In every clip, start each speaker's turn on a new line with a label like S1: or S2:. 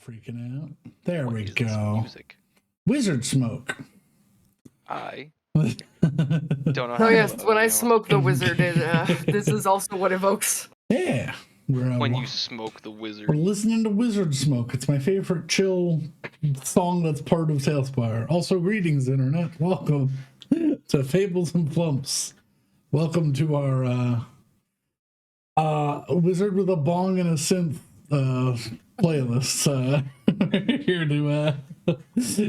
S1: freaking out. There
S2: What
S1: we
S2: is this
S1: go.
S2: music?
S1: Wizard smoke.
S2: I don't know how
S3: Oh
S2: to
S3: yes,
S2: feel
S3: when
S2: about
S3: I
S2: it.
S3: smoke the wizard, this is also what evokes.
S1: Yeah.
S2: When you smoke the
S1: We're
S2: wizard.
S1: listening to Wizard Smoke. It's my favorite chill song that's part of Tailspire. Also, greetings, Internet. Welcome to Fables and Flumps. Welcome to our Wizard with a Bong and a Synth playlist. Here to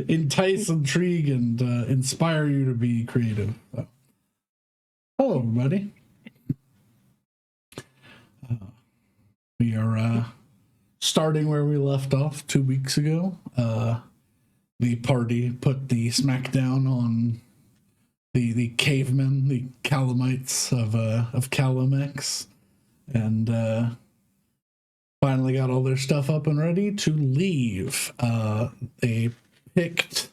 S1: entice, intrigue, and inspire you to be creative. So, hello, everybody. We are starting where we left off 2 weeks ago. The party put the smackdown on the cavemen, the Calamites of Calamex, and finally got all their stuff up and ready to leave. They picked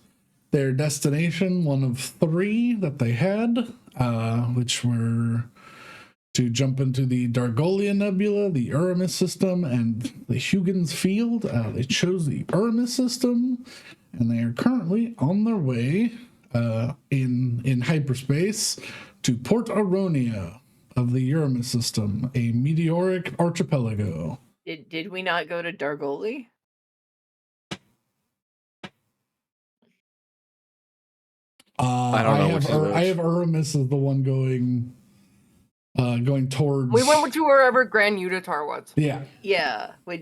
S1: their destination, one of 3 that they had, which were to jump into the Dargolia Nebula, the Uramis system, and the Huygens Field. They chose the Uramis system, and they are currently on their way in hyperspace to Port Aronia of the Uramis system, a meteoric archipelago.
S4: Did we not go to Dargoli?
S1: I
S5: don't know which is which.
S1: I have Uramis as the one going towards.
S3: We went to wherever Grand Unitar was.
S1: Yeah.
S4: Yeah. My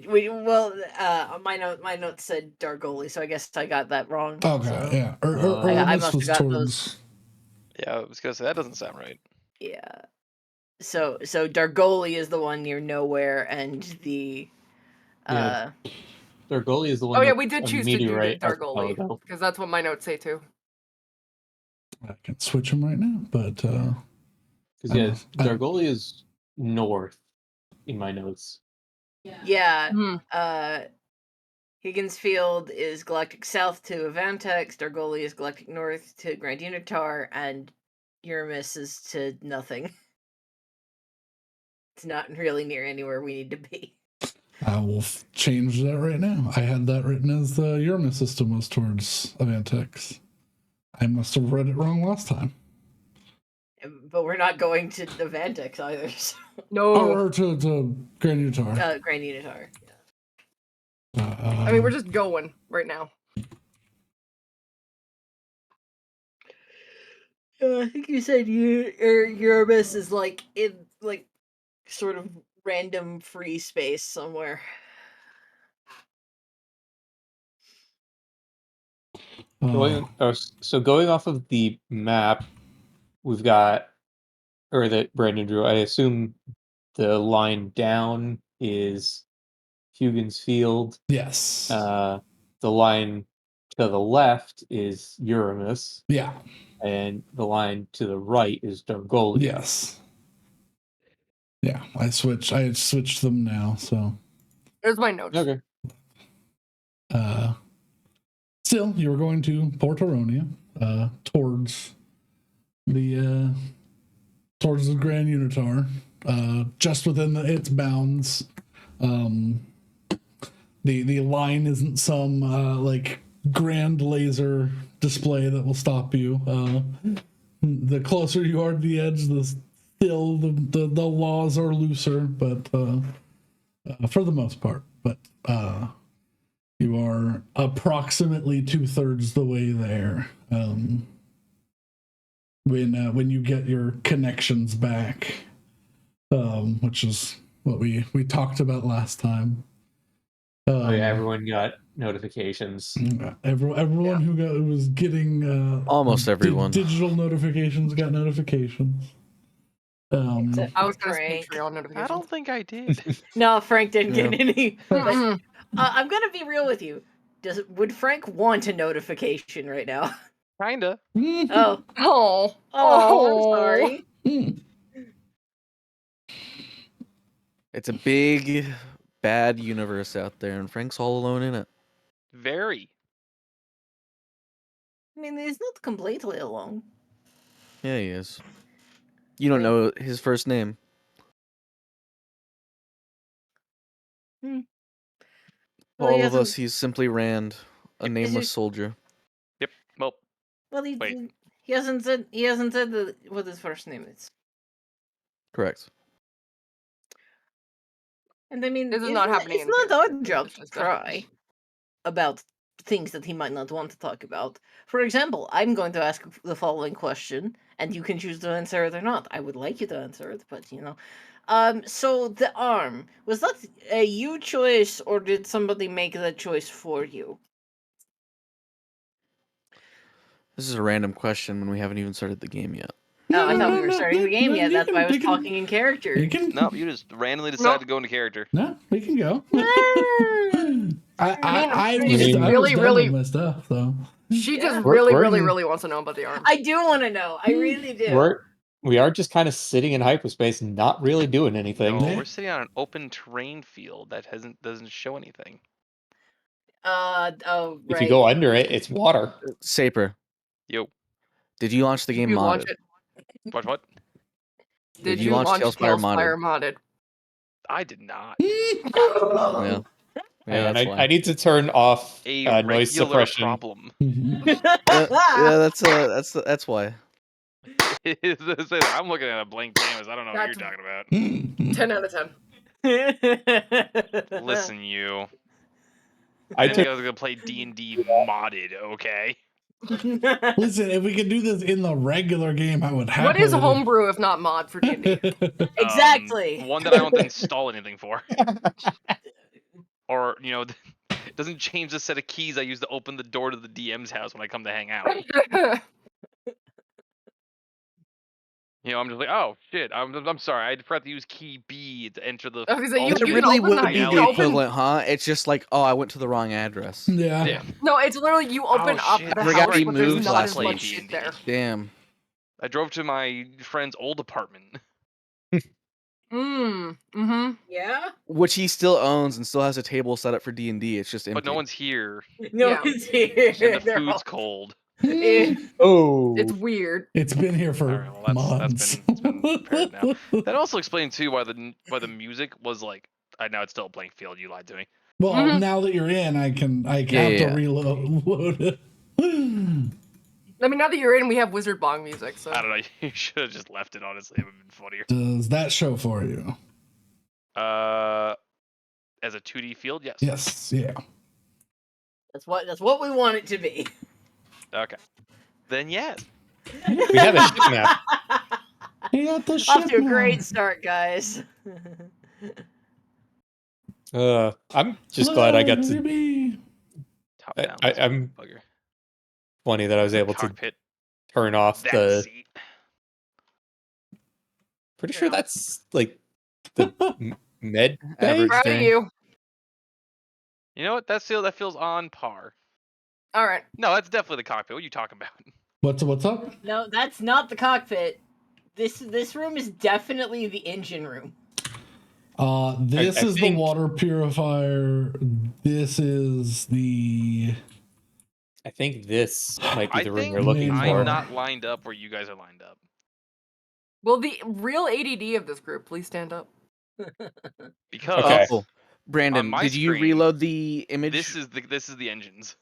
S4: note said Dargoli, so I guess I got that wrong.
S1: Okay.
S4: So.
S1: Yeah.
S4: I
S1: Uramis
S4: must
S1: was
S4: have got
S1: towards.
S4: those.
S2: Yeah, I was gonna say that doesn't sound right.
S4: Yeah. So Dargoli is the one near nowhere, and the
S5: Dargoli is the one.
S3: Oh yeah, we did
S5: a
S3: choose to do
S5: meteorite
S3: Dargoli
S5: archipelago.
S3: because that's what my notes say too.
S1: I can switch them right now, but
S5: Because Dargoli is north in my notes.
S4: yeah.
S3: Mm-hmm.
S4: Huygens Field is galactic south to Avantex, Dargoli is galactic north to Grand Unitar, and Uramis is to nothing. It's not really near anywhere we need to be.
S1: I will change that right now. I had that written as the Uramis system was towards Avantex. I must have read it wrong last time.
S4: But we're not going to Avantex either. So.
S3: No.
S1: Or to Grand Unitar.
S4: Grand Unitar.
S1: Yeah.
S3: I mean, we're just going right now.
S4: I think you said Uramis is in sort of random free space somewhere.
S5: Going off of the map, we've got, or that Brandon drew, I assume the line down is Huygens Field.
S1: Yes.
S5: The line to the left is Uramis.
S1: Yeah.
S5: And the line to the right is Dargoli.
S1: Yes. Yeah, I had switched them now, so.
S3: There's my notes.
S5: Okay.
S1: Still, you were going to Port Aronia, towards the Grand Unitar, just within its bounds. The line isn't some grand laser display that will stop you. The closer you are to the edge, the laws are looser, but for the most part. But you are approximately 2/3 the way there. When you get your connections back, which is what we talked about last time.
S5: Everyone got notifications.
S1: Everyone who was getting
S5: almost everyone
S1: digital notifications got notifications.
S3: I was gonna
S4: Frank.
S3: Patreon notifications.
S2: I don't think I did.
S4: No, Frank didn't get any.
S3: Mm-mm.
S4: I'm gonna be real with you. Would Frank want a notification right now?
S2: Kinda.
S4: Oh,
S3: Oh,
S4: I'm sorry.
S6: It's a big, bad universe out there, and Frank's all alone in it.
S2: Very.
S4: I mean, he's not completely alone.
S6: Yeah, he is. You don't know his first name.
S4: Well, he
S6: All of us,
S4: hasn't-
S6: he's simply Rand, a nameless soldier.
S2: Yep. Well,
S4: Well,
S2: Wait.
S4: he hasn't said what his first name is.
S6: Correct.
S4: And I mean,
S3: This is not happening
S4: It's
S3: in
S4: not
S3: character.
S4: our job
S3: It's
S4: to
S3: just
S4: try about things that he might not want to talk about. For example, I'm going to ask the following question, and you can choose to answer it or not. I would like you to answer it, but you know. So the arm, was that a you choice, or did somebody make that choice for you?
S6: This is a random question when we haven't even started the game yet.
S4: Oh, I thought we were starting the game yet.
S1: you
S4: That's
S1: can-
S4: why I was
S1: you can-
S4: talking in character.
S1: You can.
S2: no, you just randomly decided to go into character.
S1: No, we can go. I
S3: She just
S1: was
S3: really,
S1: done
S3: really-
S1: with my stuff, so.
S3: She
S4: Yeah.
S3: just
S5: We're-
S3: really,
S5: we're
S3: really,
S5: in-
S3: really wants to know about the arm.
S4: I do want to know. I really do.
S5: We are just kind of sitting in hyperspace, not really doing anything.
S2: No,
S1: Yeah.
S2: we're sitting on an open terrain field that doesn't show anything.
S4: Oh, right.
S5: If you go under it, it's water.
S6: Saper,
S2: Yo,
S6: did you launch the
S3: Did
S6: game
S3: you launch
S6: modded?
S2: what? What?
S3: Did
S6: you
S3: you
S6: launch
S3: launch
S6: Tailspire
S3: Tailspire modded?
S2: I did not.
S6: Yeah.
S5: And
S6: that's why.
S5: I need to turn off
S2: A
S5: noise
S2: regular
S5: suppression.
S2: problem.
S6: Yeah, that's why.
S2: I'm looking at a blank canvas. I don't know what you're talking about.
S3: 10 out of 10.
S2: Listen, you.
S5: I
S2: I think
S5: took
S2: I was gonna play D&D modded. Okay.
S1: Listen, if we could do this in the regular game, I would happily.
S3: What is homebrew if not mod for D&D?
S4: Exactly.
S2: One that I don't install anything for. Or, it doesn't change the set of keys I use to open the door to the DM's house when I come to hang out. I'm just like, oh shit, I'm sorry, I forgot to use key B to enter the.
S3: I was gonna say, you
S6: It
S3: can
S6: really
S3: open
S6: would
S3: that-
S6: be
S3: you
S6: the
S3: can open-
S6: equivalent, huh? It's just like, oh, I went to the wrong address.
S1: Yeah.
S2: Yeah.
S3: No, it's literally you open
S2: Oh,
S3: up
S2: shit,
S3: the
S2: I
S3: house,
S6: forgot we
S3: but there's
S6: moved
S3: not
S6: last
S3: as
S6: week.
S3: much shit
S2: D&D.
S3: there.
S6: Damn.
S2: I drove to my friend's old apartment.
S3: Mm-hmm.
S4: Yeah?
S6: Which he still owns and still has a table set up for D&D. It's just empty.
S2: But no one's here,
S4: No
S3: Yeah.
S4: one's here.
S2: and the
S4: They're all-
S2: food's cold.
S5: Oh,
S3: It's weird.
S1: It's been here for
S2: Alright, well,
S1: months.
S2: that's been prepared now. That also explains too why the music was like. I know it's still a blank field. You lied to me.
S1: Well,
S3: Mhm.
S1: now that you're in, I have
S6: Yeah.
S1: to reload it.
S3: I mean, now that you're in, we have Wizard Bong music, so.
S2: I don't know. You should have just left it. Honestly, it would have been funnier.
S1: Does that show for you?
S2: As a 2D field, yes.
S1: Yes. Yeah.
S4: That's what we want it to be.
S2: Okay. Then yes.
S5: we have a ship map.
S1: He got the
S4: Off
S1: ship
S4: to a great
S1: now.
S4: start, guys.
S5: I'm just glad I got
S1: Let
S5: to.
S1: it be.
S2: Top
S5: I-
S2: down.
S5: I-
S2: that's a
S5: I'm-
S2: bugger.
S5: Funny that I was able to
S2: Cockpit.
S5: turn off
S2: That
S5: the.
S2: seat.
S5: Pretty sure that's like the med bay?
S6: Average
S3: Proud of
S6: day.
S3: you.
S2: You know what? That feels on par.
S3: All right.
S2: No, that's definitely the cockpit. What are you talking about?
S1: What's up?
S4: No, that's not the cockpit. This room is definitely the engine room.
S1: This
S5: I
S1: is the
S5: think-
S1: water purifier. This is the.
S5: I think this might be
S2: I
S5: the room
S2: think
S5: we're looking
S1: Main
S5: for.
S1: door.
S2: I'm not lined up where you guys are lined up.
S3: Well, the real ADD of this group, please stand up.
S2: Because
S5: Okay.
S6: Oh, Brandon,
S2: my
S6: did you
S2: screen,
S6: reload the image?
S2: this is the engines.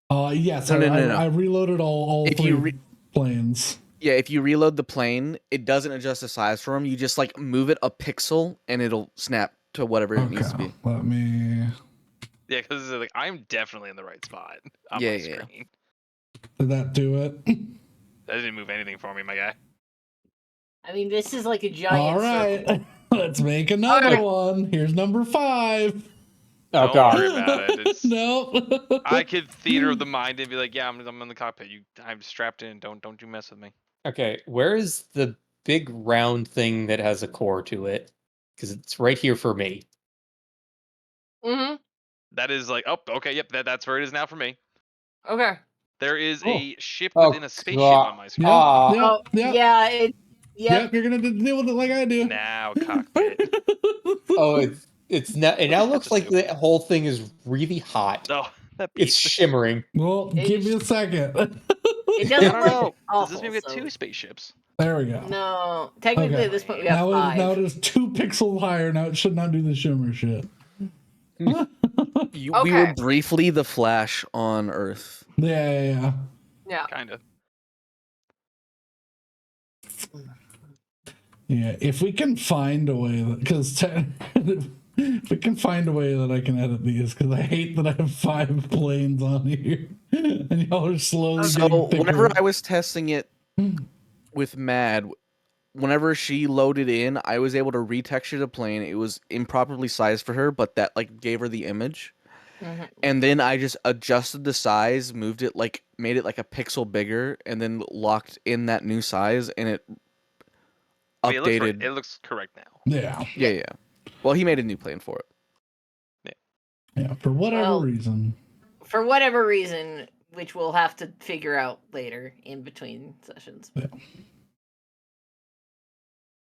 S1: Yes.
S6: No, no.
S1: I reloaded all
S6: If
S1: three
S6: you
S1: planes.
S6: Yeah, if you reload the plane, it doesn't adjust the size for them. You just like move it a pixel and it'll snap to whatever it needs to
S1: Okay.
S6: be.
S1: Let me.
S2: Yeah, because like I'm definitely in the right spot on
S6: Yeah,
S2: my
S6: yeah.
S2: screen.
S1: Did that do it?
S2: That didn't move anything for me, my guy.
S4: I mean, this is like a giant
S1: All right.
S4: circle.
S1: Let's make another
S3: Okay.
S1: one. Here's number 5.
S5: Oh
S2: Don't
S5: god.
S2: worry about it. It's,
S1: No.
S2: I could theater of the mind and be like, yeah, I'm in the cockpit. I'm strapped in. Don't you mess with me.
S5: Okay, where is the big round thing that has a core to it? Because it's right here for me.
S3: Mm-hmm.
S2: That is like, oh, okay, yep, that's where it is now for me.
S3: Okay.
S2: There is a ship
S5: Oh,
S2: within a spaceship
S5: God.
S2: on my screen.
S1: Yep,
S5: Ah.
S1: yep,
S4: Oh,
S1: yep,
S4: yeah,
S1: yep. You're gonna deal with it like I do.
S2: Now cockpit.
S5: Oh, it's now. It now
S2: What
S5: looks
S2: does
S5: like
S2: that
S5: the whole thing is really hot.
S2: Oh, that
S5: It's
S2: beast.
S5: shimmering.
S1: Well, give me a second.
S4: It
S2: I
S4: doesn't
S2: don't
S4: look
S2: know.
S4: awful.
S2: Does this mean we get
S4: so-
S2: 2 spaceships?
S1: There we go.
S4: No, technically
S1: Okay.
S4: at this point we have
S1: Now
S4: five.
S1: it is 2 pixels higher. Now it should not do the shimmer shit.
S6: We were
S3: Okay.
S6: briefly the Flash on Earth.
S1: Yeah.
S3: Yeah.
S2: Kind of.
S1: Yeah, if we can find a way, because if we can find a way that I can edit these, because I hate that I have 5 planes on here, and y'all are slowly
S6: So
S1: getting thicker.
S6: whenever I was testing it with Mad, whenever she loaded in, I was able to retexture the plane. It was improperly sized for her, but that like gave her the image.
S4: Mhm.
S6: And then I just adjusted the size, moved it like made it like a pixel bigger, and then locked in that new size, and it
S2: I mean,
S6: updated.
S2: it looks correct now.
S1: Yeah.
S6: Yeah. Well, he made a new plane for it.
S1: Yeah, for whatever
S4: Well-
S1: reason.
S4: For whatever reason, which we'll have to figure out later in between sessions.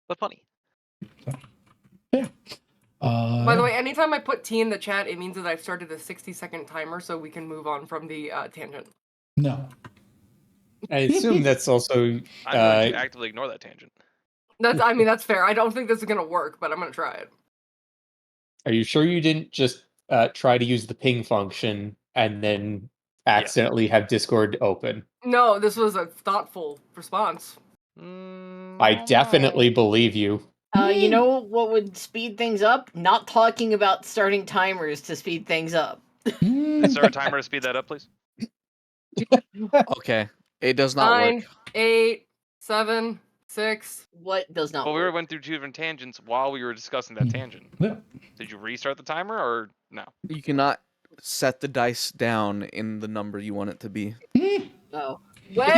S2: But funny.
S3: By the way, anytime I put T in the chat, it means that I've started a 60-second timer, so we can move on from the tangent.
S1: No.
S5: I assume that's also
S2: I'm going to actively ignore that tangent.
S3: That's fair. I don't think this is gonna work, but I'm gonna try it.
S5: Are you sure you didn't just try to use the ping function and then accidentally have Discord open?
S3: No, this was a thoughtful response.
S5: I definitely believe you.
S4: You know what would speed things up? Not talking about starting timers to speed things up.
S2: Is there a timer to speed that up, please?
S6: Okay, it does not
S3: 9,
S6: work.
S3: 8, 7, 6.
S4: What does not
S2: Well, we
S4: work?
S2: went through 2 different tangents while we were discussing that tangent.
S1: Yeah.
S2: Did you restart the timer or no?
S6: You cannot set the dice down in the number you want it to be.
S4: Oh.
S3: Well,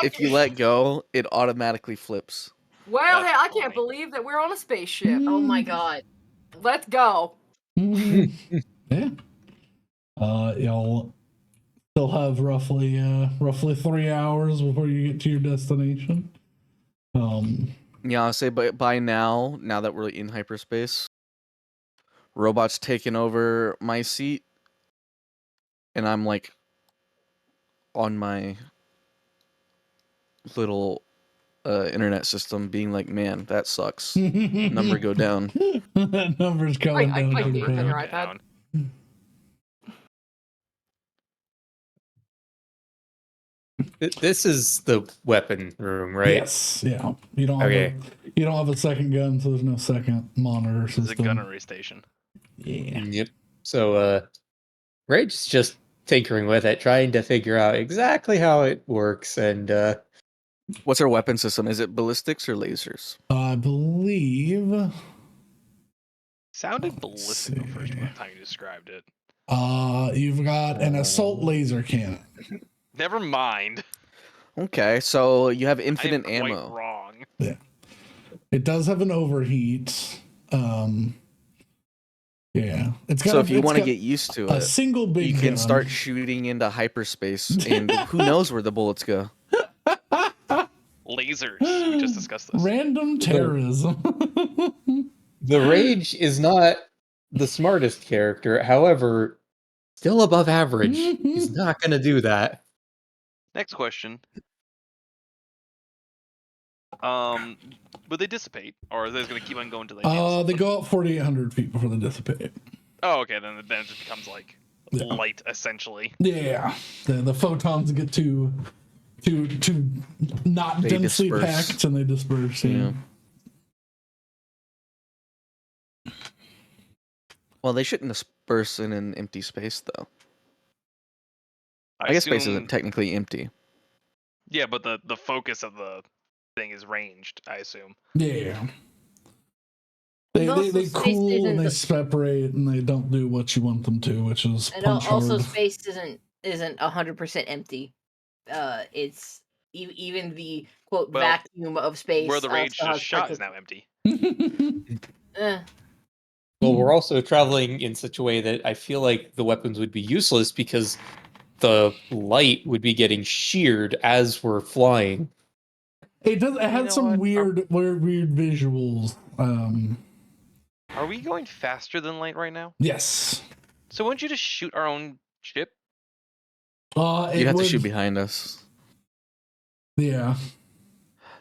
S6: If you
S3: hell.
S6: let go, it automatically flips.
S3: Well,
S2: That's
S3: hey, I can't
S2: funny.
S3: believe that we're on a spaceship.
S4: Oh my god.
S3: Let's go.
S1: Yeah. Y'all still have roughly 3 hours before you get to your destination.
S6: Yeah, I'll say by now that we're in hyperspace, robots taking over my seat, and I'm like on my little internet system being like, man, that sucks. Number go down.
S1: That number's going
S3: I
S1: down
S3: clicked
S1: pretty
S3: it on your
S1: fast.
S3: iPad.
S5: This is the weapon room, right?
S1: Yes, yeah. You don't
S5: Okay.
S1: have a second gun, so there's no second monitor
S2: This is a
S1: system.
S2: gunnery station.
S1: Yeah.
S5: Yep. So, Rage's just tinkering with it, trying to figure out exactly how it works, and
S6: What's our weapon system? Is it ballistics or lasers?
S1: I believe
S2: Sounded
S1: Let's
S2: ballistic the first
S1: see.
S2: time you described it.
S1: you've got an assault laser cannon.
S2: Never mind.
S6: Okay, so you have
S2: I am
S6: infinite
S2: quite
S6: ammo.
S2: wrong.
S1: It does have an overheat. Yeah. It's got
S6: So if you
S1: want to
S6: get used to
S1: a
S6: it,
S1: single big
S6: you
S1: gun.
S6: can start shooting into hyperspace, and who knows where the bullets go.
S2: Lasers. We just discussed this.
S1: Random terrorism.
S5: the Rage is not the smartest character. However, still above average. He's not going to do that.
S2: Next question. Would they dissipate, or are they just gonna keep on going until they nail
S1: They
S2: something?
S1: go up 4,800 feet before they dissipate.
S2: Oh, okay. Then it just becomes like
S1: Yeah.
S2: light, essentially.
S1: Yeah, the photons get too not
S6: They
S1: densely
S6: disperse.
S1: packed and they disperse. Yeah.
S6: Well, they shouldn't disperse in an empty space, though. I guess space
S2: assume-
S6: isn't technically empty.
S2: Yeah, but the focus of the thing is ranged, I assume.
S1: Yeah.
S4: And also
S1: They
S4: space
S1: cool
S4: isn't
S1: and they
S4: the-
S1: separate and they don't do what you want them to, which is
S4: And
S1: punch
S4: also
S1: hard.
S4: space isn't 100% empty. It's even the quote
S2: Well,
S4: vacuum of space.
S2: Where the rage
S4: still
S2: just
S4: has
S2: shot
S4: parts
S2: is now empty.
S4: Eh.
S5: Well, we're also traveling in such a way that I feel like the weapons would be useless because the light would be getting sheared as we're flying.
S1: It does. It
S2: You
S1: had
S2: know
S1: some
S2: what?
S1: weird visuals.
S2: Are we going faster than light right now?
S1: Yes.
S2: So wouldn't you just shoot our own ship?
S6: You'd have to shoot behind us.
S1: Yeah.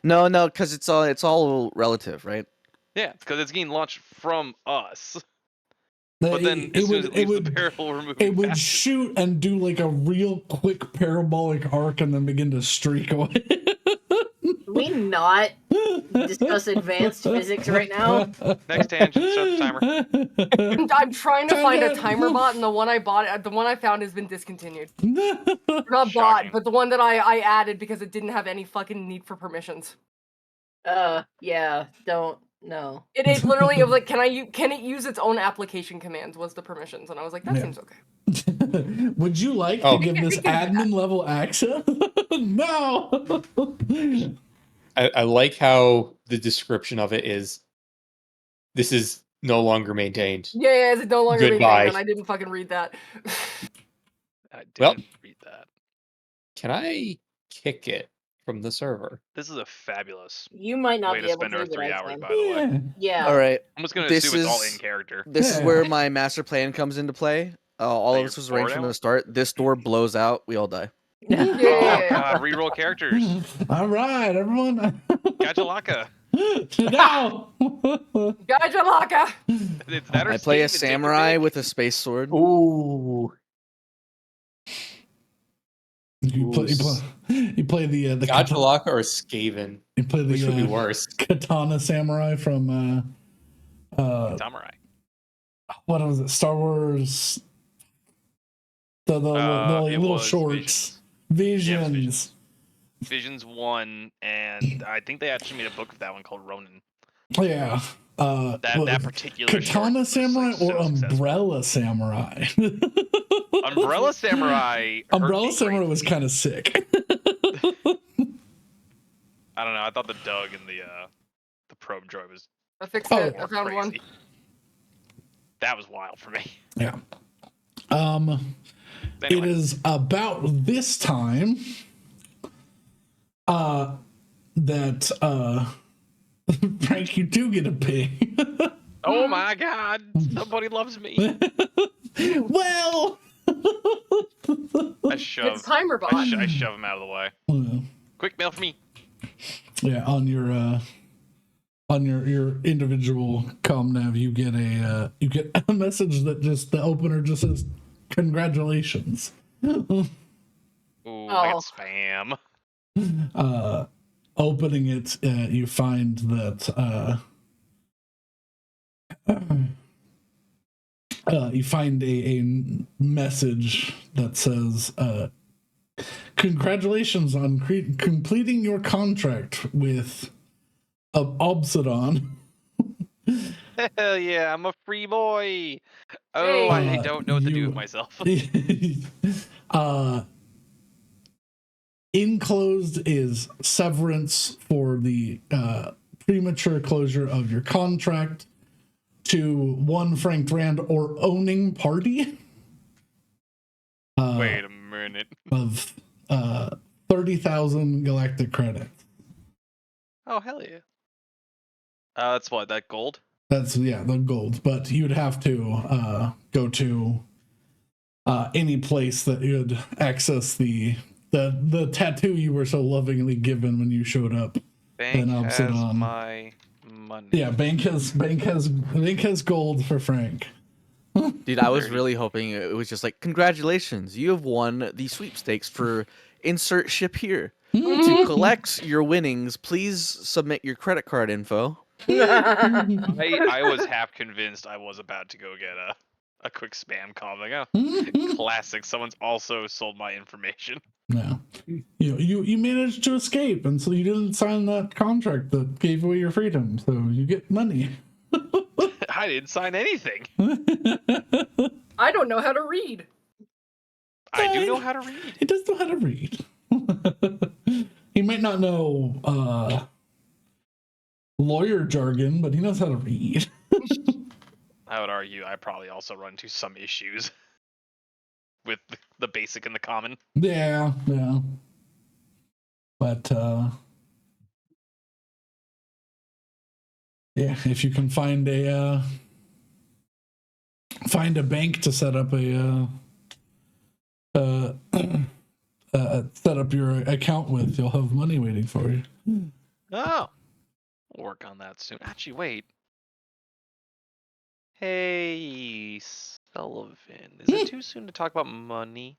S6: No, because it's all relative, right?
S2: Yeah, because it's getting launched from us. But then as soon as it leaves the barrel, we're moving
S1: it would
S2: faster.
S1: shoot and do like a real quick parabolic arc and then begin to streak away.
S4: Can we not discuss advanced physics right now?
S2: Next tangent, start the timer.
S3: I'm trying to find a timer bot, and the one I found has been discontinued. Not bot,
S2: Shocking.
S3: but the one that I added because it didn't have any fucking need for permissions.
S4: Yeah, don't, no.
S3: It literally was like, can it use its own application commands? Was the permissions, and I was like, that
S1: Yeah.
S3: seems okay.
S1: Would you like to give this admin level access? No.
S5: I like how the description of it is, this is no longer maintained.
S3: Yeah, it's no longer being
S5: Goodbye.
S3: made, and I didn't fucking read that.
S2: I didn't
S5: Well-
S2: read that.
S5: Can I kick it from the server?
S2: This is a fabulous
S4: You might not
S2: way
S4: be
S2: to
S4: able
S2: spend our
S4: to, but
S2: 3
S4: I
S2: hours,
S4: can.
S2: by the way.
S4: Yeah.
S6: All right.
S2: I'm just gonna
S6: This
S2: assume it's all
S6: is-
S2: in character.
S6: This is
S1: Yeah.
S6: where my master plan comes into play. All
S2: That
S6: of
S2: you're
S6: us was arranged
S2: bored
S6: from the
S2: out?
S6: start. This door blows out. We all die.
S2: Oh
S3: Yeah.
S2: god, reroll characters.
S1: All right, everyone.
S2: Gajalaka.
S1: No.
S3: Gaja Laka!
S2: It's that or
S6: I play a
S2: Steve and
S6: samurai
S2: Dick.
S6: with a space sword.
S5: Ooh.
S1: You play the
S5: Gajalaka or Skaven?
S1: you play
S5: Which would be
S1: the
S5: worse?
S1: katana samurai from
S2: Samurai.
S1: what was it? Star Wars. The
S2: It
S1: little
S2: was
S1: shorts.
S2: Visions. Yeah, it was
S1: Visions.
S2: Visions 1, and I think they actually made a book of that one called Ronin.
S1: Yeah.
S2: That particular short
S1: Katana
S2: was,
S1: Samurai
S2: like,
S1: or
S2: so successful.
S1: Umbrella Samurai?
S2: Umbrella Samurai. hurt
S1: Umbrella
S2: me
S1: Samurai
S2: greatly.
S1: was kind of sick.
S2: I don't know. I thought the Doug and the probe droid was
S3: I fixed
S1: Oh,
S3: it. I found one.
S2: crazy. That was wild for me.
S1: Yeah. It
S2: Anyway,
S1: is about this time that Frank, you do get a ping.
S2: oh my god, somebody loves me.
S1: Well,
S2: I shove.
S3: It's timer bot.
S2: I shove him out of the way. Quick mail for me.
S1: yeah, on your individual comnav, you get a message that just the opener just says congratulations.
S2: Ooh, I
S3: Oh.
S2: got spam.
S1: Opening it, you find that you find a message that says congratulations on completing your contract with Obsidon.
S2: Hell yeah, I'm a free boy. Oh,
S3: Hey.
S2: I don't know what to do
S1: you-
S2: with myself.
S1: Enclosed is severance for the premature closure of your contract to one Frank Rand or owning party
S2: Wait a minute.
S1: of 30,000 galactic credits.
S2: Oh, hell yeah. That's what, that gold?
S1: That's the gold, but you'd have to go to any place that you'd access the tattoo you were so lovingly given when you showed up.
S2: Bank
S1: Then
S2: has
S1: Obsidon.
S2: my money.
S1: Yeah, bank has gold for Frank.
S6: Dude, I was
S2: 30.
S6: really hoping it was just like, congratulations, you have won the sweepstakes for insert ship here. To collect your winnings, please submit your credit card info.
S2: I was half convinced I was about to go get a quick spam call. I'm like, oh, classic. Someone's also sold my information.
S1: No, you managed to escape, and so you didn't sign that contract that gave away your freedom, so you get money.
S2: I didn't sign anything.
S3: I don't know how to read.
S2: I do know how to read.
S1: He does know how to read. He might not know lawyer jargon, but he knows how to read.
S2: I would argue I probably also run into some issues with the basic and the common.
S1: Yeah. But yeah, if you can find a bank to set up set up your account with, you'll have money waiting for you.
S2: Oh, we'll work on that soon. Actually, wait. Hey, Sullivan. Is it too soon to talk about money?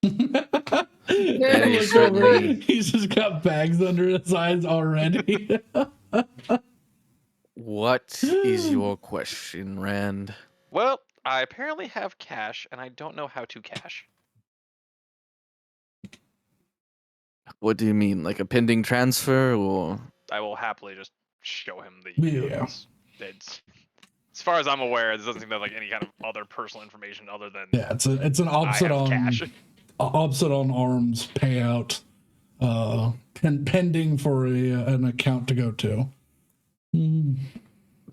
S6: That
S1: Look
S6: is
S1: over,
S6: certainly-
S1: he's just got bags under his eyes already.
S6: What is your question, Rand?
S2: Well, I apparently have cash, and I don't know how to cash.
S6: What do you mean, like a pending transfer, or?
S2: I will happily just show him the.
S1: Yeah.
S2: It's, as far as I'm aware, this doesn't seem to have like any kind of other personal information other than
S1: Yeah, it's an
S2: I
S1: opposite
S2: have
S1: on
S2: cash.
S1: opposite on arms payout, pending for an account to go to.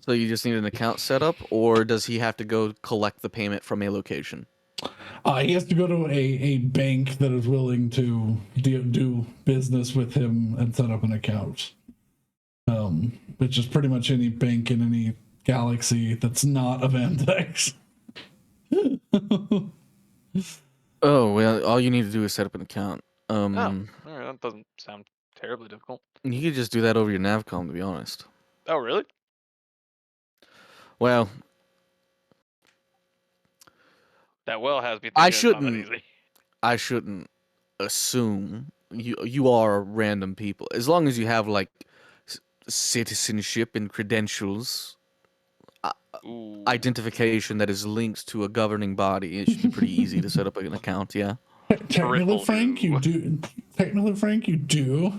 S6: So you just need an account set up, or does he have to go collect the payment from a location?
S1: He has to go to a bank that is willing to do business with him and set up an account. Which is pretty much any bank in any galaxy that's not a Vantex.
S6: Oh, well, all you need to do is set up an account.
S2: Oh, all right, that doesn't sound terribly difficult.
S6: You could just do that over your navcom, to be honest.
S2: Oh, really?
S6: Well,
S2: That well has me thinking
S6: I
S2: it's not that
S6: shouldn't.
S2: easy.
S6: I shouldn't assume you are random people. As long as you have like citizenship and credentials,
S2: Ooh.
S6: identification that is linked to a governing body, it should be pretty easy to set up an account. Yeah.
S1: Technically,
S2: Triple
S1: Frank, you
S2: do.
S1: do. Technically, Frank, you do.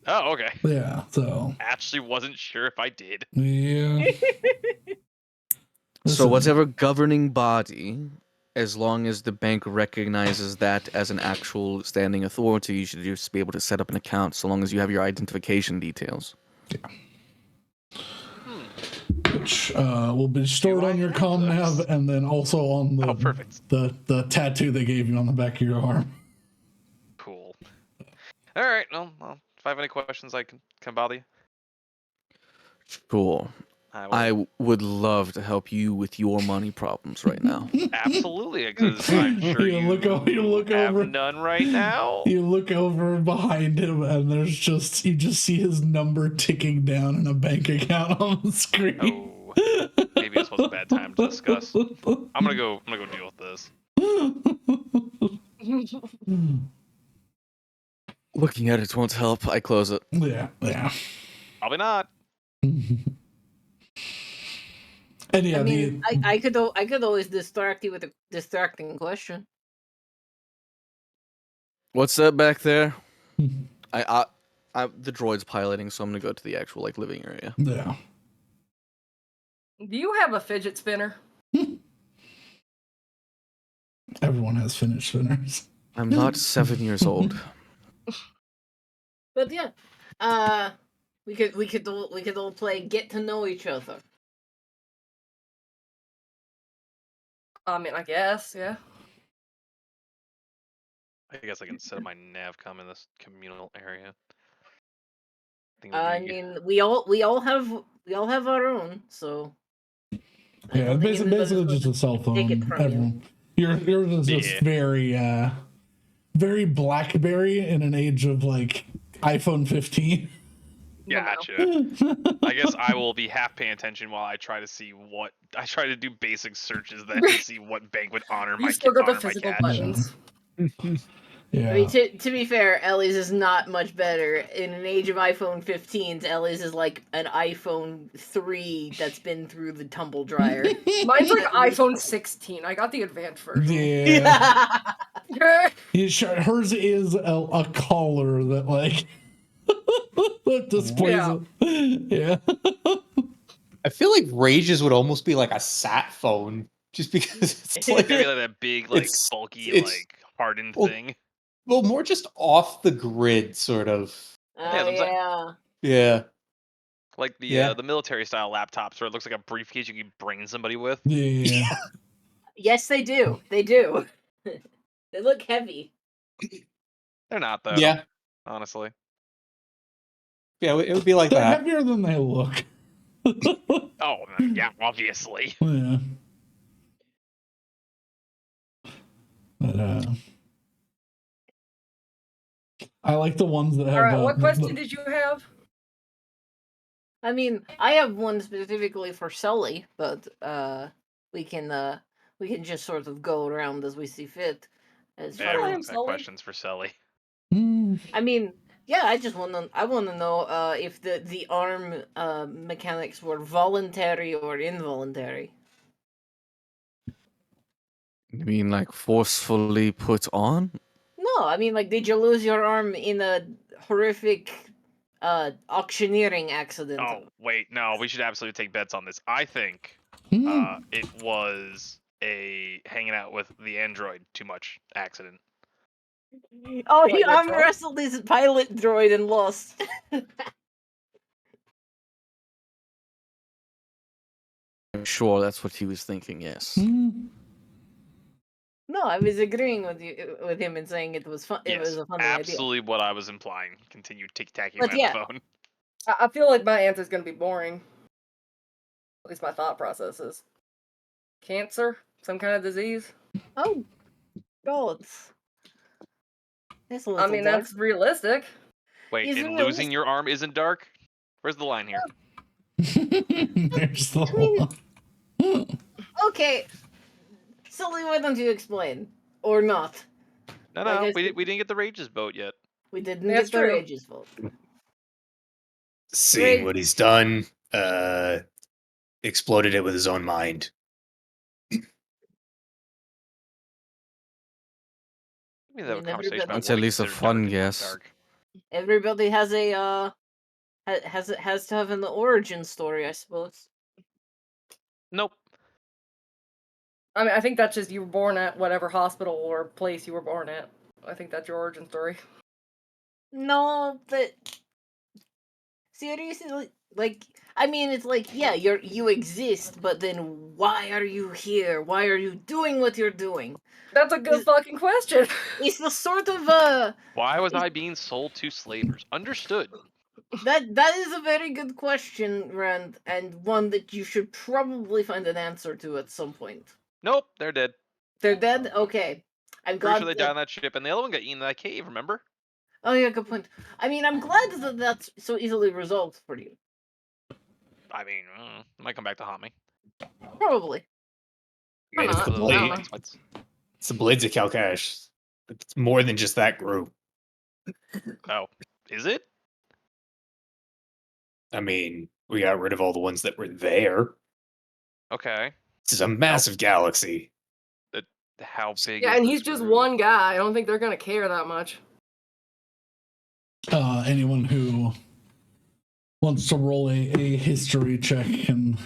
S2: Oh, okay.
S1: Yeah. So.
S2: Actually, wasn't sure if I did.
S1: Yeah.
S6: So
S1: Listen.
S6: whatever governing body, as long as the bank recognizes that as an actual standing authority, you should just be able to set up an account so long as you have your identification details.
S1: Which will be stored
S2: Do I
S1: on your
S2: have
S1: comm
S2: those?
S1: nav and then also on
S2: Oh, perfect.
S1: the tattoo they gave you on the back of your arm.
S2: Cool. All right. Well, if I have any questions, I can bother you.
S6: Cool.
S2: I will.
S6: I would love to help you with your money problems right now.
S2: Absolutely, because I'm sure
S1: You
S2: you
S1: look
S2: have
S1: over.
S2: none right now.
S1: You look over behind him, and you just see his number ticking down in a bank account on the screen.
S2: Oh, maybe this was a bad time to discuss. I'm gonna go deal with this.
S6: Looking at it won't help. I close it.
S1: Yeah.
S2: Probably not.
S1: And yeah,
S4: I mean, I could always distract you with a distracting question.
S6: What's that back there? I the droid's piloting, so I'm gonna go to the actual like living area.
S1: yeah.
S3: Do you have a fidget spinner?
S1: Everyone has finished spinners.
S6: I'm not 7 years old.
S4: But yeah, we could all play get to know each other.
S3: I mean, I guess, yeah.
S2: I guess I can set up my navcom in this communal area.
S4: I mean, we all have our own, so. I
S1: Yeah,
S4: don't think
S1: basically
S4: anybody's
S1: just a cell
S4: take it
S1: phone.
S4: from you.
S1: Everyone, yours is just
S2: Yeah.
S1: very BlackBerry in an age of like iPhone 15.
S2: Gotcha. I guess I will be half paying attention while I try to do basic searches then to see what bank would honor my
S3: You still got the
S2: honor my
S3: physical
S2: cash.
S3: buttons.
S1: Yeah.
S4: I mean, to be fair, Ellie's is not much better. In an age of iPhone 15s, Ellie's is like an iPhone 3 that's been through the tumble dryer.
S3: Mine's like iPhone 16. I got the advanced version.
S1: Yeah. Hers is a collar that like that displays it. Yeah.
S5: I feel like Rage's would almost be like a sat phone, just because it's like
S2: Maybe like that big, like
S5: it's-
S2: bulky,
S5: it's-
S2: like hardened
S5: well,
S2: thing.
S5: well, more just off the grid, sort of.
S4: Oh
S2: that's what I'm saying.
S4: yeah.
S5: Yeah.
S2: Like the
S5: Yeah.
S2: the military style laptops where it looks like a briefcase you can bring somebody with.
S1: Yeah.
S4: Yes, they do. They do. They look heavy.
S2: They're not though.
S5: Yeah.
S2: Honestly.
S5: Yeah, it would be like
S1: They're
S5: that.
S1: heavier than they look.
S2: Oh yeah, obviously.
S1: Yeah. But I like the ones that have.
S3: All right, what question did you have?
S4: I mean, I have one specifically for Sully, but we can just sort of go around as we see fit. As far
S2: Everyone's
S4: as
S2: got
S3: Sully.
S2: questions for Sully.
S4: I mean, yeah, I want to know if the arm mechanics were voluntary or involuntary.
S6: You mean like forcefully put on?
S4: No, I mean, like, did you lose your arm in a horrific auctioneering accident?
S2: Oh wait, no, we should absolutely take bets on this. I think it was a hanging out with the android too much accident.
S4: Oh,
S3: What,
S4: he
S3: you're
S4: arm
S3: drunk?
S4: wrestled his pilot droid and lost.
S6: I'm sure that's what he was thinking. Yes.
S4: No, I was agreeing with him and saying it was fun. It was
S2: Yes,
S4: a funny idea.
S2: absolutely what I was implying. Continue tic-tacking
S4: But
S2: on
S4: yeah.
S2: the phone.
S3: I feel like my answer is going to be boring. At least my thought process is. Cancer? Some kind of disease?
S4: Oh, God. That's a
S3: I
S4: little
S3: mean,
S4: dark.
S3: that's realistic.
S2: Wait,
S4: Is it
S2: and
S4: realistic?
S2: losing your arm isn't dark? Where's the line here?
S1: There's the
S4: mean- Okay. Sully, why don't you explain? Or not?
S2: No,
S4: Like
S2: no,
S4: I
S2: we
S4: said-
S2: didn't get the Rages vote yet.
S4: We didn't
S3: That's
S4: get the
S3: true.
S4: Rage's vote.
S7: Seeing
S4: Great.
S7: what he's done, exploded it with his own mind.
S2: I mean,
S4: I
S2: have a
S4: mean,
S2: conversation about
S6: That's
S2: what
S6: at
S2: we
S6: least a
S2: consider
S6: fun
S2: dark and not
S6: guess.
S2: dark.
S4: Everybody has a has to have an origin story, I suppose.
S2: Nope.
S3: I mean, I think that's just you were born at whatever hospital or place you were born at. I think that's your origin story.
S4: No, but seriously, like, I mean, it's like, yeah, you exist, but then why are you here? Why are you doing what you're doing?
S3: That's a good fucking question.
S4: It's the sort of
S2: Why was I being sold to slavers? Understood.
S4: that is a very good question, Rand, and one that you should probably find an answer to at some point.
S2: Nope, they're dead.
S4: They're dead? Okay. I'm
S2: Pretty
S4: glad
S2: sure they died on that ship, and the other one got eaten in that cave, remember?
S4: Oh yeah, good point. I mean, I'm glad that that's so easily resolved for you.
S2: I mean, it might come back to haunt me.
S4: Probably.
S7: I mean, it's
S3: not.
S7: the
S3: I
S7: blade.
S3: don't know.
S2: What's-
S7: It's the Blades of Calcash. It's more than just that group.
S2: Oh, is it?
S7: I mean, we got rid of all the ones that were there.
S2: Okay.
S7: This is a massive galaxy.
S2: How big
S3: Yeah,
S2: is
S3: and
S2: this
S3: he's just
S2: group?
S3: one guy. I don't think they're gonna care that much.
S1: anyone who wants to roll a history check can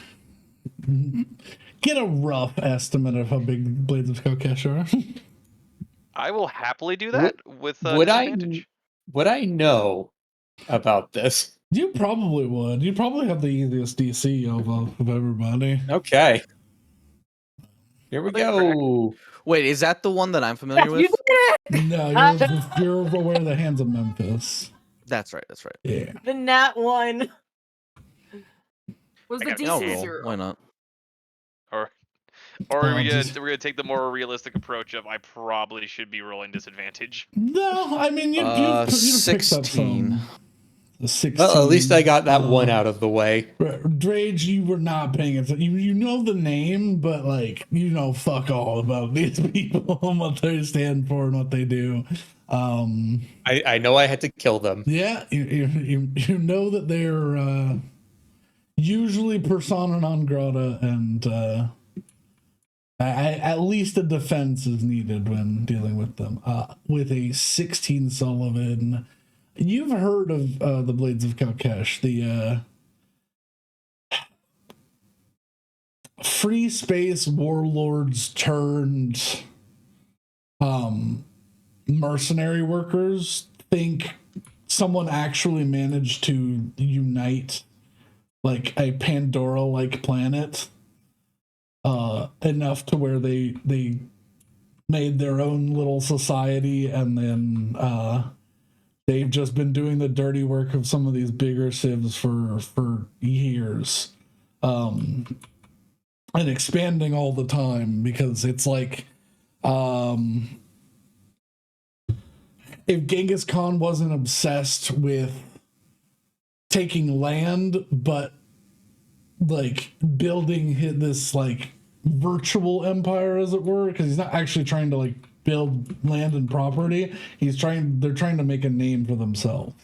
S1: get a rough estimate of how big Blades of Calcash are.
S2: I will happily do that with
S5: would
S2: disadvantage.
S5: Would I know about this?
S1: You probably would. You probably have the easiest DC of everybody.
S5: Okay. Here we
S2: Are they
S5: go.
S6: Wait, is that the one that I'm familiar
S3: You
S6: with?
S3: did it!
S1: No, you're aware of the Hands of Memphis.
S6: That's right. That's right.
S1: Yeah.
S4: The Nat one.
S3: Was
S2: I
S3: the
S2: gotta
S6: I'll
S3: DC
S6: roll.
S3: zero?
S6: Why not?
S2: Or are we
S1: just-
S2: we're gonna take the more realistic approach of I probably should be rolling disadvantage.
S1: No, I mean you picked up
S6: 16.
S1: some. 16.
S5: Well, at least I got that one out of the way.
S1: Drage, you were not paying attention. You know the name, but like you know fuck all about these people and what they stand for and what they do.
S5: I know I had to kill them.
S1: Yeah, you know that they're usually persona non grata, and at least a defense is needed when dealing with them. With a 16 Sullivan, you've heard of the Blades of Calcash, the free space warlords turned mercenary workers. Think someone actually managed to unite like a Pandora-like planet enough to where they made their own little society, and then they've just been doing the dirty work of some of these bigger civs for years, and expanding all the time, because it's like if Genghis Khan wasn't obsessed with taking land, but like building this like virtual empire, as it were, because he's not actually trying to like build land and property. They're trying to make a name for themselves.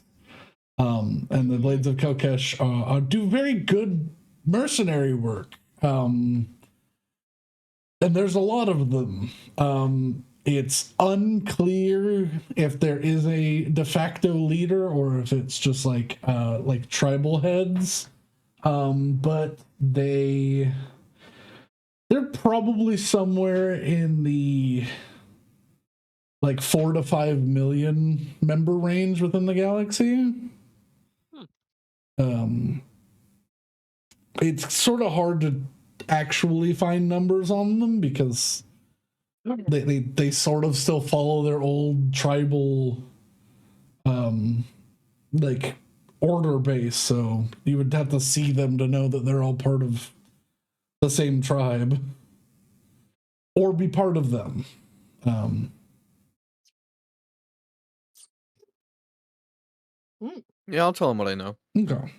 S1: And the Blades of Kelkesh do very good mercenary work. And there's a lot of them. It's unclear if there is a de facto leader or if it's just like tribal heads. But they're probably somewhere in the like 4 to 5 million member range within the galaxy. It's sort of hard to actually find numbers on them because they sort of still follow their old tribal like order base, so you would have to see them to know that they're all part of the same tribe or be part of them.
S6: Yeah, I'll tell him what I know.
S1: Okay.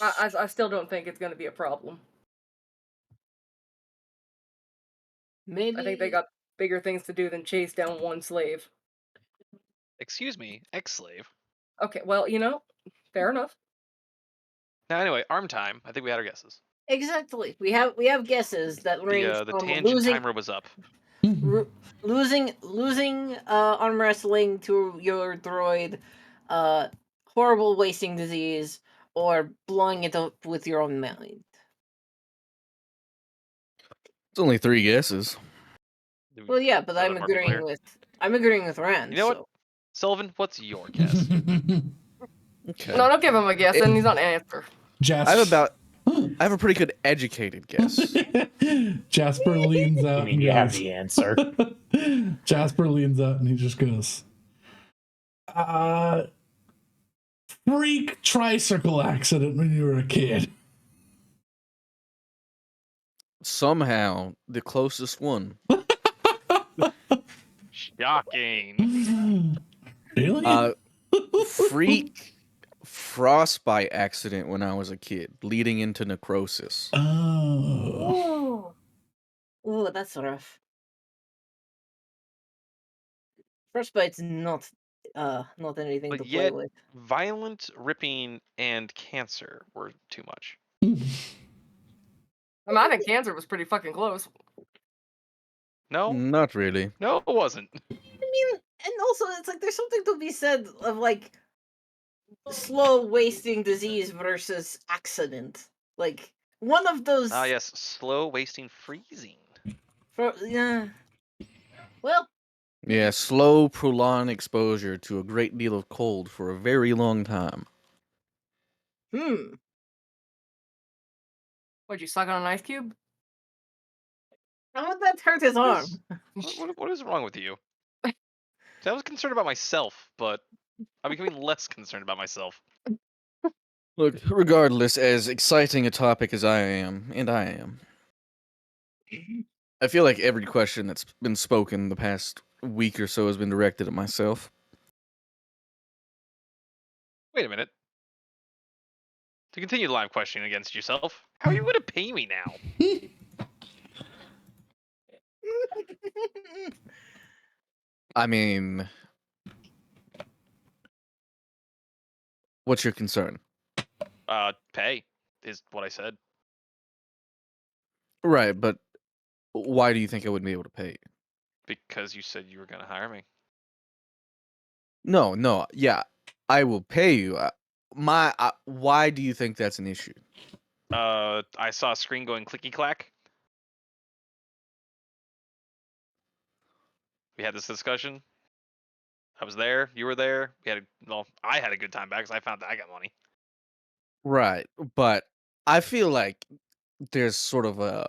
S3: I still don't think it's going to be a problem.
S4: Maybe
S3: I think they got bigger things to do than chase down one slave.
S2: Excuse me, ex-slave.
S3: Okay, well, fair enough.
S2: Now, anyway, arm time. I think we had our guesses.
S4: exactly. We have guesses that range
S2: The
S4: from
S2: tangent timer was up.
S4: losing arm wrestling to your droid, horrible wasting disease, or blowing it up with your own mind.
S6: It's only 3 guesses.
S4: Well, yeah, but
S2: So
S4: I'm
S2: that more people
S4: agreeing with Rand.
S2: You know what?
S4: So.
S2: Sullivan, what's your guess?
S6: Okay.
S3: No, don't give him a guess, and he's not an answer.
S6: I have a pretty good educated guess.
S1: Jasper leans out.
S7: I mean, you have the answer.
S1: Jasper leans out and he just goes, freak tricycle accident when you were a kid.
S6: Somehow, the closest one.
S2: Shocking.
S1: Really?
S6: Freak frostbite accident when I was a kid, leading into necrosis.
S1: Oh.
S4: Ooh, that's rough. Frostbite's not anything
S2: But
S4: to play
S2: yet,
S4: with.
S2: violent, ripping, and cancer were too much.
S3: I think cancer was pretty fucking close.
S2: No,
S6: Not really.
S2: no, it wasn't.
S4: I mean, and also it's like there's something to be said of like slow wasting disease versus accident. Like one of those.
S2: Ah, yes, slow, wasting, freezing.
S4: Yeah. Well.
S6: Yeah, slow, prolonged exposure to a great deal of cold for a very long time.
S3: What'd you suck on an ice cube?
S4: How would that hurt his arm?
S2: What is wrong with you? I was concerned about myself, but I'm becoming less concerned about myself.
S6: Look, regardless, as exciting a topic as I am, and I am, I feel like every question that's been spoken the past week or so has been directed at myself.
S2: Wait a minute. To continue the line of questioning against yourself, how are you going to pay me now?
S6: I mean, what's your concern?
S2: Pay is what I said.
S6: Right, but why do you think I wouldn't be able to pay you?
S2: Because you said you were going to hire me.
S6: No, yeah, I will pay you. Why do you think that's an issue?
S2: I saw a screen going clicky clack. We had this discussion. I was there. You were there. I had a good time back because I found that I got money.
S6: Right, but I feel like there's sort of a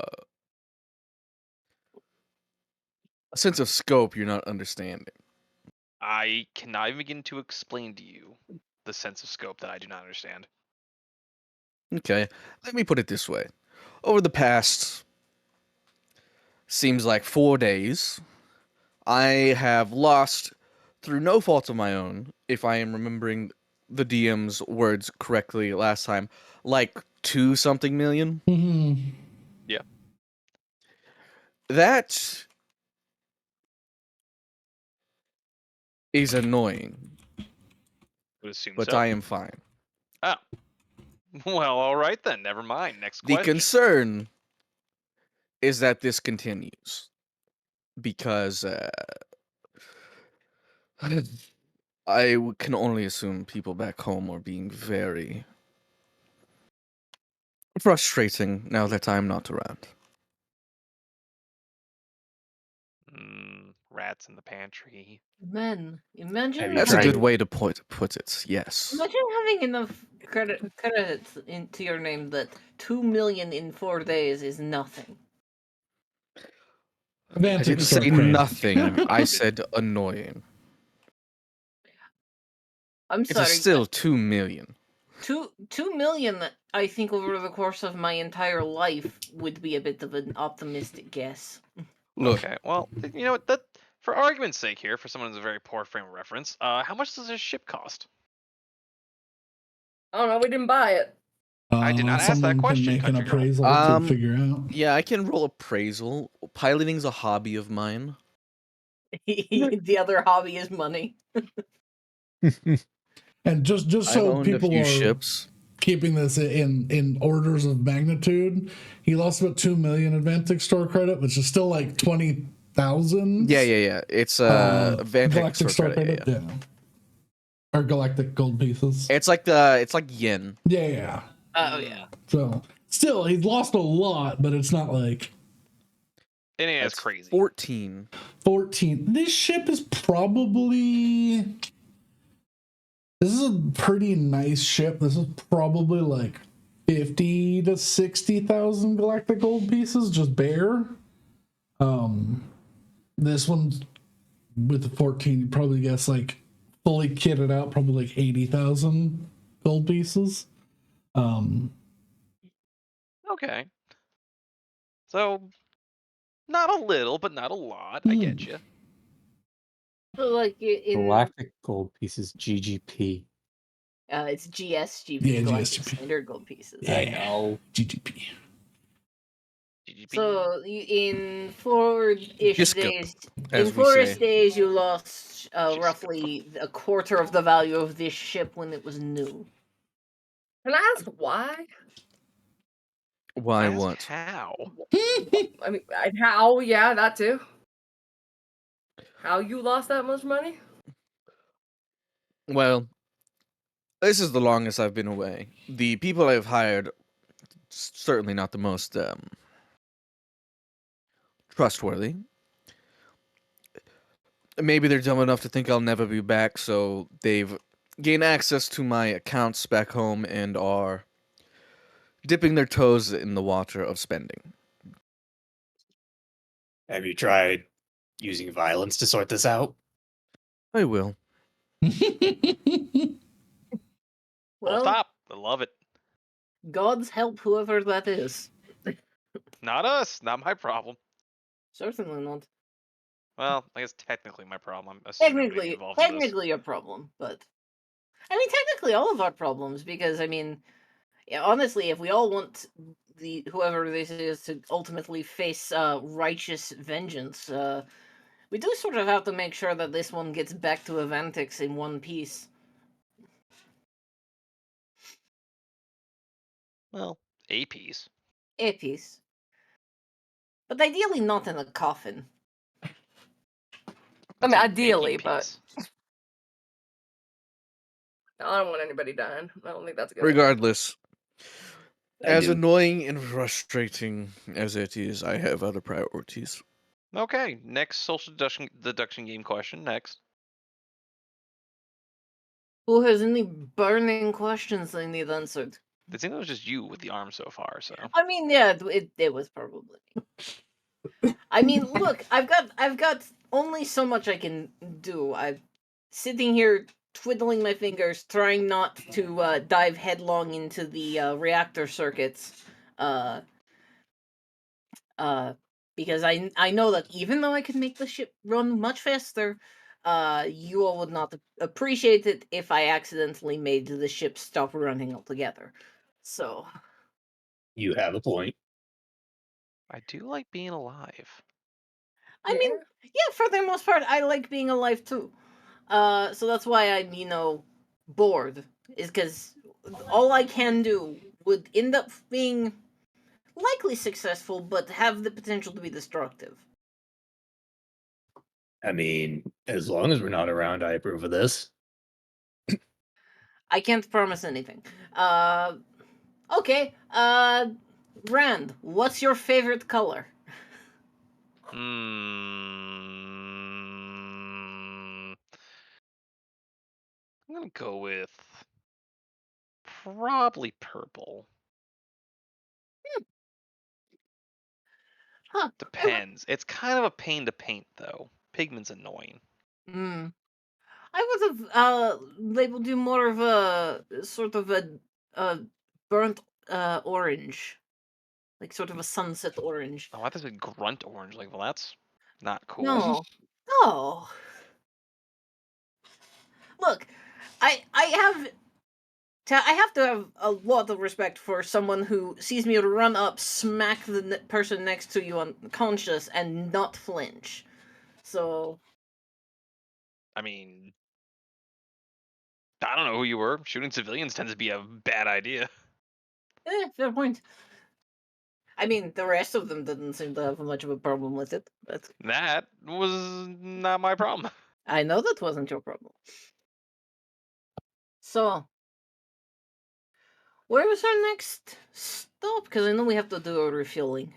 S6: sense of scope you're not understanding.
S2: I cannot even begin to explain to you the sense of scope that I do not understand.
S6: Okay, let me put it this way. Over the past, seems like 4 days, I have lost, through no fault of my own, if I am remembering the DM's words correctly last time, like 2-something million.
S1: Mm-hmm.
S6: That is annoying,
S2: Would assume
S6: but
S2: so.
S6: I am fine.
S2: Oh. Well, all right then. Never mind. Next
S6: The
S2: question.
S6: concern is that this continues because can only assume people back home are being very frustrating now that I'm not around.
S2: Rats in the pantry.
S4: Man, imagine
S7: Have you
S6: That's a good
S7: tried-
S6: way to put it. Yes.
S4: Imagine having enough credits into your name that 2 million in 4 days is nothing.
S6: I
S1: Vantic
S6: didn't
S1: store
S6: say
S1: credit.
S6: nothing. I said annoying.
S4: I'm
S6: It's
S4: sorry.
S6: still 2 million.
S4: 2 million, I think, over the course of my entire life would be a bit of an optimistic guess.
S6: Look,
S2: Okay. Well, you know what? That for argument's sake here, for someone who's a very poor frame of reference, how much does this ship cost?
S3: I don't know. We didn't buy it.
S2: I did not ask that
S1: Someone can
S2: question,
S1: make an
S2: Country Girl.
S1: appraisal to figure out.
S6: yeah, I can roll appraisal. Piloting's a hobby of mine.
S4: The other hobby is money.
S1: And just
S6: I've
S1: so
S6: owned a
S1: people
S6: few
S1: are
S6: ships.
S1: keeping this in orders of magnitude, he lost about 2 million Advantic store credit, which is still like 20,000.
S6: Yeah. It's Vantic
S1: Galactic store credit.
S6: yeah.
S1: Or galactic gold pieces.
S6: It's like yen.
S1: Yeah.
S4: Oh, yeah.
S1: So still, he's lost a lot, but it's not like
S2: It ain't as
S6: That's
S2: crazy.
S6: 14.
S1: 14. This ship is probably. This is a pretty nice ship. This is probably like 50 to 60,000 galactic gold pieces, just bare. This one's with the 14, you probably guess like fully kitted out, probably like 80,000 gold pieces.
S2: Okay. So, not a little, but not a lot. I get you.
S4: So, like,
S5: Galactic gold pieces, GGP.
S4: it's GSGP,
S1: Yeah,
S4: Galactic
S1: GSGP.
S4: Standard Gold Pieces.
S1: Yeah.
S5: I know.
S1: GGP.
S2: GGP.
S4: So, in 4-ish
S6: Giscup,
S4: days,
S6: as
S4: in
S6: we
S4: 4-ish
S6: say.
S4: days, you lost
S2: Giscup.
S4: roughly a quarter of the value of this ship when it was new.
S3: Can I ask why?
S6: Why
S2: Ask
S6: what?
S2: how?
S3: I mean, how? Yeah, that too. How you lost that much money?
S6: Well, this is the longest I've been away. The people I've hired, certainly not the most trustworthy. Maybe they're dumb enough to think I'll never be back, so they've gained access to my accounts back home and are dipping their toes in the water of spending.
S7: Have you tried using violence to sort this out?
S6: I will.
S2: Full
S4: Well,
S2: stop. I love it.
S4: God's help whoever that is.
S2: Not us. Not my problem.
S4: Certainly not.
S2: Well, I guess technically my problem. I'm assuming everybody involved in this.
S4: Technically a problem, but I mean, technically all of our problems, because I mean, yeah, honestly, if we all want whoever this is to ultimately face righteous vengeance, we do sort of have to make sure that this one gets back to Avantix in one piece.
S2: Well, a piece.
S4: A piece. But ideally not in a coffin.
S3: I mean,
S2: That's a
S3: ideally,
S2: making
S3: but
S2: piece.
S3: I don't want anybody dying. I don't think that's a good idea.
S6: Regardless,
S7: I
S6: as
S7: do.
S6: annoying and frustrating as it is, I have other priorities.
S2: Okay, next social deduction game question. Next.
S4: Who has any burning questions they need answered?
S2: I think it was just you with the arm so far. So
S4: I mean, yeah, it was probably. I mean, look, I've got only so much I can do. I'm sitting here twiddling my fingers, trying not to dive headlong into the reactor circuits. Because I know that even though I can make the ship run much faster, you all would not appreciate it if I accidentally made the ship stop running altogether. So
S7: You have a point.
S2: I do like being alive.
S4: I mean, yeah, for the most part, I like being alive too. So that's why I'm, bored. Is because all I can do would end up being likely successful, but have the potential to be destructive.
S7: I mean, as long as we're not around, I approve of this.
S4: I can't promise anything. Okay. Rand, what's your favorite color?
S2: I'm gonna go with probably purple.
S4: Huh.
S2: Depends. It's kind of a pain to paint though. Pigment's annoying.
S4: Hmm. I would have labeled you more of a sort of a burnt orange, like sort of a sunset orange.
S2: Oh, I thought it was grunt orange. Like, well, that's not cool.
S4: No. Oh. Look, I have to have a lot of respect for someone who sees me run up, smack the person next to you unconscious, and not flinch. So,
S2: I mean, I don't know who you were. Shooting civilians tends to be a bad idea.
S4: fair point. I mean, the rest of them didn't seem to have much of a problem with it, but
S2: That was not my problem.
S4: I know that wasn't your problem. So, where was our next stop? Because I know we have to do a refueling.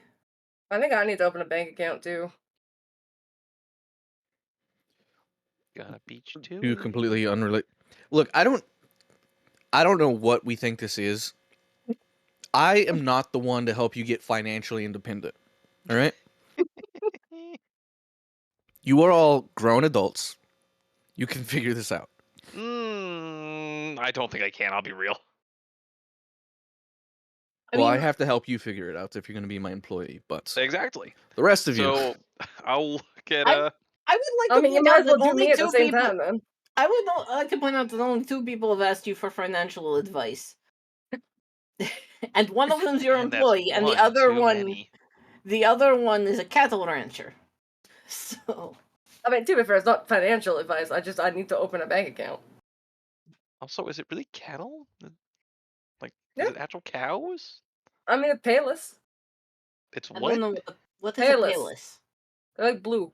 S3: I think I need to open a bank account too.
S2: Got a beach too.
S6: Two completely unrelated. Look, I don't know what we think this is. I am not the one to help you get financially independent. All right? You are all grown adults. You can figure this out.
S2: I don't think I can. I'll be real.
S6: I have to help you figure it out if you're going to be my employee. But
S2: Exactly.
S6: the rest of you,
S2: So I'll look at
S4: I would like
S3: I
S4: to
S3: mean, you
S4: point
S3: might
S4: out
S3: as well
S4: that
S3: do
S4: only
S3: me at the
S4: two
S3: same
S4: people.
S3: time then.
S4: I would like to point out that only two people have asked you for financial advice, and one of them's your
S2: and that's
S4: employee, and the
S2: one
S4: other
S2: too
S4: one,
S2: many.
S4: the other one is a cattle rancher. So,
S3: I mean, to be fair, it's not financial advice. I need to open a bank account.
S2: Also, is it really cattle? Like,
S3: Yeah.
S2: is it actual cows?
S3: I mean, it's payless.
S2: It's
S4: I
S2: what?
S4: don't know what is a
S3: Payless.
S4: payless.
S3: They're like blue.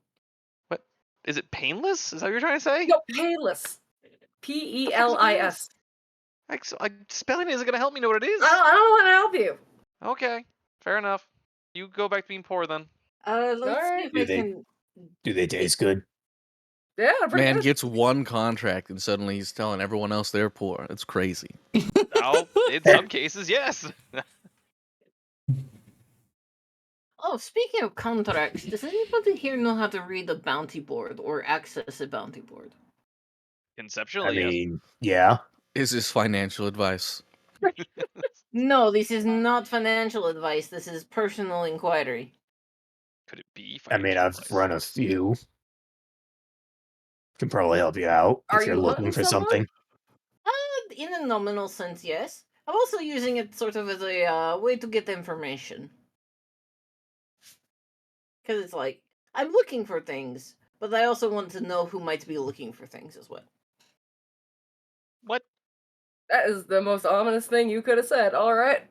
S2: What? Is it painless? Is that what you're trying to say?
S3: No, payless. P-E-L-I-S.
S2: Like, spelling isn't gonna help me know what it is.
S3: I don't want to help you.
S2: Okay, fair enough. You go back to being poor then.
S4: Let's see
S3: Alright.
S4: if I can.
S7: Do they taste good?
S3: Yeah, they're pretty
S6: man
S3: good.
S6: gets one contract and suddenly he's telling everyone else they're poor. It's crazy.
S2: In some cases, yes.
S4: Oh, speaking of contracts, does anybody here know how to read a bounty board or access a bounty board?
S2: Conceptually,
S7: I mean, yeah.
S6: Is this financial advice?
S4: No, this is not financial advice. This is personal inquiry.
S2: Could it be
S7: I mean,
S2: financial
S7: I've
S2: advice?
S7: run a few. Can probably help you out
S3: Are
S7: if you're
S3: you
S7: looking
S3: hunting
S7: for
S3: someone?
S7: something.
S4: In a nominal sense, yes. I'm also using it sort of as a way to get information. Because it's like, I'm looking for things, but I also want to know who might be looking for things as well.
S2: What?
S3: That is the most ominous thing you could have said. All right.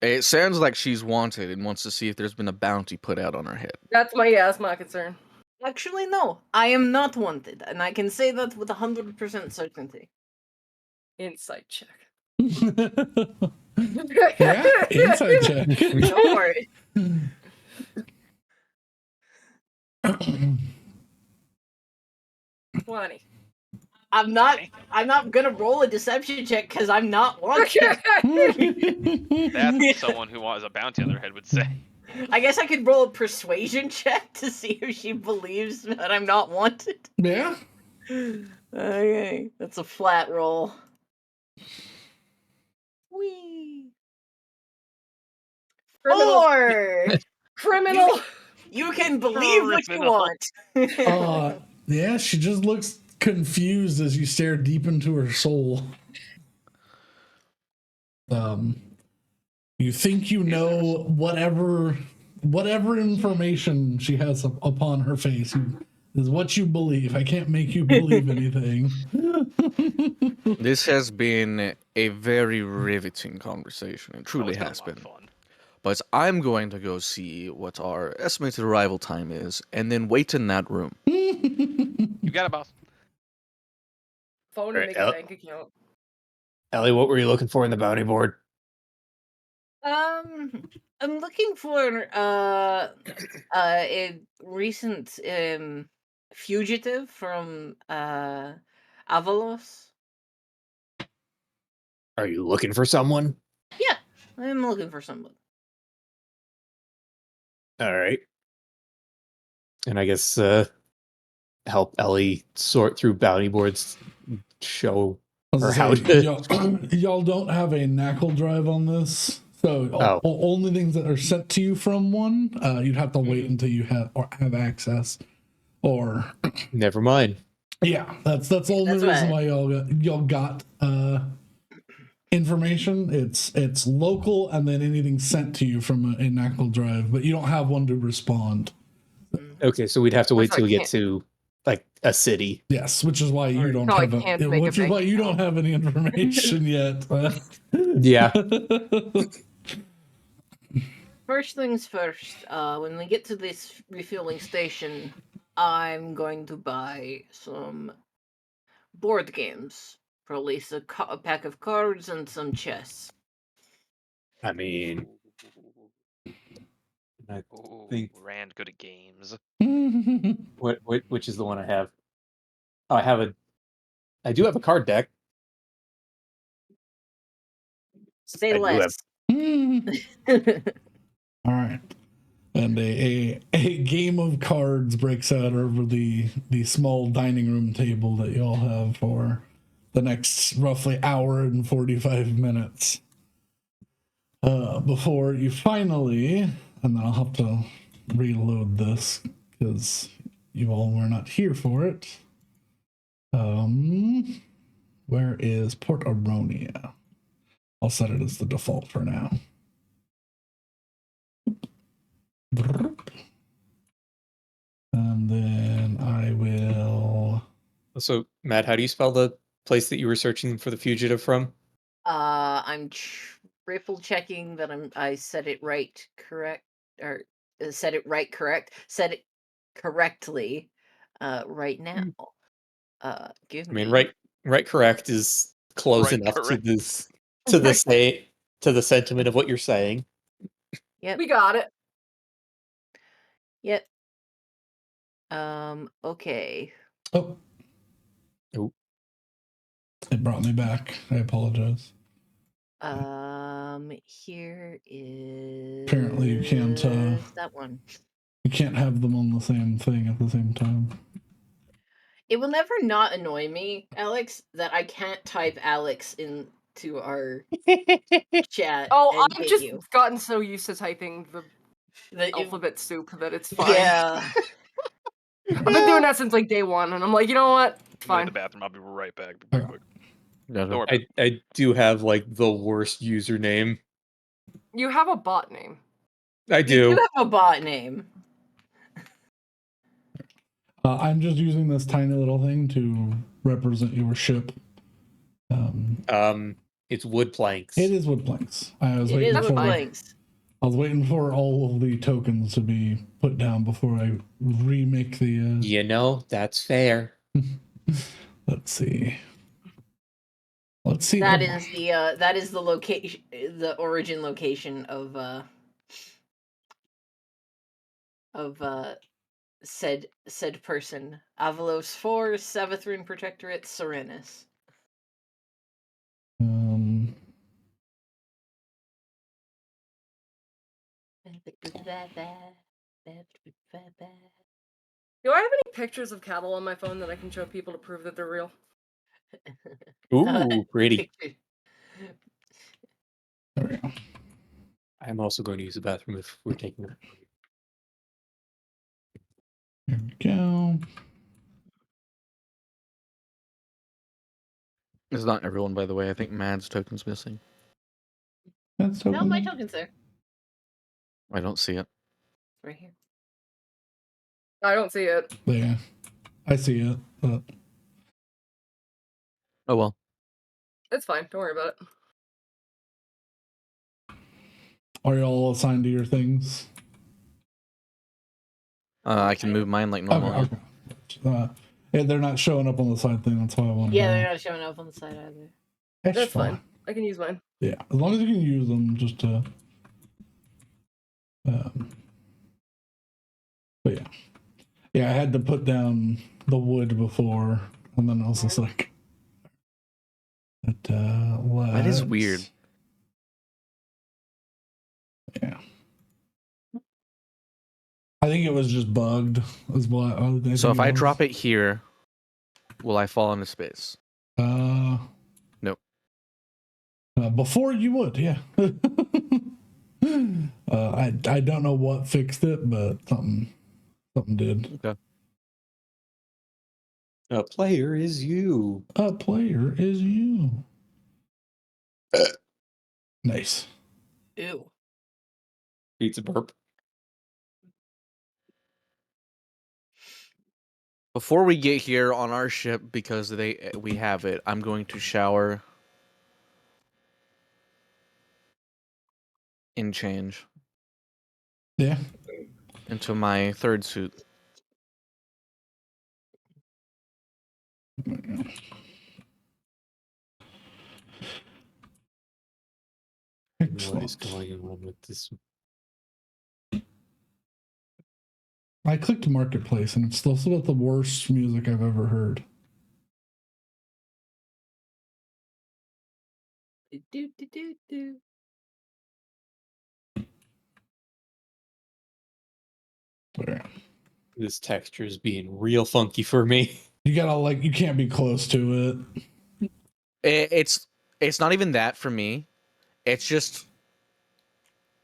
S6: It sounds like she's wanted and wants to see if there's been a bounty put out on her head.
S3: That's my concern.
S4: Actually, no. I am not wanted, and I can say that with 100% certainty.
S3: Insight check.
S1: Yeah, inside check.
S4: Don't worry.
S3: 20.
S4: I'm not gonna roll a deception check because I'm not wanted.
S2: That's someone who has a bounty on their head would say.
S4: I guess I could roll a persuasion check to see if she believes that I'm not wanted.
S1: Yeah.
S4: Okay, that's a flat roll. Whee!
S3: Criminals,
S4: 4!
S3: Criminal!
S4: You can believe what you
S2: Criminal.
S4: want.
S1: Yeah, she just looks confused as you stare deep into her soul. You think you know whatever information she has upon her face is what you believe. I can't make you believe anything.
S6: This has been a very riveting conversation. It truly
S2: It's been a
S6: has
S2: lot
S6: been.
S2: of fun.
S6: But I'm going to go see what our estimated arrival time is, and then wait in that room.
S2: You got it, boss.
S3: Phone to make a bank account.
S7: Ellie, what were you looking for in the bounty board?
S4: I'm looking for a recent fugitive from Avalos.
S7: Are you looking for someone?
S4: Yeah, I'm looking for someone.
S7: All right. And I guess help Ellie sort through bounty boards, show her how to.
S1: y'all don't have a knuckle drive on this, so only things that are sent to you from one, you'd have to wait until you have access. Or
S7: Never mind.
S1: Yeah, that's the only reason why y'all got information. It's local, and then anything sent to you from a knuckle drive, but you don't have one to respond.
S7: Okay, so we'd have to wait till we get to like a city.
S1: Yes, which is why you don't have which is why you don't have any information yet.
S7: Yeah.
S4: First things first, when we get to this refueling station, I'm going to buy some board games. For at least a pack of cards and some chess.
S7: I mean, I think
S2: Rand good at games.
S7: which is the one I have? Oh, I do have a card deck.
S4: Say less.
S1: All right. And a game of cards breaks out over the small dining room table that you all have for the next roughly hour and 45 minutes. Before you finally, and then I'll have to reload this because you all were not here for it. Where is Port Aronia? I'll set it as the default for now. And then I will.
S5: So, Matt, how do you spell the place that you were searching for the fugitive from?
S4: I'm triple checking that I said it right, correct, or said it right, correct, said it correctly, right now. Give me.
S5: Right, correct is close enough
S2: correct.
S5: to the sentiment of what you're saying.
S4: Yep.
S3: We got it.
S4: Yep. Okay.
S1: Oh.
S5: Oh.
S1: It brought me back. I apologize.
S4: Here is.
S1: Apparently you can't.
S4: That one.
S1: You can't have them on the same thing at the same time.
S4: It will never not annoy me, Alex, that I can't type Alex into our chat.
S3: Oh,
S4: and
S3: I've
S4: hit
S3: just
S4: you.
S3: gotten so used to typing the alphabet soup that it's fine.
S4: Yeah.
S3: I've been doing that since like day one, and I'm like, you know what? It's
S2: I'm going
S3: fine.
S2: to the bathroom. I'll be right back. Be real quick. Don't worry about it.
S5: I do have like the worst username.
S3: You have a bot name.
S5: I do.
S4: You do have a bot name.
S1: I'm just using this tiny little thing to represent your ship.
S5: It's wood planks.
S1: It is wood planks. I was waiting for all of the tokens to be put down before I remake the.
S5: You know, that's fair.
S1: Let's see.
S4: That is the location, the origin location of said person. Avalos 4, Savathrin Protectorate, Serenus.
S3: Do I have any pictures of cattle on my phone that I can show people to prove that they're real?
S5: Ooh, pretty. I'm also going to use the bathroom if we're taking it.
S1: There we go.
S6: It's not everyone, by the way. I think Mad's token's missing.
S1: That's
S4: No, my
S1: open.
S4: token's there.
S6: I don't see it.
S4: Right here.
S3: I don't see it.
S1: Yeah, I see it. But
S6: Oh well.
S3: It's fine. Don't worry about it.
S1: are you all assigned to your things?
S6: I can move mine like normal.
S1: Okay. Yeah, they're not showing up on the side thing. That's why I wanted.
S4: Yeah, they're not showing up on the side either.
S3: That's fine. I can use mine.
S1: Yeah, as long as you can use them, just to. But yeah, I had to put down the wood before, and then I was just like,
S6: That is weird.
S1: Yeah. I think it was just bugged. Is what.
S6: So if I drop it here, will I fall into space?
S1: Nope. Before you would, yeah. I don't know what fixed it, but something did.
S6: Okay.
S5: A player is you.
S1: A player is you. Nice.
S4: Ew.
S5: Pizza burp.
S6: Before we get here on our ship, because we have it, I'm going to shower and change.
S1: Yeah.
S6: Into my third suit.
S1: Excellent.
S5: What is going on with this?
S1: I clicked Marketplace, and it's still about the worst music I've ever heard. There.
S5: This texture is being real funky for me.
S1: You gotta you can't be close to it.
S6: It's not even that for me. It's just,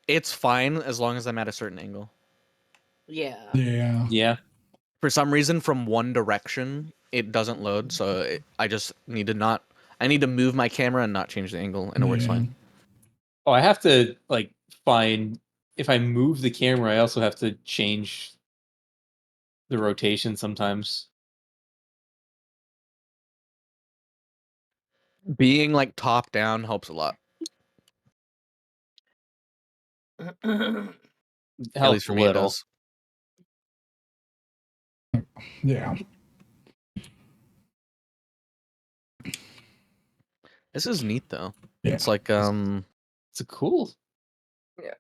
S6: it's fine as long as I'm at a certain angle.
S4: Yeah.
S1: Yeah.
S5: Yeah.
S6: For some reason, from one direction, it doesn't load. So I just need to I need to move my camera and not change the angle, and it works fine.
S5: Oh, I have to find, if I move the camera, I also have to change the rotation sometimes.
S6: Being top down helps a lot. At least for me, it does.
S1: Yeah.
S6: This is neat though.
S1: Yeah.
S6: It's like
S5: it's cool.
S3: Yeah.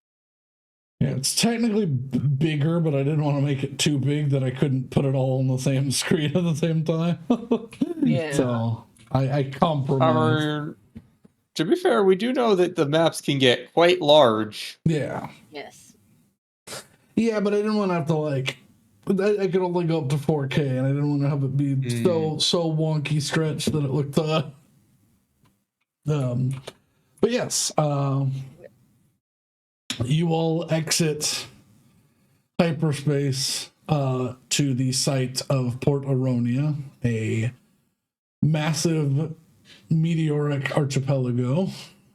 S1: Yeah, it's technically bigger, but I didn't want to make it too big that I couldn't put it all on the same screen at the same time.
S4: Yeah.
S1: So I compromised.
S5: To be fair, we do know that the maps can get quite large.
S1: Yeah.
S4: Yes.
S1: Yeah, but I didn't want to have to I could only go up to 4K, and I didn't want to have it be so wonky stretched that it looked but yes, you all exit hyperspace to the site of Port Aronia, a massive meteoric archipelago,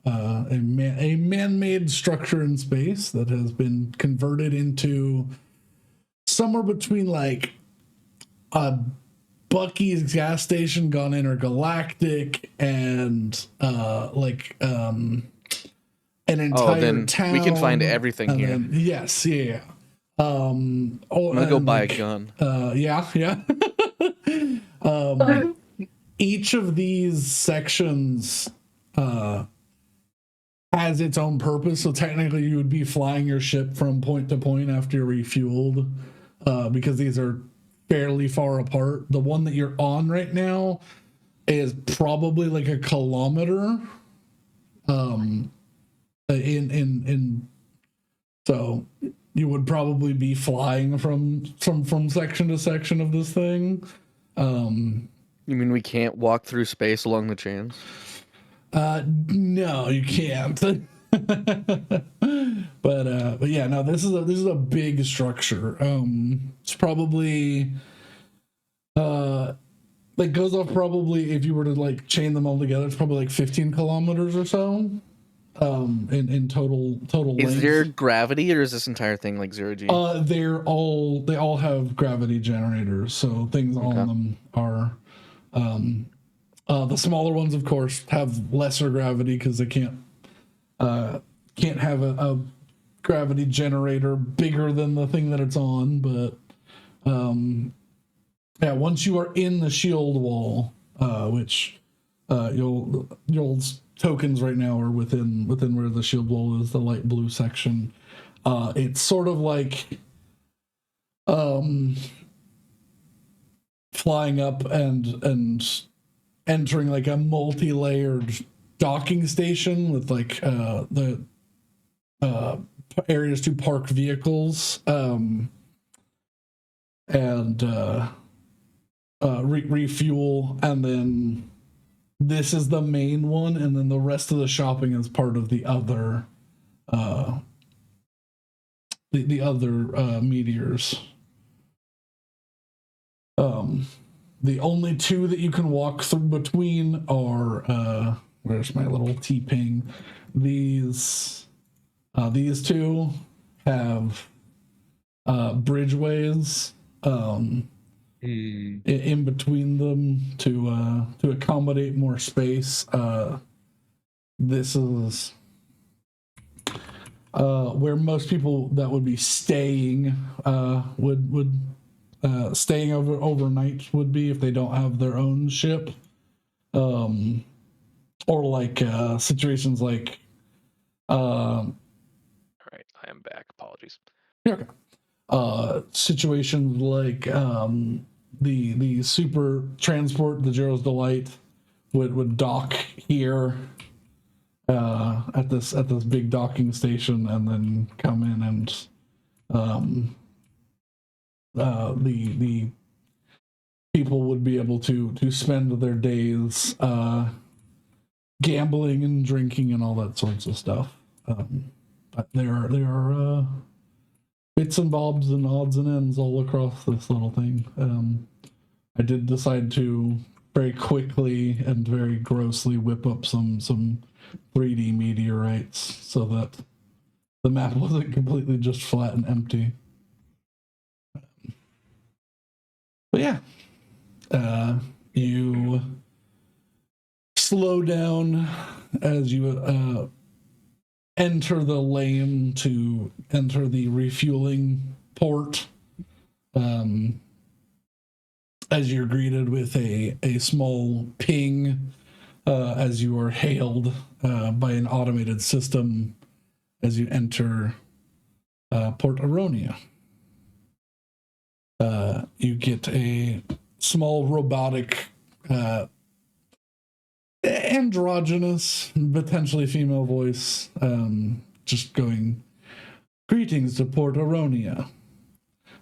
S1: a man-made structure in space that has been converted into somewhere between a Bucky's gas station gone intergalactic and an entire town.
S6: We can find everything here.
S1: Yes, yeah.
S6: I'm gonna go buy a gun.
S1: Yeah. Each of these sections has its own purpose. So technically, you would be flying your ship from point to point after you're refueled, because these are fairly far apart. The one that you're on right now is probably a kilometer. So you would probably be flying from section to section of this thing.
S6: You mean we can't walk through space along the chains?
S1: No, you can't. But yeah, no, this is a big structure. It's probably like goes off probably, if you were to like chain them all together, it's probably like 15 kilometers or so. In total
S6: Is
S1: length.
S6: there gravity, or is this entire thing like 0G?
S1: They all have gravity generators, so things on them are the smaller ones, of course, have lesser gravity because they can't have a gravity generator bigger than the thing that it's on. But yeah, once you are in the shield wall, which you'll tokens right now are within where the shield wall is, the light blue section. It's sort of like flying up and entering like a multi-layered docking station with like the areas to park vehicles and refuel, and then this is the main one, and then the rest of the shopping is part of the other the other meteors. The only two that you can walk through between are where's my little T-ping? These two have bridgeways in between them to accommodate more space. This is where most people that would be staying would staying overnight would be if they don't have their own ship, or like situations like
S2: All right, I am back. Apologies.
S1: okay. Situations like the super transport, the Jero's Delight, would dock here at this big docking station, and then come in and the people would be able to spend their days gambling and drinking and all that sorts of stuff. But there are bits and bobs and odds and ends all across this little thing. I did decide to very quickly and very grossly whip up some 3D meteorites so that the map wasn't completely just flat and empty. But yeah, you slow down as you enter the lane to enter the refueling port. As you're greeted with a small ping as you are hailed by an automated system as you enter Port Aronia. You get a small robotic androgynous, potentially female voice, just going, "Greetings to Port Aronia.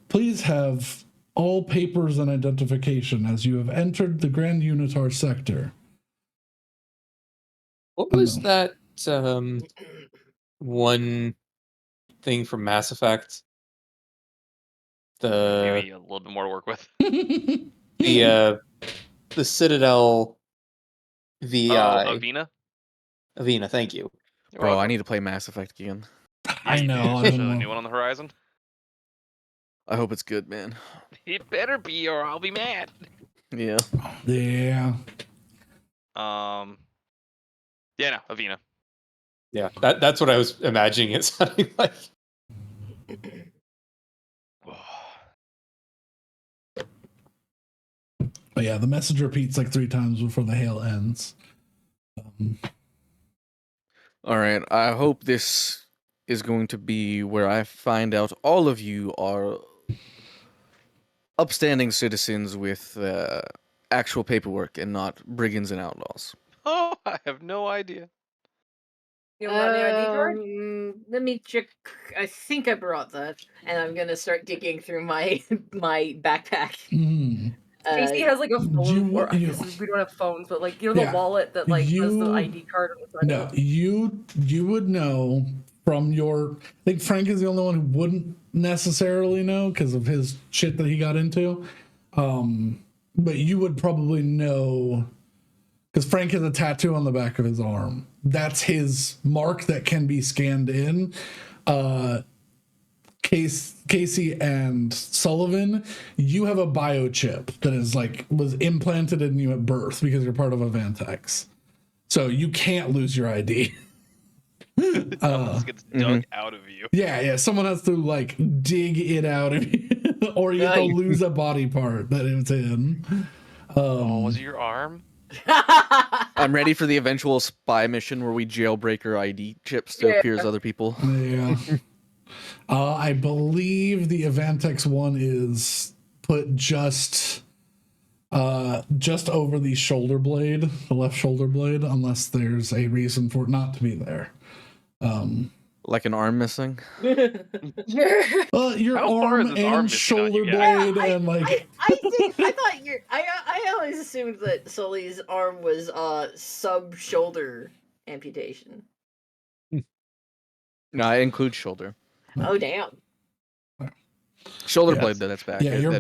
S1: Please have all papers and identification as you have entered the Grand Unitar sector."
S5: What was that one thing from Mass Effect?
S2: Maybe a little bit more to work with.
S5: The Citadel VI.
S2: Oh, Avina?
S5: Avina, thank you.
S2: You're
S6: Bro, I
S2: welcome.
S6: need to play Mass Effect again.
S1: I know.
S2: Is there a new one on the horizon?
S6: I hope it's good, man.
S2: It better be, or I'll be mad.
S6: Yeah.
S1: Yeah.
S2: Yeah, no, Avina.
S5: Yeah, that's what I was imagining it sounding like.
S1: But yeah, the message repeats like 3 times before the hail ends.
S6: All right. I hope this is going to be where I find out all of you are upstanding citizens with actual paperwork and not brigands and outlaws.
S2: Oh, I have no idea.
S3: You don't got any ID card?
S4: Let me check. I think I brought that, and I'm gonna start digging through my my backpack.
S3: Casey has like a phone.
S1: you-
S3: We don't have phones, but like the wallet that like has the ID card on the side.
S1: No, you would know from your. I think Frank is the only one who wouldn't necessarily know because of his shit that he got into. But you would probably know because Frank has a tattoo on the back of his arm. That's his mark that can be scanned in. Casey and Sullivan, you have a biochip that is was implanted in you at birth because you're part of a Vantex. So you can't lose your ID.
S2: It almost gets dug out of you.
S1: Yeah. Someone has to dig it out of you, or you have to lose a body part that it's in.
S2: Was it your arm?
S6: I'm ready for the eventual spy mission where we jailbreak our ID chips to appear as other people.
S1: Yeah. I believe the Avantex one is put just over the shoulder blade, the left shoulder blade, unless there's a reason for it not to be there.
S6: Like an arm missing?
S1: Well, your arm and shoulder blade and
S4: I always assumed that Sully's arm was sub-shoulder amputation.
S6: No, I include shoulder.
S4: Oh damn.
S6: Shoulder blade though, that's back.
S1: Yeah, yours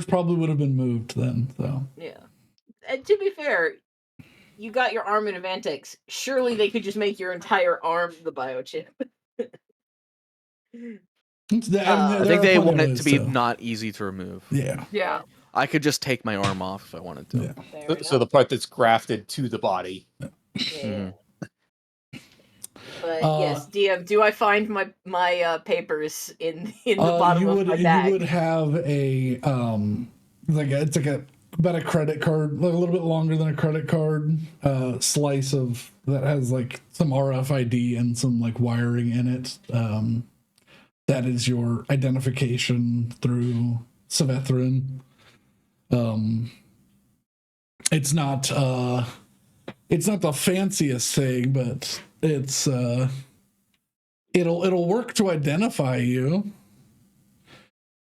S1: probably would have been moved then, so.
S4: Yeah. And to be fair, you got your arm in Avantex. Surely they could just make your entire arm the biochip.
S6: I think they want it to be not easy to remove.
S1: Yeah.
S3: Yeah.
S6: I could just take my arm off if I wanted to.
S1: Yeah.
S5: So the part that's grafted to the body.
S4: Yeah. But yes, DM, do I find my papers in the bottom of my bag?
S1: You would have a it's about a credit card, a little bit longer than a credit card, slice of that has some RFID and some wiring in it. That is your identification through Svethren. It's not the fanciest thing, but it's it'll work to identify you.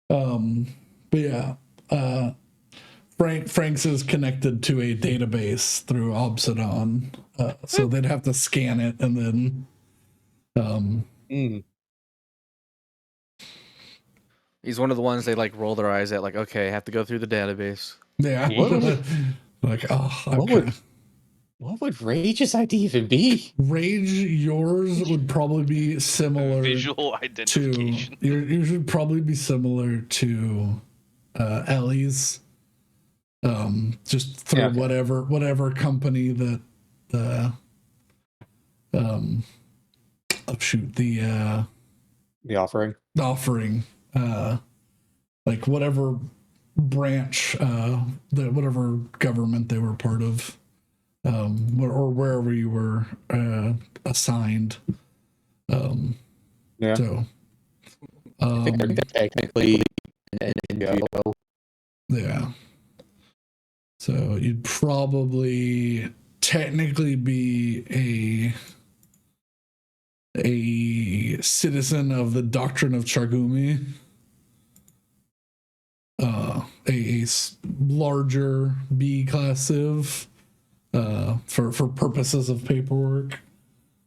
S1: But yeah, Frank's is connected to a database through Obsidian, so they'd have to scan it and then.
S6: He's one of the ones they roll their eyes at, okay, I have to go through the database.
S1: Yeah.
S5: What would Rage's ID even be?
S1: Rage, yours would probably be similar.
S2: Visual identification.
S1: Yours would probably be similar to Ellie's. Just through whatever company that the
S5: offering.
S1: Whatever branch, whatever government they were part of, or wherever you were assigned. So,
S5: I think they're technically an NGO.
S1: Yeah. So you'd probably technically be a citizen of the doctrine of Chargumi. A larger B class civ for purposes of paperwork,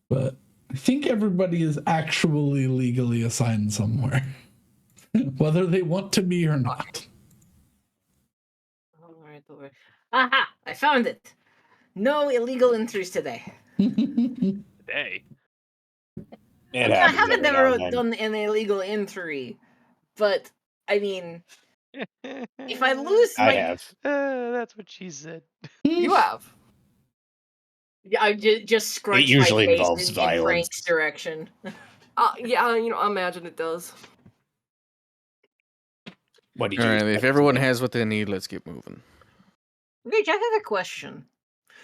S1: but I think everybody is actually legally assigned somewhere, whether they want to be or not.
S4: All right. Aha! I found it. No illegal entries today.
S2: Today.
S4: I haven't never done an illegal entry, but I mean, if I lose,
S5: I have.
S2: That's what she said.
S3: You have.
S4: Yeah, I just scrunch
S5: It usually
S4: my face
S5: involves
S4: in
S5: violence.
S4: Frank's direction.
S3: Yeah, I imagine it does.
S5: What do you?
S6: All right, if everyone has what they need, let's keep moving.
S4: Rich, I have a question.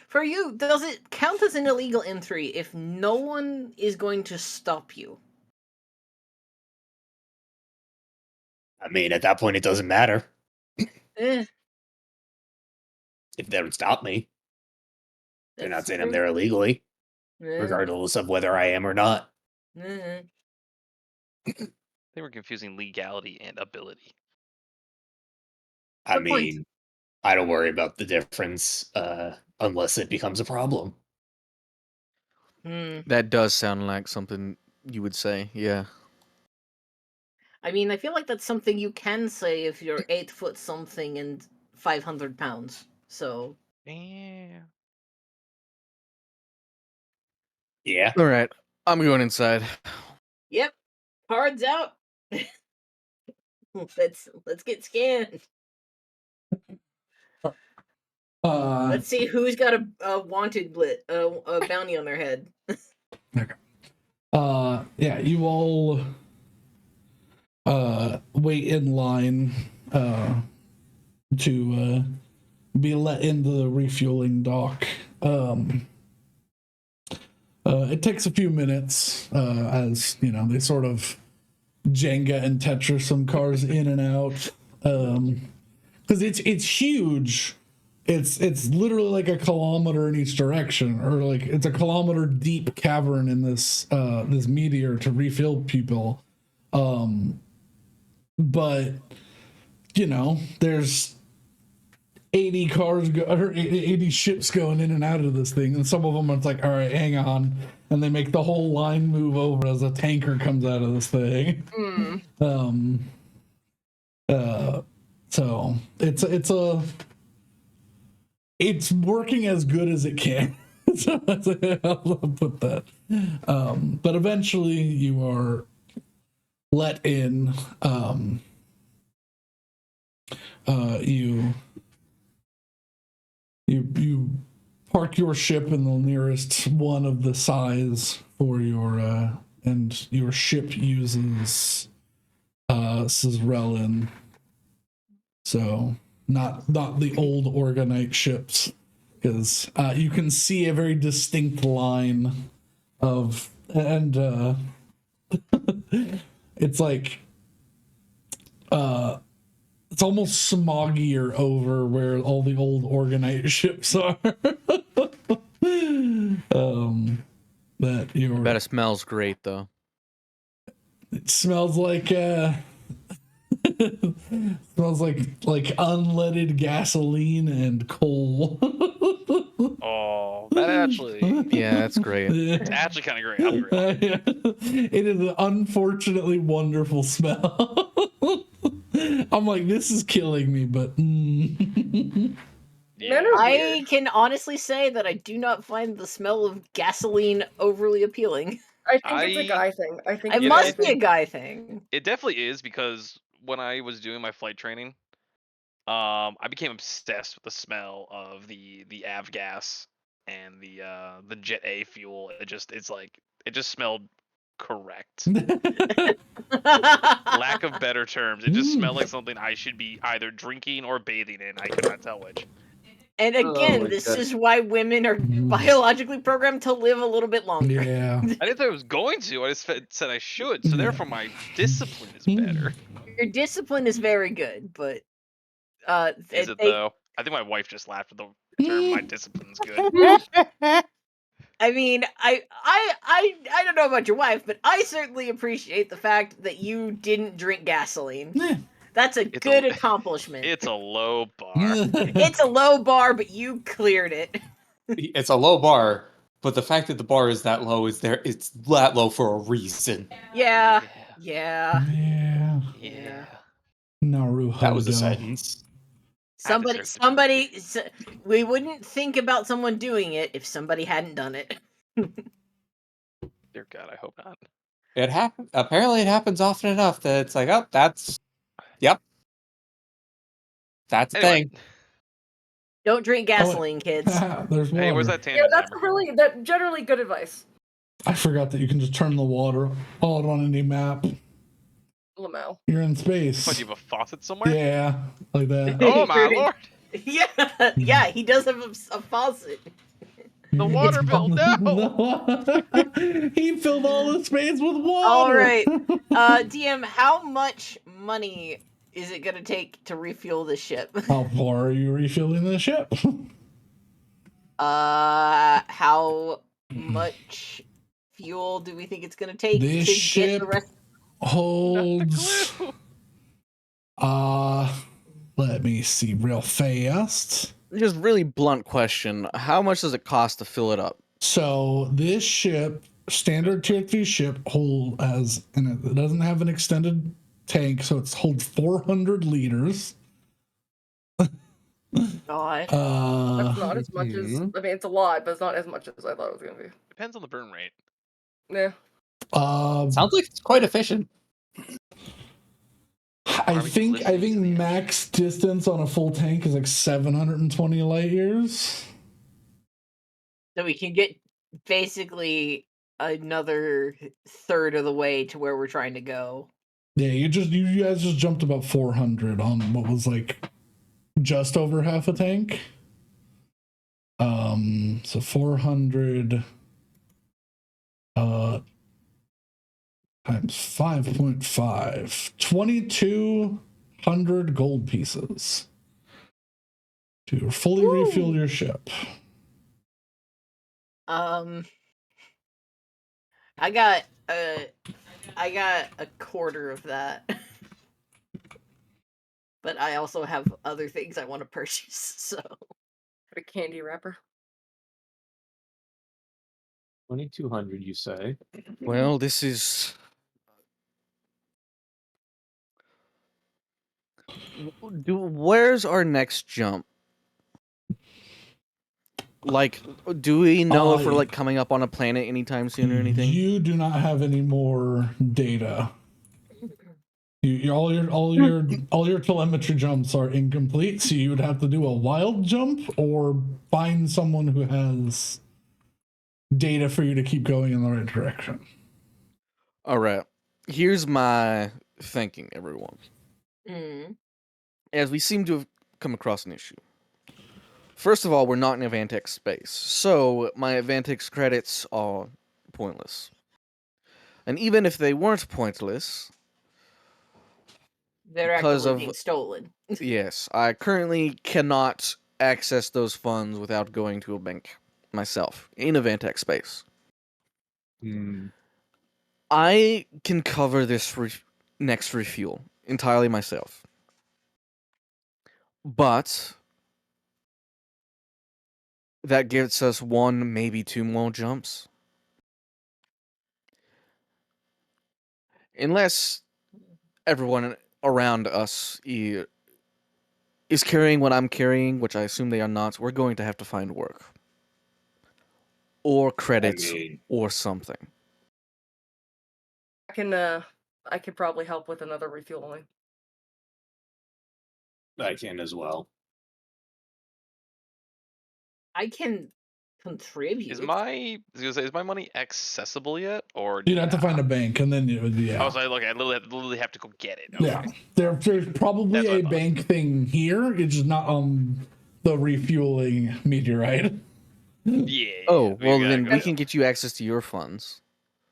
S4: For you, does it count as an illegal entry if no one is going to stop you?
S5: I mean, at that point, it doesn't matter. If they don't stop me, they're not saying I'm there illegally, regardless of whether I am or not.
S4: Mm-hmm.
S2: They were confusing legality and ability.
S5: I mean, I don't worry about the difference unless it becomes a problem.
S6: That does sound like something you would say, yeah.
S4: I mean, I feel like that's something you can say if you're 8 foot something and 500 pounds. So.
S2: Yeah.
S5: Yeah.
S6: All right, I'm going inside.
S4: Yep. Cards out. let's get scanned. Let's see who's got a wanted a bounty on their head.
S1: Okay. Yeah, you all wait in line to be let into the refueling dock. It takes a few minutes as you know they sort of Jenga and Tetris some cars in and out because it's huge. It's literally like a kilometer in each direction, or like it's a kilometer deep cavern in this this meteor to refill people. But you know, there's 80 cars or 80 ships going in and out of this thing, and some of them it's like, all right, hang on, and they make the whole line move over as a tanker comes out of this thing. So it's working as good as it can. So I'll put that. But eventually you are let in. You park your ship in the nearest one of the size for your and your ship uses Sisrelin. So not the old Organite ships, because you can see a very distinct line of, and it's like it's almost smoggier over where all the old Organite ships are. That you're.
S6: I bet it smells great though.
S1: It smells like smells like unleaded gasoline and coal.
S2: Oh, that actually.
S6: Yeah, that's great.
S2: It's actually kind of great. I'm great.
S1: It is an unfortunately wonderful smell. I'm like, this is killing me, but
S2: Yeah.
S4: I can honestly say that I do not find the smell of gasoline overly appealing.
S3: I think it's a guy thing. I think
S4: It
S2: Yeah,
S4: must be a guy thing.
S2: It definitely is, because when I was doing my flight training, I became obsessed with the smell of the avgas and the Jet A fuel. It just smelled correct. Lack of better terms, it just smelled like something I should be either drinking or bathing in. I could not tell which.
S4: And again,
S6: my
S4: this
S6: God.
S4: is why women are biologically programmed to live a little bit longer.
S1: yeah.
S2: I didn't think I was going to. I just said I should. So therefore, my discipline is better.
S4: Your discipline is very good, but
S2: Is it though? I think my wife just laughed at the term "my discipline's good."
S4: I mean, I don't know about your wife, but I certainly appreciate the fact that you didn't drink gasoline.
S1: Yeah.
S4: That's a good accomplishment.
S2: It's a low bar.
S4: It's a low bar, but you cleared it.
S5: It's a low bar, but the fact that the bar is that low it's that low for a reason.
S4: Yeah.
S1: Yeah. Naruto.
S5: That was a sentence.
S4: Somebody, we wouldn't think about someone doing it if somebody hadn't done it.
S2: Dear God, I hope not.
S5: It happens. Apparently, it happens often enough that it's like, oh, that's a thing.
S4: Don't drink gasoline, kids.
S1: There's water.
S2: Hey, where's that
S3: Yeah,
S2: tangent
S3: that's
S2: timer?
S3: generally good advice.
S1: I forgot that you can just turn the water all on any map.
S3: Lamau.
S1: You're in space.
S2: What, do you have a faucet somewhere?
S1: Yeah, like that.
S2: Oh my lord!
S4: Yeah, he does have a faucet.
S2: The water bill, no!
S1: He filled all the space with water.
S4: All right, DM, how much money is it gonna take to refuel the ship?
S1: How far are you refilling the ship?
S4: How much fuel do we think it's gonna take
S1: This
S4: to
S1: ship
S4: get the rest?
S1: holds. Let me see real fast.
S6: Just really blunt question. How much does it cost to fill it up?
S1: So this ship, standard tier 3 ship, and it doesn't have an extended tank, so it holds 400 liters.
S4: God.
S3: That's not as much as,
S5: Mhm.
S3: I mean, it's a lot, but it's not as much as I thought it was gonna be.
S2: Depends on the burn rate.
S3: Yeah.
S5: Sounds like it's quite efficient.
S1: I think max distance on a full tank is like 720 light years.
S4: So we can get basically another third of the way to where we're trying to go.
S1: Yeah, you guys just jumped about 400 on what was like just over half a tank. So 400 times 5.5, 2,200 gold pieces to fully refuel your ship.
S4: I got a quarter of that. But I also have other things I want to purchase, so
S3: A candy wrapper.
S5: 2,200, you say?
S6: Well, this is. Where's our next jump? Like, do we know if we're like coming up on a planet anytime soon or anything?
S1: You do not have any more data. All your telemetry jumps are incomplete, so you would have to do a wild jump or find someone who has data for you to keep going in the right direction.
S6: All right. Here's my thinking, everyone. As we seem to have come across an issue. First of all, we're not in Avantex space, so my Avantex credits are pointless. And even if they weren't pointless,
S4: they're
S6: because
S4: actually
S6: of
S4: being stolen.
S6: yes, I currently cannot access those funds without going to a bank myself in Avantex space. I can cover this next refuel entirely myself. But that gets us 1, maybe 2 more jumps. Unless everyone around us is carrying what I'm carrying, which I assume they are not, we're going to have to find work. Or credits, or something.
S3: I can probably help with another refueling.
S5: I can as well.
S4: I can contribute.
S2: Is my money accessible yet, or
S1: You'd have to find a bank, and then it would be
S2: Oh, so I literally have to go get it.
S1: Yeah, there's probably
S2: That's what I
S1: a
S2: thought.
S1: bank thing here. It's just not on the refueling meteorite.
S2: Yeah.
S6: Oh, well
S2: gotta
S6: then
S2: go.
S6: we can get you access to your funds.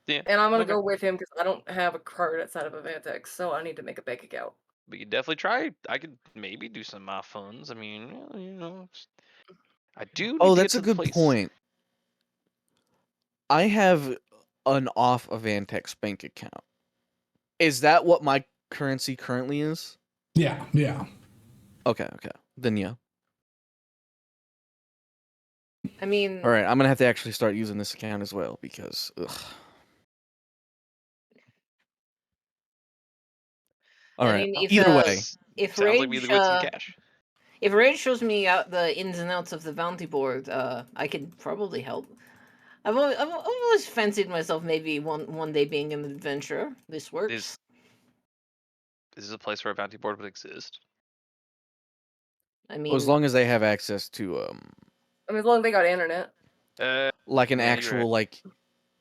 S2: Yeah.
S3: And I'm gonna
S2: Okay.
S3: go with him because I don't have a card outside of Avantex, so I need to make a bank account.
S2: We could definitely try. I could maybe do some of my funds. I mean, I do. Need
S6: Oh,
S2: to
S6: that's
S2: get
S6: a
S2: to the
S6: good
S2: place.
S6: point. I have an off Avantex bank account. Is that what my currency currently is?
S1: Yeah.
S6: Okay. Then yeah.
S4: I mean,
S6: all right, I'm gonna have to actually start using this account as well because. All right.
S4: if,
S6: Either way,
S4: if
S2: sounds like we
S4: Rage,
S2: either with some cash.
S4: If Rage shows me out the ins and outs of the bounty board, I can probably help. I've always fancied myself maybe one day being an adventurer. This works.
S2: Is this a place where a bounty board would exist?
S4: I mean,
S6: well, as long as they have access to
S3: I mean, as long as they got internet.
S6: like an
S2: yeah,
S6: actual like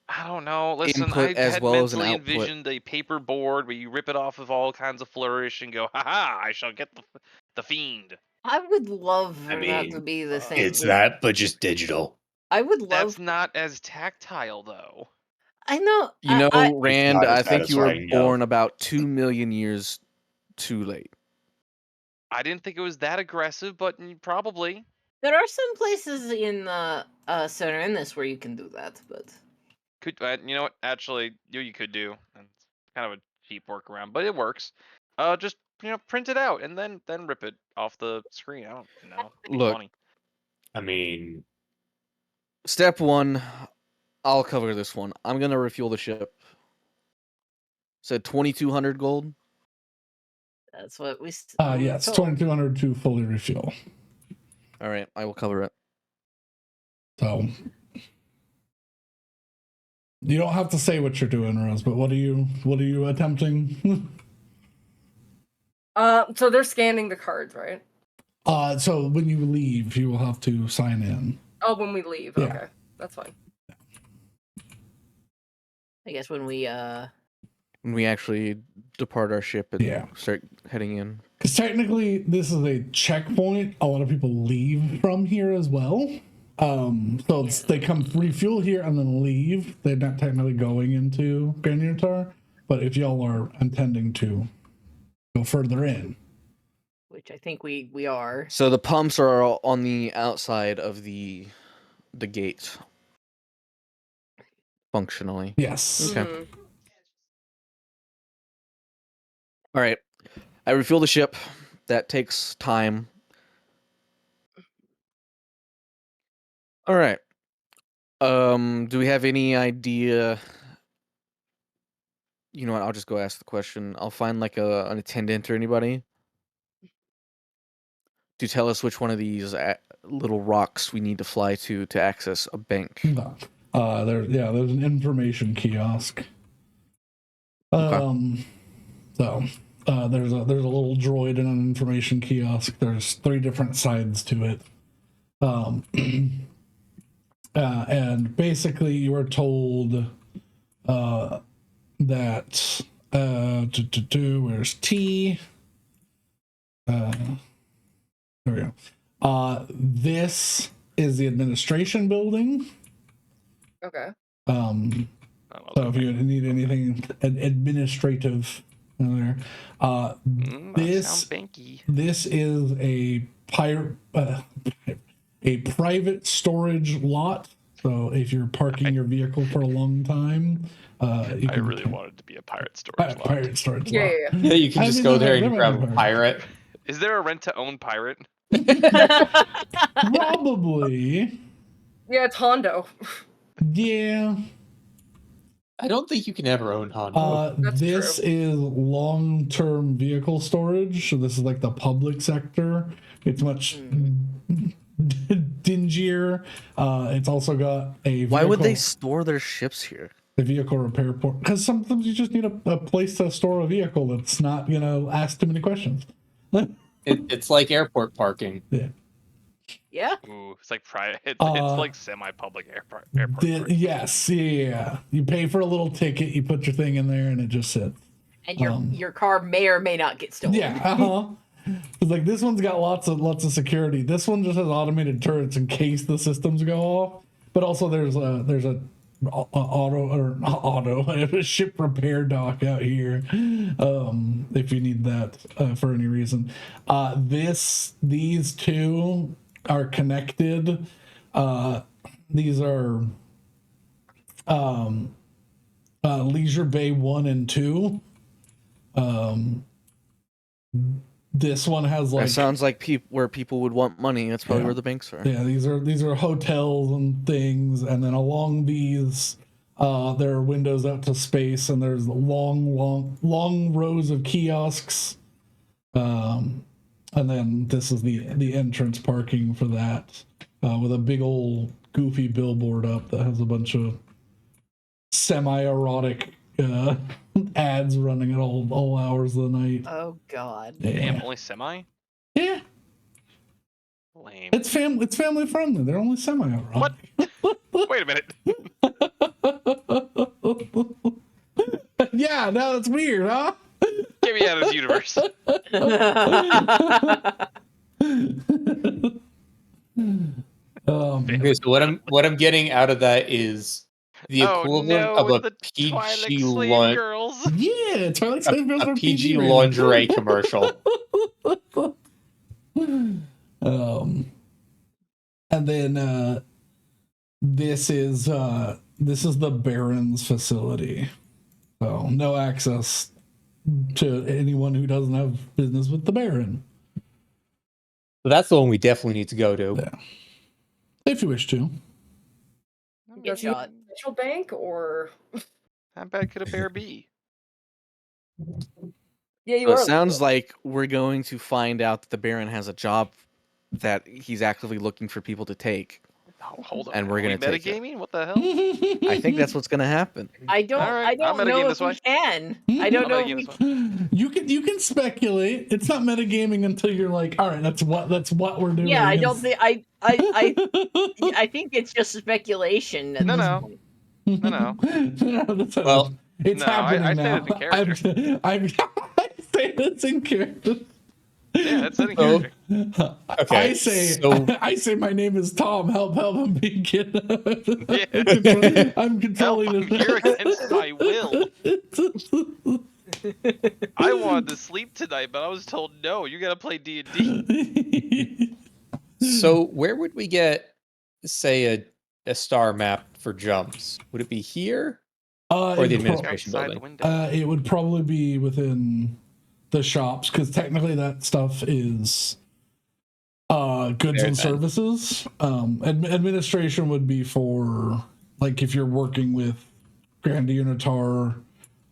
S2: I don't know. Listen,
S6: input
S2: I
S6: as
S2: had
S6: well as an
S2: mentally
S6: output.
S2: envisioned a paper board where you rip it off of all kinds of flourish and go, haha, I shall get the fiend.
S4: I would love for that to be the thing.
S5: It's that, but just digital.
S4: I would love.
S2: That's not as tactile, though.
S4: I know.
S6: You know,
S4: I
S6: Rand,
S5: not as
S6: I think you were
S5: satisfying, no.
S6: born about 2 million years too late.
S2: I didn't think it was that aggressive, but probably.
S4: There are some places in Serenus where you can do that, but
S2: Could you know what? Actually, you could do. It's kind of a cheap workaround, but it works. Just print it out and then rip it off the screen. I don't know. It'd be
S6: Look.
S2: funny.
S5: I mean,
S6: Step 1, I'll cover this one. I'm gonna refuel the ship. Said 2,200 gold.
S4: That's what we.
S1: Yes, 2,200 to fully refuel.
S6: All right, I will cover it.
S1: So you don't have to say what you're doing, Rose. But what are you attempting?
S3: So they're scanning the cards, right?
S1: So when you leave, you will have to sign in.
S3: Oh, when we leave.
S1: Yeah.
S3: Okay, that's fine.
S4: I guess when we
S6: actually depart our ship and start heading in.
S1: Because technically, this is a checkpoint. A lot of people leave from here as well. So they come refuel here and then leave. They're not technically going into Granitar, but if y'all are intending to go further in,
S4: which I think we are.
S6: So the pumps are on the outside of the gate. Functionally.
S1: Yes.
S6: Okay. All right. I refuel the ship. That takes time. All right. Do we have any idea? You know what? I'll just go ask the question. I'll find like an attendant or anybody to tell us which one of these little rocks we need to fly to access a bank.
S1: No. There's an information kiosk.
S6: Okay.
S1: So there's a little droid in an information kiosk. There's 3 different sides to it. And basically you are told that where's T? There we go. This is the administration building.
S3: Okay.
S1: So if you need anything administrative in there, this is a private storage lot. So if you're parking your vehicle for a long time,
S2: I really wanted to be a pirate storage lot.
S1: Pirate storage
S3: Yeah,
S1: lot.
S3: yeah.
S5: You can just go there and grab a pirate.
S2: Is there a rent-to-own pirate?
S1: Probably.
S3: Yeah, it's Hondo.
S1: Yeah.
S5: I don't think you can ever own Hondo.
S1: This
S3: true.
S1: is long-term vehicle storage. So this is like the public sector. It's much dingier. It's also got a vehicle,
S6: Why would they store their ships here?
S1: a vehicle repair port. Because sometimes you just need a place to store a vehicle that's not, ask too many questions.
S5: It's like airport parking.
S1: Yeah.
S4: Yeah.
S2: Ooh, it's like private. It's like semi-public airport parking.
S1: Yes, yeah. You pay for a little ticket, you put your thing in there, and it just sits.
S4: And your car may or may not get stolen.
S1: Yeah, It's like this one's got lots of security. This one just has automated turrets in case the systems go off. But also there's a ship repair dock out here, if you need that for any reason. These 2 are connected. These are Leisure Bay 1 and 2. This one has like.
S6: That sounds like where people would want money. That's probably where the banks are.
S1: Yeah, these are hotels and things, and then along these, there are windows out to space, and there's long rows of kiosks. And then this is the entrance parking for that, with a big old goofy billboard up that has a bunch of semi-erotic ads running at all hours of the night.
S4: Oh God.
S1: Yeah.
S2: Damn, only semi?
S1: Yeah.
S2: Lame.
S1: It's family friendly. They're only semi-erotic.
S2: What? Wait a minute.
S1: Yeah, no, that's weird, huh?
S2: Get me out of this universe.
S5: Okay, so what I'm getting out of that is the equivalent of a PG
S2: Girls.
S1: Yeah, Twilight Slave Girls are
S5: PG
S1: rated.
S5: lingerie commercial.
S1: And then this is the Baron's facility. So no access to anyone who doesn't have business with the Baron.
S5: So that's the one we definitely need to go to.
S1: Yeah. If you wish to.
S3: Does he
S4: shot.
S3: official bank or?
S2: How bad could a bear be?
S3: Yeah, you
S6: So it
S3: are.
S6: sounds like we're going to find out that the Baron has a job that he's actively looking for people to take.
S2: Oh, hold on.
S6: And we're
S2: Are we
S6: gonna take it.
S2: metagaming? What the hell?
S6: I think that's what's gonna happen.
S4: I don't
S2: Alright,
S4: I don't
S2: I'm
S4: know
S2: metagame
S4: if
S2: this
S4: we
S2: way.
S4: can. I don't
S2: I'm
S4: know
S2: gonna
S4: if
S2: give
S4: we
S2: this one.
S1: You can speculate. It's not metagaming until you're like, all right, that's what we're doing.
S4: Yeah, I don't think I think it's just speculation at
S2: No,
S4: this
S2: no.
S4: point.
S2: No.
S1: Well, it's
S2: no,
S1: happening
S2: I
S1: now.
S2: said it's in character.
S1: I'm say it's in character.
S2: Yeah, it's in
S5: Oh,
S2: character.
S5: Okay.
S1: I say my name is Tom. Help him be kidnapped.
S2: Yeah.
S1: I'm controlling
S2: Help, I'm
S1: this.
S2: here against my will. I wanted to sleep tonight, but I was told no. You gotta play D&D.
S5: So where would we get, say, a star map for jumps? Would it be here or the administration
S2: Outside
S5: building?
S2: the window.
S1: It would probably be within the shops because technically that stuff is goods
S5: Fair
S1: and
S5: then.
S1: services. Administration would be for like if you're working with Grand Unitar.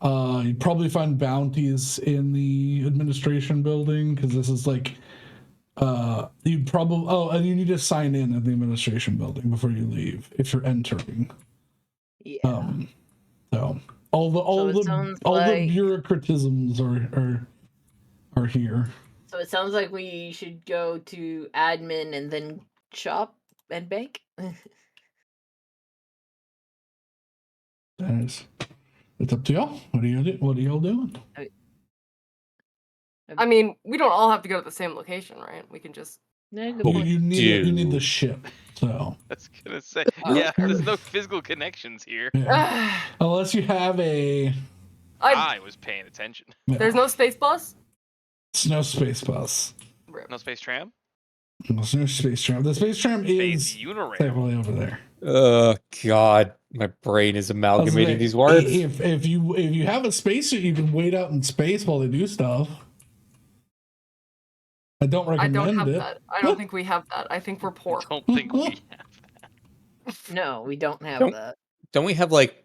S1: You'd probably find bounties in the administration building because this is like you'd probably and you need to sign in at the administration building before you leave if you're entering.
S4: Yeah.
S1: So all the bureaucratisms are here.
S4: So it sounds like we should go to admin and then shop and bank.
S1: It's up to y'all. What are y'all doing?
S3: I mean, we don't all have to go to the same location, right? We can just.
S4: No, good point.
S1: You need the ship. So
S2: I was gonna say, yeah, there's no physical connections here.
S1: yeah. Unless you have a.
S2: I was paying attention.
S1: Yeah.
S3: There's no space bus.
S1: It's no space bus.
S2: No space tram?
S1: There's no space tram. The space tram
S2: Space
S1: is
S2: Unirail.
S1: technically over there.
S5: Oh God, my brain is amalgamating these words.
S1: If you have a spacesuit, you can wait out in space while they do stuff. I don't recommend
S3: I don't have
S1: it.
S3: that. I don't think we have that. I think we're poor.
S2: I don't think we have that.
S4: No, we don't have that.
S5: Don't we have like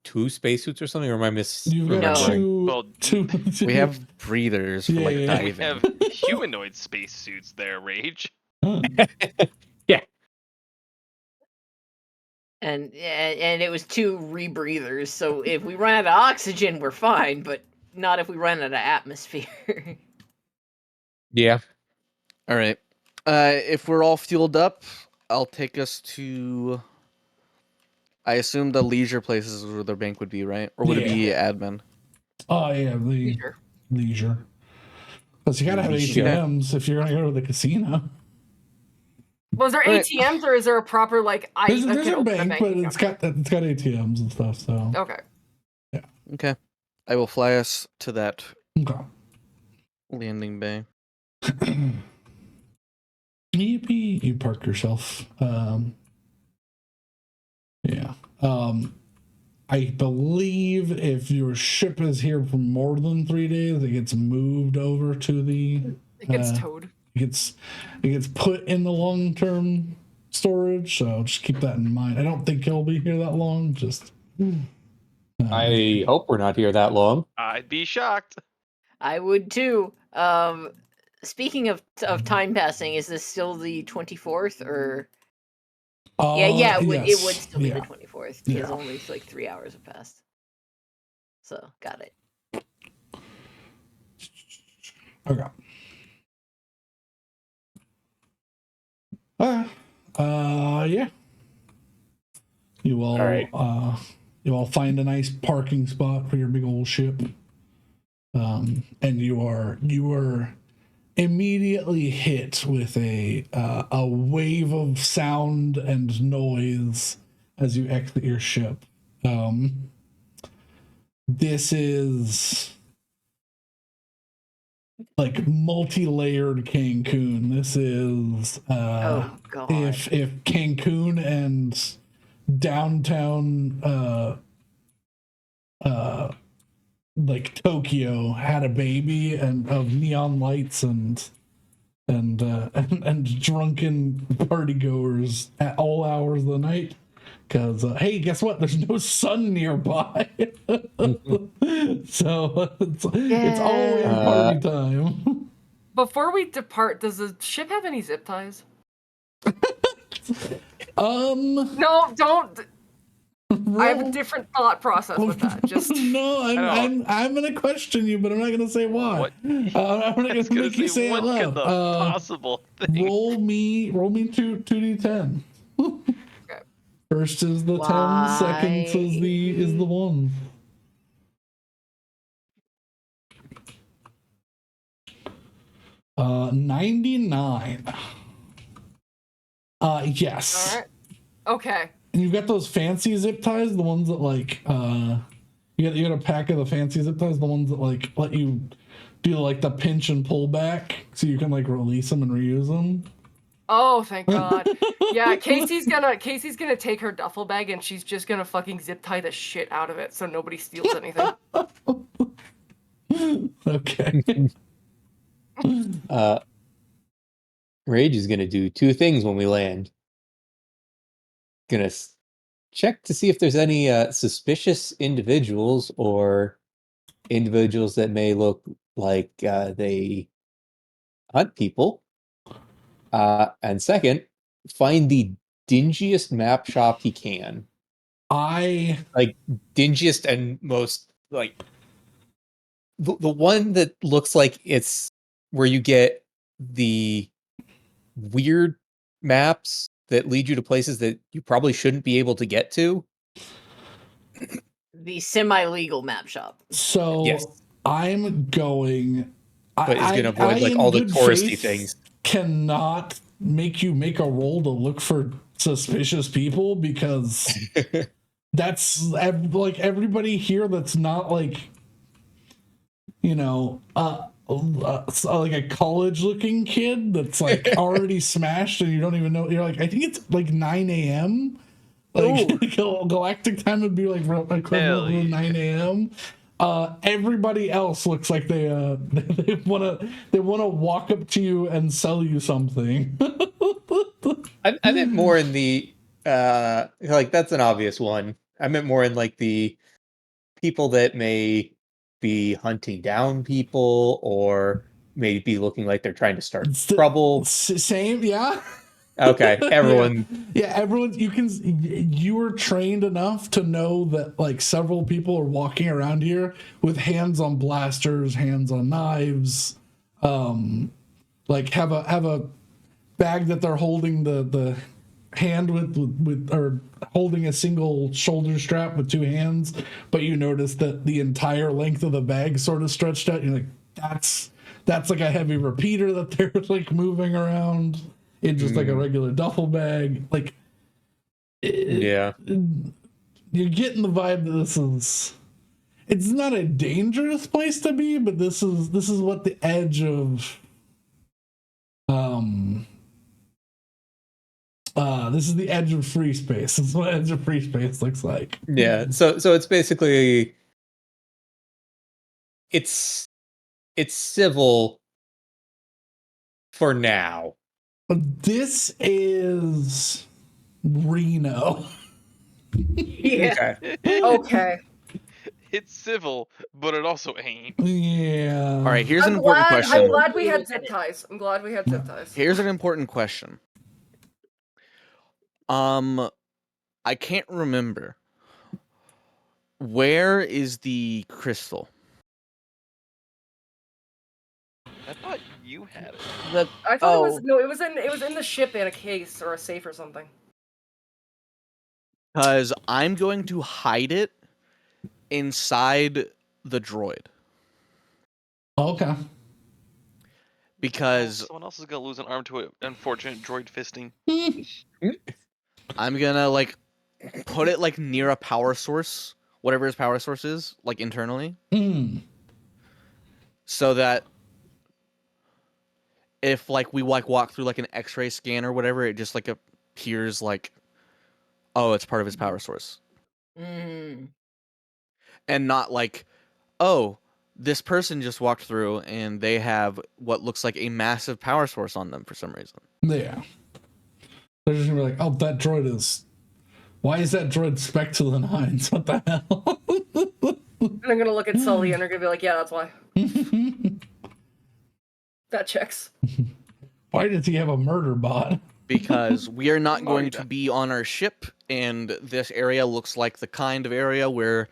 S5: 2 spacesuits or something? Or am I
S1: You've got two.
S2: Well,
S6: We have breathers for like
S2: We
S6: diving.
S2: have humanoid spacesuits there, Rage.
S5: Yeah.
S4: And it was 2 rebreathers. So if we run out of oxygen, we're fine, but not if we run out of atmosphere.
S5: Yeah.
S6: All right. If we're all fueled up, I'll take us to. I assume the leisure places where the bank would be, right? Or would it be admin?
S1: Oh yeah, leisure. Because you gotta have ATMs if you're gonna go to the casino.
S3: Was there ATMs or is there a proper like?
S1: There's a bank, but it's got ATMs and stuff. So
S3: okay.
S1: Yeah.
S6: Okay. I will fly us to that
S1: Okay.
S6: landing bay.
S1: Yippee! You park yourself. Yeah. I believe if your ship is here for more than 3 days, it gets moved over to the.
S3: It gets towed.
S1: It gets put in the long-term storage. So just keep that in mind. I don't think he'll be here that long. Just.
S5: I hope we're not here that long.
S2: I'd be shocked.
S4: I would too. Speaking of time passing, is this still the 24th or? Yeah, it would still be the 24th because only like 3 hours have passed. So got it.
S1: Okay. Yeah. You all find a nice parking spot for your big old ship. And you are immediately hit with a wave of sound and noise as you exit your ship. This is like multi-layered Cancun. This is
S4: Oh god.
S1: if Cancun and downtown like Tokyo had a baby and of neon lights and drunken partygoers at all hours of the night, Because hey, guess what? There's no sun nearby, so it's always party time.
S3: Before we depart, does the ship have any zip ties?
S1: No,
S3: don't. I have a different thought process with that. Just
S1: no, I'm gonna question you, but I'm not gonna say why.
S2: What?
S1: I'm not gonna make you say it
S2: what could
S1: loud.
S2: the possible thing?
S1: Roll me 2d10.
S3: okay.
S1: First is the 10, second is the 1. Uh, 99. Yes.
S3: All right. Okay.
S1: And you've got those fancy zip ties, the ones that like you got a pack of the fancy zip ties, the ones that like let you do like the pinch and pull back so you can like release them and reuse them.
S3: Oh, thank God. Yeah, Casey's gonna take her duffel bag and she's just gonna fucking zip tie the shit out of it so nobody steals anything.
S1: Okay.
S5: Rage is gonna do 2 things when we land. Gonna check to see if there's any suspicious individuals or individuals that may look like they hunt people. And second, find the dingiest map shop he can. Like dingiest and most like the one that looks like it's where you get the weird maps that lead you to places that you probably shouldn't be able to get to.
S4: The semi-legal map shop.
S1: So
S5: yes.
S1: I'm going.
S5: But it's going to avoid like all the touristy things.
S1: Cannot make you make a roll to look for suspicious people because that's like everybody here that's not like, you know, like a college looking kid that's like already smashed and you don't even know. You're like, I think it's like 9 a.m. Like galactic time would be like equivalent to 9 a.m. Everybody else looks like they want to walk up to you and sell you something.
S5: I meant more in the like that's an obvious one. I meant more in like the people that may be hunting down people or maybe looking like they're trying to start trouble.
S1: Same, yeah.
S5: Okay, everyone.
S1: Yeah, everyone. You were trained enough to know that like several people are walking around here with hands on blasters, hands on knives. Like have a bag that they're holding the hand with or holding a single shoulder strap with 2 hands, but you notice that the entire length of the bag sort of stretched out. You're like, that's like a heavy repeater that they're like moving around in just like a regular duffel bag. Like,
S5: yeah,
S1: you're getting the vibe that it's not a dangerous place to be, but this is what the edge of this is the edge of free space. This is what edge of free space looks like.
S5: Yeah. So it's basically it's civil for now.
S1: This is Reno.
S3: Yeah. Okay.
S2: It's civil, but it also ain't.
S1: Yeah.
S6: All right, here's an important question.
S3: I'm glad we had zip ties.
S6: Here's an important question. I can't remember. Where is the crystal?
S2: I thought you had it.
S3: I thought it was in the ship in a case or a safe or something.
S6: Because I'm going to hide it inside the droid.
S1: Okay.
S6: Because
S2: someone else is gonna lose an arm to an unfortunate droid fisting.
S6: I'm gonna like put it like near a power source, whatever his power source is, like internally. So that if like we like walk through like an X-ray scan or whatever, it just like appears like, oh, it's part of his power source. And not like, oh, this person just walked through and they have what looks like a massive power source on them for some reason.
S1: Yeah. They're just gonna be like, oh, that droid is Why is that droid Spectulin Hines? What the hell?
S3: And I'm gonna look at Sully and they're gonna be like, yeah, that's why. That checks.
S1: Why does he have a murder bot?
S6: Because we are not going to
S2: yeah.
S6: be on our ship, and this area looks like the kind of area where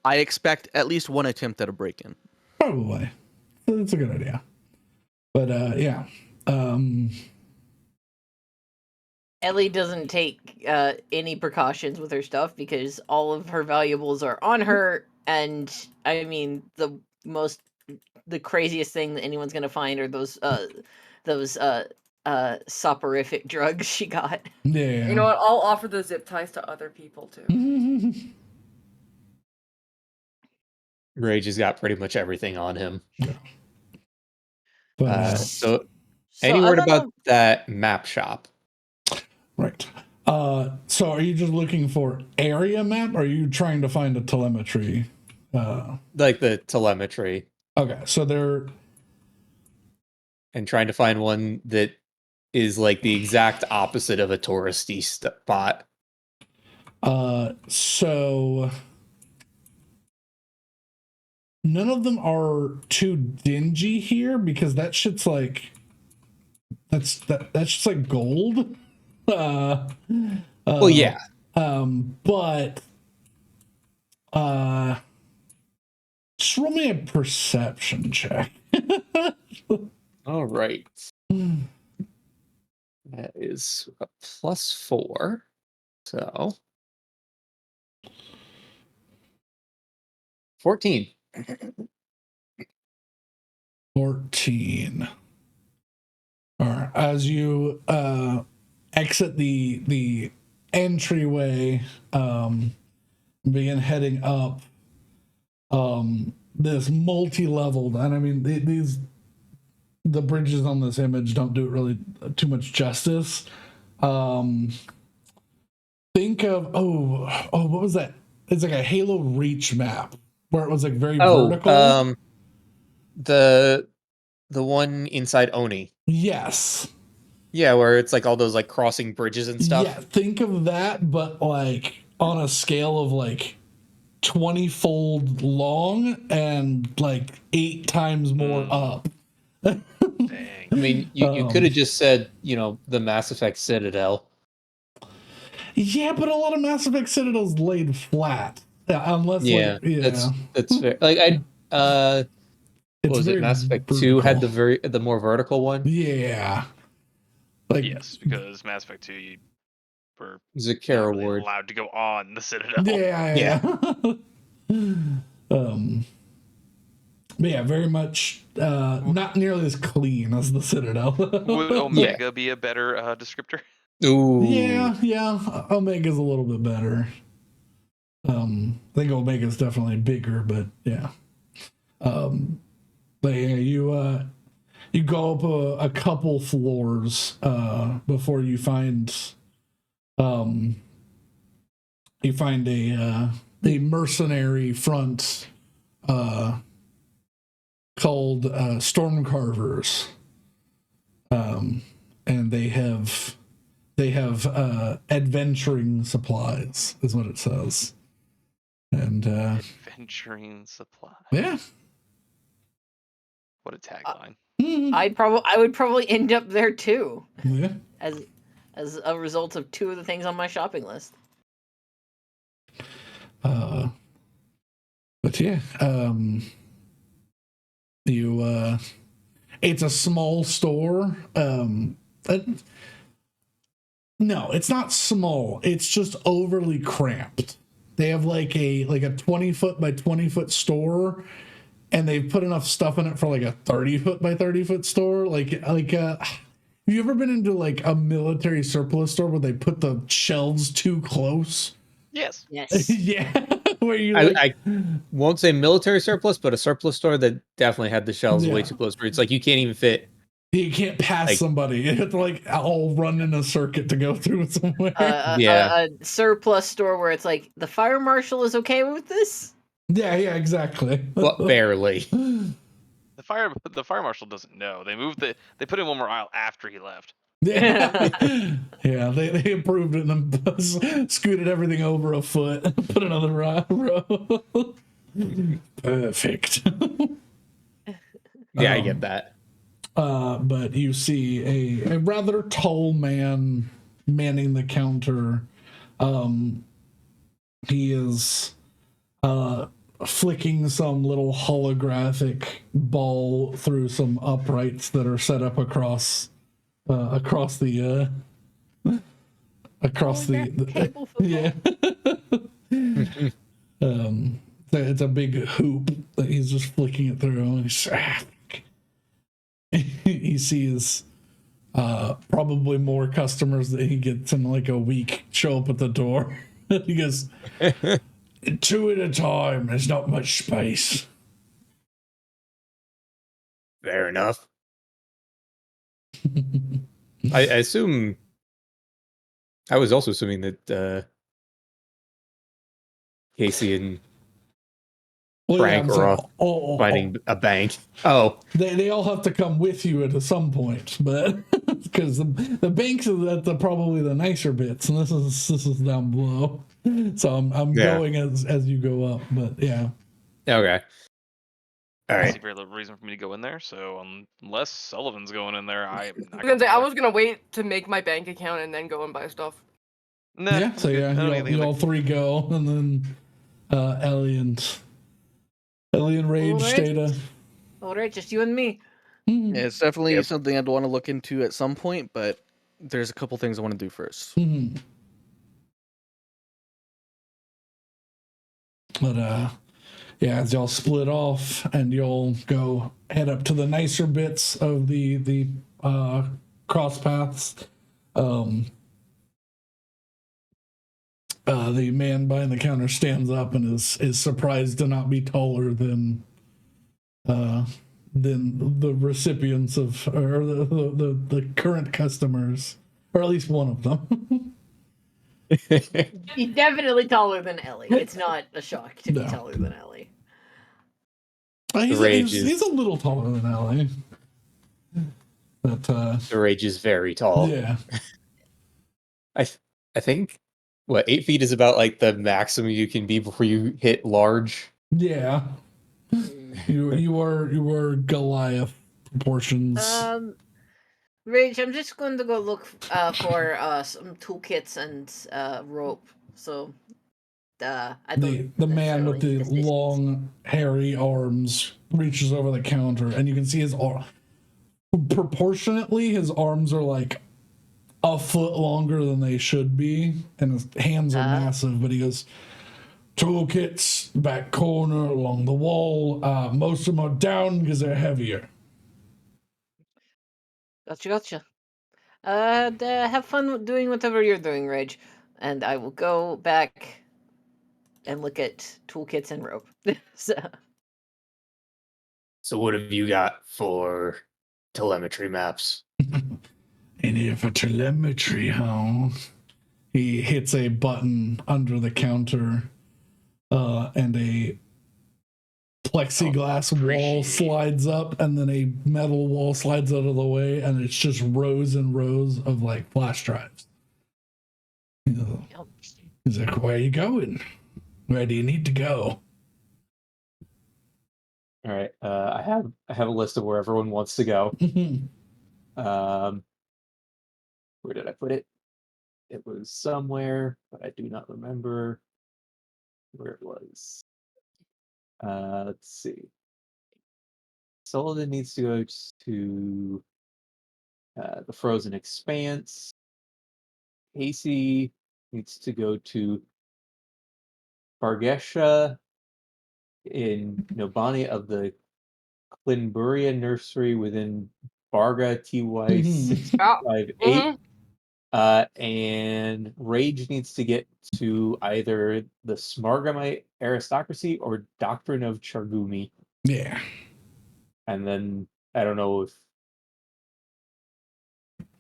S6: I expect at least one attempt at a break-in.
S1: Probably. That's a good idea. But yeah.
S4: Ellie doesn't take any precautions with her stuff because all of her valuables are on her, and I mean the craziest thing that anyone's gonna find are those soporific drugs she got.
S1: Yeah.
S3: You know what? I'll offer the zip ties to other people too.
S5: Rage has got pretty much everything on him.
S1: But,
S5: So,
S4: So
S5: any
S4: I'm
S5: word
S4: gonna-
S5: about that map shop?
S1: right. So are you just looking for area map? Or are you trying to find a telemetry?
S5: Like the telemetry,
S1: Okay, so they're
S5: and trying to find one that is like the exact opposite of a touristy spot.
S1: so none of them are too dingy here because that shit's like that's just like gold.
S5: Well, yeah.
S1: But just roll me a perception check.
S5: All right. That is a +4. So 14.
S1: 14. All right. As you exit the entryway, begin heading up this multi-leveled, and I mean the bridges on this image don't do it really too much justice. Think of what was that? It's like a Halo Reach map where it was like very vertical.
S5: The one inside Oni.
S1: Yes.
S5: Yeah, where it's like all those like crossing bridges and stuff.
S1: Yeah, think of that, but like on a scale of like 20-fold long and like 8 times more up.
S2: Dang.
S5: I mean, you could have just said, the Mass Effect Citadel.
S1: Yeah, but a lot of Mass Effect Citadel's laid flat. Unless
S5: that's fair. Like what was it? Mass Effect 2 had the more vertical one?
S1: Yeah. Like
S2: Yes, because Mass Effect 2, you were
S5: Zakara
S2: not really
S5: Ward.
S2: allowed to go on the Citadel.
S1: Yeah. But yeah, very much not nearly as clean as the Citadel.
S2: Would Omega be a better descriptor?
S5: Ooh.
S1: Yeah. Omega's a little bit better. I think Omega's definitely bigger, but yeah. But yeah, you go up a couple floors before you find a mercenary front called Stormcarvers, and they have adventuring supplies, is what it says. And
S2: Adventuring supply.
S1: yeah.
S2: What a tagline.
S4: I would probably end up there too.
S1: Yeah.
S4: As a result of 2 of the things on my shopping list.
S1: But yeah, it's a small store. No, it's not small. It's just overly cramped. They have like a 20-foot by 20-foot store, and they've put enough stuff in it for like a 30-foot by 30-foot store. Have you ever been into like a military surplus store where they put the shelves too close?
S2: Yes.
S4: Yes.
S1: Yeah. Where you
S5: I won't say military surplus, but a surplus store that definitely had the shelves way too close. Where it's like you can't even fit.
S1: You can't pass somebody. You have to like all run in a circuit to go through somewhere.
S4: A surplus store where it's like the fire marshal is okay with this.
S1: Yeah, exactly.
S5: Well, barely.
S2: The fire marshal doesn't know. They put in one more aisle after he left.
S1: Yeah, yeah. They approved it and then scooted everything over a foot, put another row. Perfect.
S5: Yeah, I get that.
S1: But you see a rather tall man manning the counter. He is flicking some little holographic ball through some uprights that are set up across the
S4: table football.
S1: yeah. It's a big hoop that he's just flicking it through, and he sees probably more customers that he gets in like a week show up at the door. He goes, 2 at a time. There's not much space.
S5: Fair enough. I assume. I was also assuming that Casey and Frank are off finding a bank. Oh,
S1: they all have to come with you at some point, but because the banks are at probably the nicer bits, and this is down below. So I'm going as you go up, but yeah.
S5: Okay. All
S2: I
S5: right.
S2: see very little reason for me to go in there, so unless Sullivan's going in there, I am not.
S3: I was gonna wait to make my bank account and then go and buy stuff.
S2: Nah,
S1: Yeah, so yeah, you all three go, and then Ellie and Rage stay.
S4: All right, just you and me.
S6: Yeah, it's definitely something I'd want to look into at some point, but there's a couple things I want to do first.
S1: But yeah, as y'all split off and you'll go head up to the nicer bits of the cross paths. The man behind the counter stands up and is surprised to not be taller than the recipients of, or the current customers, or at least one of them.
S4: He's definitely taller than Ellie. It's not a shock to be taller than Ellie.
S1: He's a little taller than Ellie. But
S5: the Rage is very tall.
S1: Yeah.
S5: I think 8 feet is about like the maximum you can be before you hit large.
S1: Yeah. You are Goliath proportions.
S4: Rage, I'm just going to go look for some toolkits and rope. So I don't
S1: the man with the long hairy arms reaches over the counter, and you can see his arm. Proportionately, his arms are like a foot longer than they should be, and his hands are massive. But he goes, toolkits, back corner, along the wall. Most of them are down because they're heavier.
S4: Gotcha. Have fun doing whatever you're doing, Rage. And I will go back and look at toolkits and rope.
S5: So what have you got for telemetry maps?
S1: Any for telemetry, huh? He hits a button under the counter, and a plexiglass wall slides up, and then a metal wall slides out of the way, and it's just rows and rows of like flash drives. He's like, "Where are you going? Where do you need to go?"
S5: All right, I have a list of where everyone wants to go. Where did I put it? It was somewhere, but I do not remember where it was. Let's see. Sullivan needs to go to the Frozen Expanse. Casey needs to go to Bargesha in Nobani of the Clinburia Nursery within Barga TY 658. And Rage needs to get to either the Smargamite aristocracy or Doctrine of Chargumi.
S1: Yeah.
S5: And then I don't know if.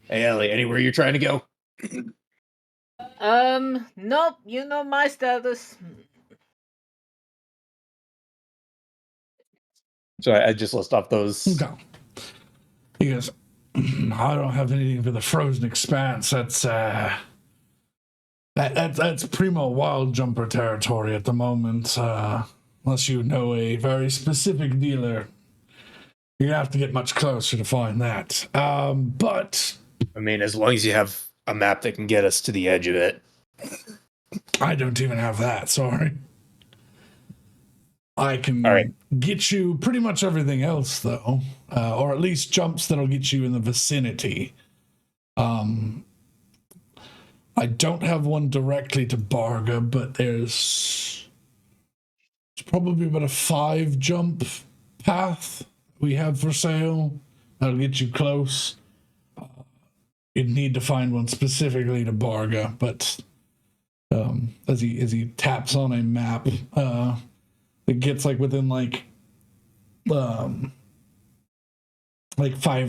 S5: Hey Ellie, anywhere you're trying to go?
S4: Nope, you know my status.
S5: So I just list off those.
S1: No. He goes, I don't have anything for the frozen expanse. That's primo wild jumper territory at the moment. Unless you know a very specific dealer, you're gonna have to get much closer to find that. But
S7: I mean, as long as you have a map that can get us to the edge of it.
S1: I don't even have that. Sorry. I can
S7: All right.
S1: get you pretty much everything else, though, or at least jumps that'll get you in the vicinity. I don't have one directly to Barga, but it's probably about a 5 jump path we have for sale. That'll get you close. You'd need to find one specifically to Barga, but as he taps on a map, it gets like within like 5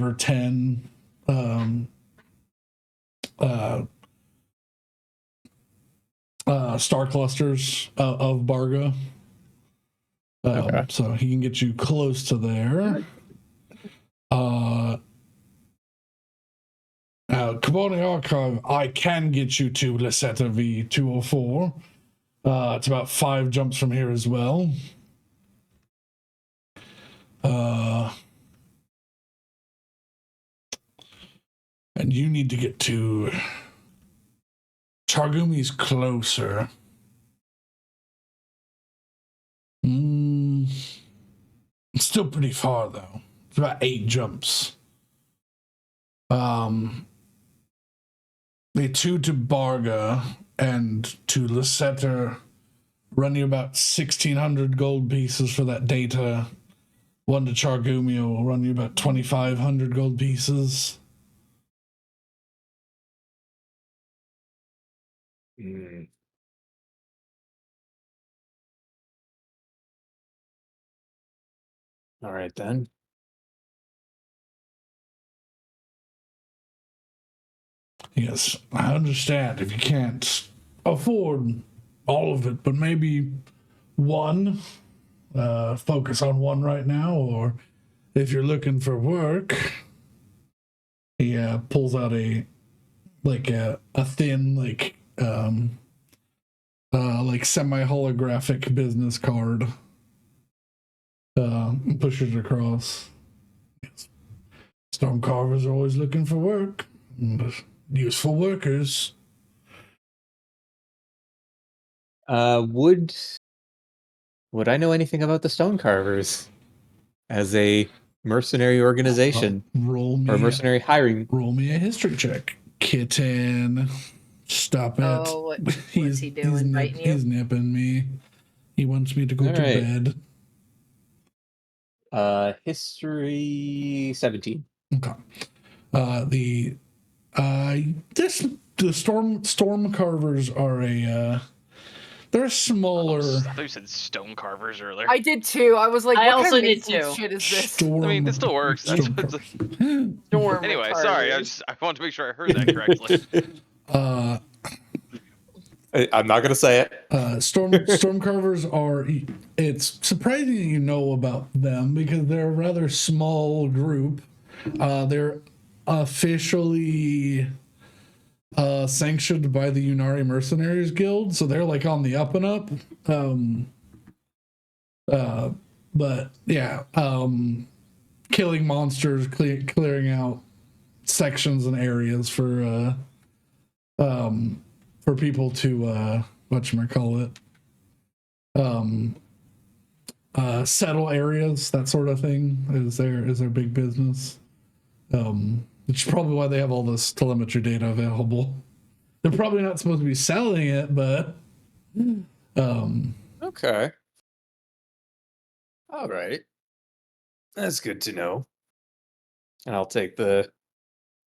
S1: or 10 star clusters of Barga.
S7: Okay.
S1: So he can get you close to there. Caboni Archive, I can get you to Lisetta V204. It's about 5 jumps from here as well. And you need to get to Chargumi's closer. It's still pretty far though. It's about 8 jumps. The 2 to Barga and to Lisetta run you about 1,600 gold pieces for that data. 1 to Chargumi will run you about 2,500 gold pieces.
S7: All right, then.
S1: Yes, I understand if you can't afford all of it, but maybe one. Focus on one right now, or if you're looking for work, he pulls out a thin semi-holographic business card. Pushes it across. Yes. Storm carvers are always looking for work. Useful workers.
S7: Would I know anything about the Stone Carvers as a mercenary organization
S1: Roll me
S7: or mercenary hiring?
S1: Roll me a history check. Kitten. Stop it.
S4: Oh, what's he doing? Biting you?
S1: He's nipping me. He wants me to go
S7: All
S1: to
S7: right.
S1: bed.
S7: History 17.
S1: Okay. The storm carvers are they're smaller.
S2: I thought you said stone carvers earlier.
S3: I did too. I was like,
S4: I
S3: what
S4: also
S3: kind of
S4: did
S3: maintenance
S4: too.
S3: shit is this?
S1: Storm,
S2: I mean, it still works. That's
S1: storm
S2: what's
S1: carvers.
S3: Storm
S2: anyway, sorry. I wanted to make sure I heard that correctly.
S7: I'm not gonna say it.
S1: Storm carvers are. It's surprising that you know about them because they're a rather small group. They're officially sanctioned by the Unari Mercenaries Guild, so they're like on the up and up. But yeah, killing monsters, clearing out sections and areas for people to whatchamacallit, settle areas, that sort of thing is their big business. Which is probably why they have all this telemetry data available. They're probably not supposed to be selling it, but
S7: Okay. All right. That's good to know. And I'll take the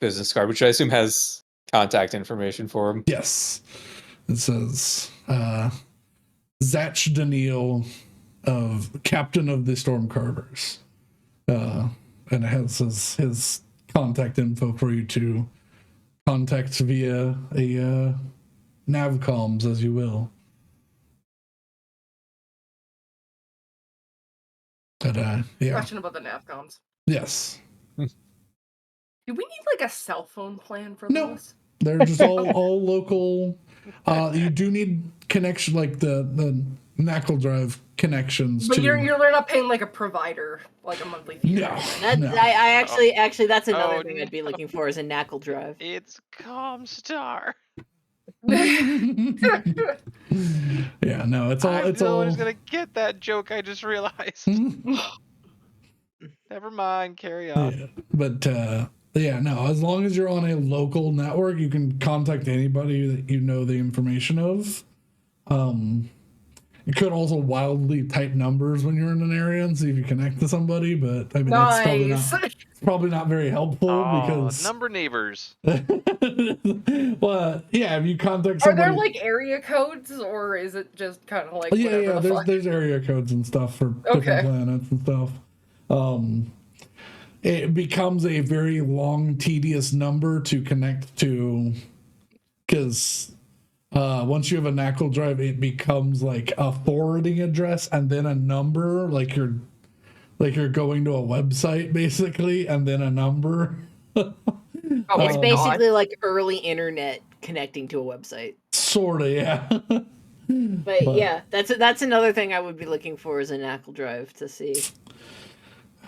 S7: business card, which I assume has contact information for him.
S1: yes, it says Zach Daniel, of captain of the Storm Carvers, and it has his contact info for you to contact via a navcoms, as you will. But yeah,
S3: Question about the Navcons.
S1: yes.
S3: Do we need like a cell phone plan for
S1: No.
S3: this?
S1: They're just all local. You do need connection, like the Knackle Drive connections.
S3: But
S1: to...
S3: you're not paying like a provider, like a monthly fee.
S1: No.
S4: I actually that's another thing I'd be looking for is a Knackle Drive.
S2: It's Comstar.
S1: Yeah, no, it's all.
S2: I'm
S1: It's
S2: the
S1: all.
S2: one who's gonna get that joke. I just realized. Never mind. Carry on.
S1: Yeah, but yeah, no. As long as you're on a local network, you can contact anybody that you know the information of. You could also wildly type numbers when you're in an area and see if you connect to somebody, but I mean
S3: nice.
S1: that's probably not very helpful because
S2: number neighbors.
S1: Well, yeah, if you contact
S3: Are
S1: somebody,
S3: there like area codes, or is it just kind of like
S1: yeah,
S3: the fuck?
S1: there's area codes and stuff for different planets and stuff. It becomes a very long, tedious number to connect to, because once you have a Knackle Drive, it becomes like a forwarding address and then a number, like you're going to a website basically, and then a number.
S4: It's basically like early internet connecting to a website.
S1: Sorta, yeah.
S4: But yeah, that's another thing I would be looking for is a Knackle Drive to see.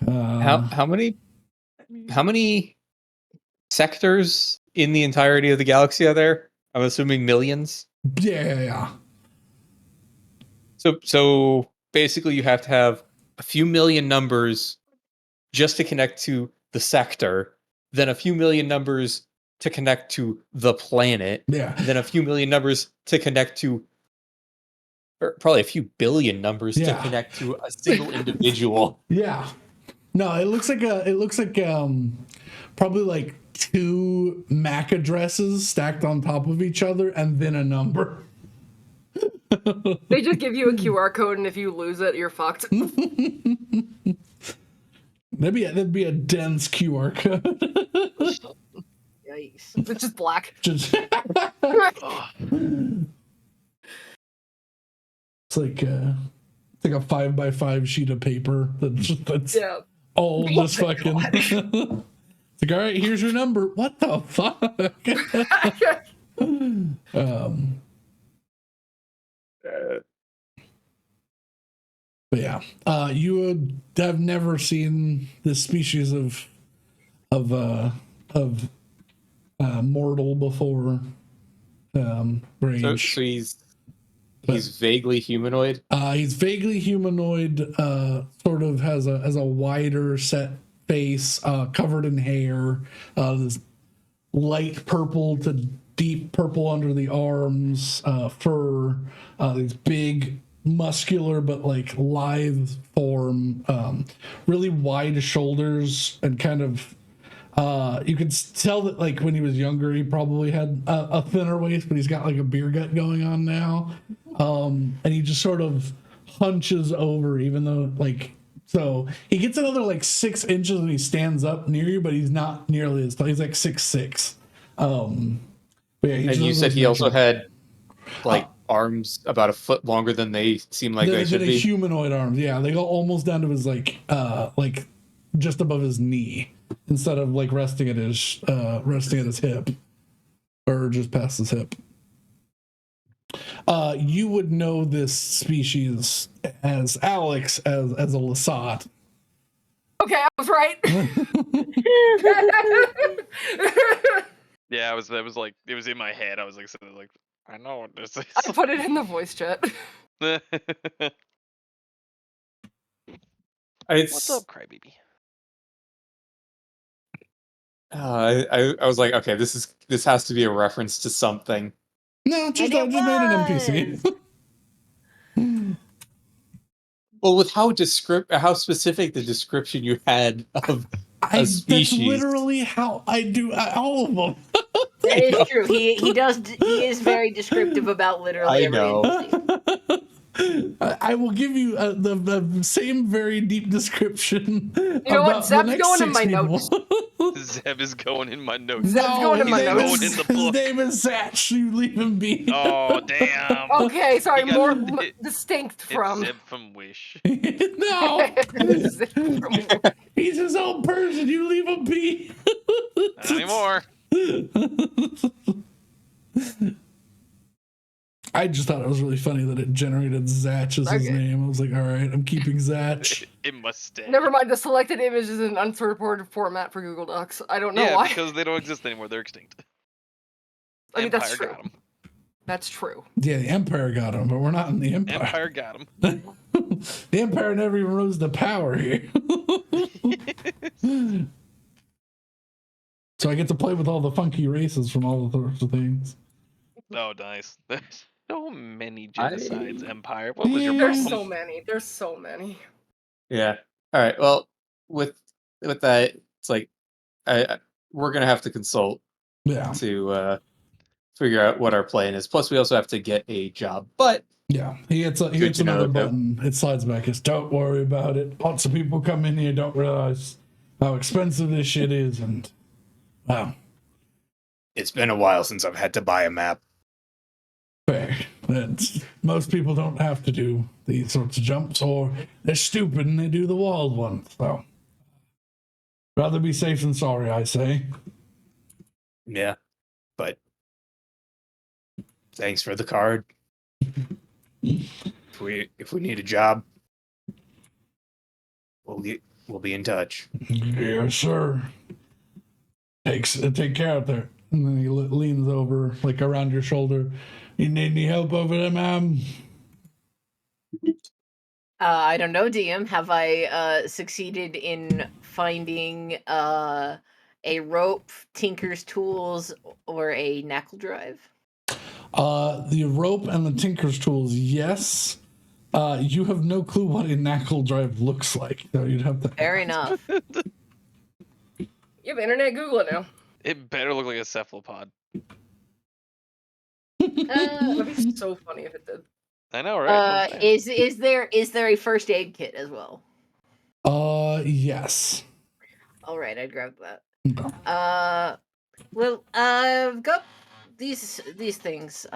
S5: How many sectors in the entirety of the galaxy are there? I'm assuming millions.
S1: Yeah.
S5: So basically, you have to have a few million numbers just to connect to the sector, then a few million numbers to connect to the planet, then a few million numbers to connect to, or probably a few billion numbers to connect to a single individual.
S1: Yeah. No, it looks like probably like 2 MAC addresses stacked on top of each other and then a number.
S3: They just give you a QR code, and if you lose it, you're fucked.
S1: That'd be a dense QR code.
S4: Yikes.
S3: It's just black.
S1: It's like a 5x5 sheet of paper that's all just fucking. It's like, all right, here's your number. What the fuck? But yeah, you would have never seen this species of mortal before. Range.
S5: So he's vaguely humanoid.
S1: He's vaguely humanoid. Sort of has a wider set face, covered in hair. This light purple to deep purple under the arms. Fur. These big, muscular but like lithe form. Really wide shoulders and kind of. You could tell that like when he was younger, he probably had a thinner waist, but he's got like a beer gut going on now. And he just sort of hunches over, even though like, so he gets another like 6 inches and he stands up near you, but he's not nearly as tall. He's like 6'6". But yeah,
S5: and you said he also had like arms about a foot longer than they seem like they should be.
S1: Humanoid arms, yeah, they go almost down to his like just above his knee instead of like resting at his hip or just past his hip. You would know this species as Alex as a Lasat.
S3: Okay, I was right.
S2: Yeah, it was like it was in my head. I was like sitting like, I know what this is.
S3: I put it in the voice chat.
S2: What's up, crybaby?
S5: I was like, okay, this has to be a reference to something.
S1: No, just made an NPC.
S5: Well, with how specific the description you had of a species.
S1: That's literally how I do all of them.
S4: That is true. He is very descriptive about literally every NPC.
S1: I will give you the same very deep description.
S3: You know what? Zeb's going in my notes.
S2: Zeb is going in my notes.
S3: Zeb's going in my notes.
S2: Going in the book.
S1: His name is Zatch. You leave him be.
S2: Oh, damn.
S3: Okay, sorry. More distinct from.
S2: Zeb from Wish.
S1: No. He's his own person. You leave him be. I just thought it was really funny that it generated Zatch as his
S3: Okay.
S1: name. I was like, all right, I'm keeping Zatch.
S2: It must stay.
S3: Never mind. The selected image is an unsupported format for Google Docs. I don't know
S2: Yeah,
S3: why.
S2: because they don't exist anymore. They're extinct.
S3: I mean, that's
S2: Empire
S3: true.
S2: got 'em.
S3: That's true.
S1: Yeah, the Empire got him, but we're not in the Empire.
S2: Empire got him.
S1: The Empire never even rose to power here. So I get to play with all the funky races from all the sorts of things.
S2: Oh, nice. There's so many genocides, Empire. What
S1: Yeah.
S2: was your
S3: There's
S2: problem?
S3: so many. There's so many.
S5: Yeah. All right. Well, with that, it's like we're gonna have to consult
S1: Yeah,
S5: to figure out what our plan is. Plus, we also have to get a job. But
S1: yeah. He hits
S5: to know
S1: another
S5: that-
S1: button. It slides back. It's don't worry about it. Lots of people come in here don't realize how expensive this shit is, and wow.
S7: It's been a while since I've had to buy a map.
S1: Fair. Most people don't have to do these sorts of jumps, or they're stupid and they do the wild ones. So, rather be safe than sorry, I say.
S7: Yeah, but thanks for the card. If we need a job, we'll be in touch.
S1: Yes, sir. Take care out there. And then he leans over, like around your shoulder. You need any help over there, ma'am?
S4: I don't know, DM. Have I succeeded in finding a rope, tinker's tools, or a knackle drive?
S1: The rope and the tinker's tools, yes. You have no clue what a knackle drive looks like, so you'd have to.
S4: Fair enough.
S3: You have internet. Google it now.
S2: It better look like a cephalopod.
S3: That'd be so funny if it did.
S2: I know, right?
S4: Is there a first aid kit as well?
S1: Yes.
S4: All right, I'd grab that.
S1: Okay.
S4: Well, I've got these things,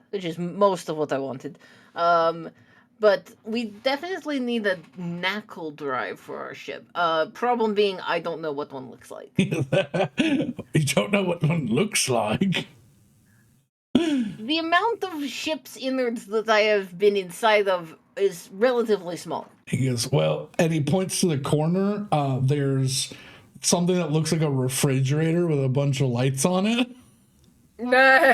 S4: which is most of what I wanted. But we definitely need a knackle drive for our ship. Problem being, I don't know what one looks like.
S1: You don't know what one looks like.
S4: The amount of ship's innards that I have been inside of is relatively small.
S1: He goes, well, and he points to the corner. There's something that looks like a refrigerator with a bunch of lights on it.
S3: Nah.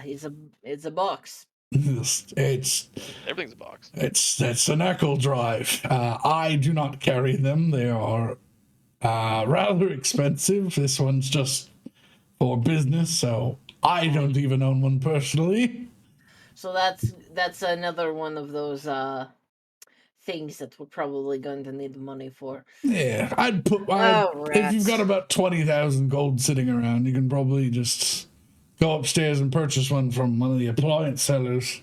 S4: It's a box.
S1: It's
S2: Everything's a box.
S1: it's a knuckle drive. I do not carry them. They are rather expensive. This one's just for business, so I don't even own one personally.
S4: So that's another one of those things that we're probably going to need money for.
S1: Yeah, if you've
S4: rats.
S1: got about 20,000 gold sitting around, you can probably just go upstairs and purchase one from one of the appliance sellers.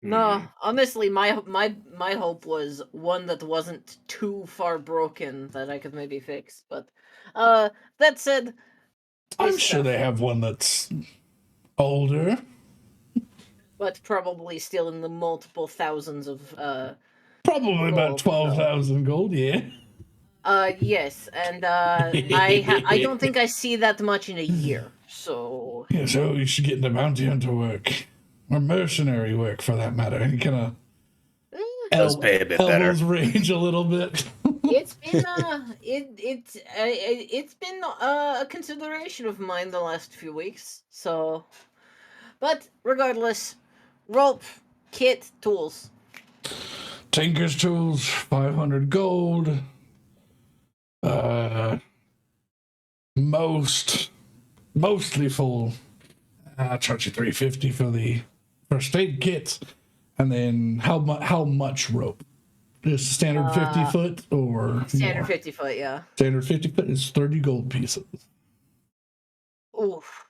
S4: No, honestly, my hope was one that wasn't too far broken that I could maybe fix. But that said,
S1: I'm sure they have one that's older.
S4: but probably still in the multiple thousands of
S1: Probably about
S4: gold.
S1: 12,000 gold, yeah.
S4: Yes, and I don't think I see that much in a year. So
S1: Yeah, so you should get into bounty hunter work. Or mercenary work, for that matter. And kind of
S7: Does pay a bit better.
S1: elbows rage a little bit.
S4: it's been it's been a consideration of mine the last few weeks. So, but regardless, rope, kit, tools.
S1: Tinker's tools, 500 gold. Mostly full. I'll charge you 350 for the first aid kit. And then how much rope? Just standard 50 foot or
S4: Standard
S1: more?
S4: 50 foot, yeah.
S1: Standard 50 foot is 30 gold pieces.
S4: Oof.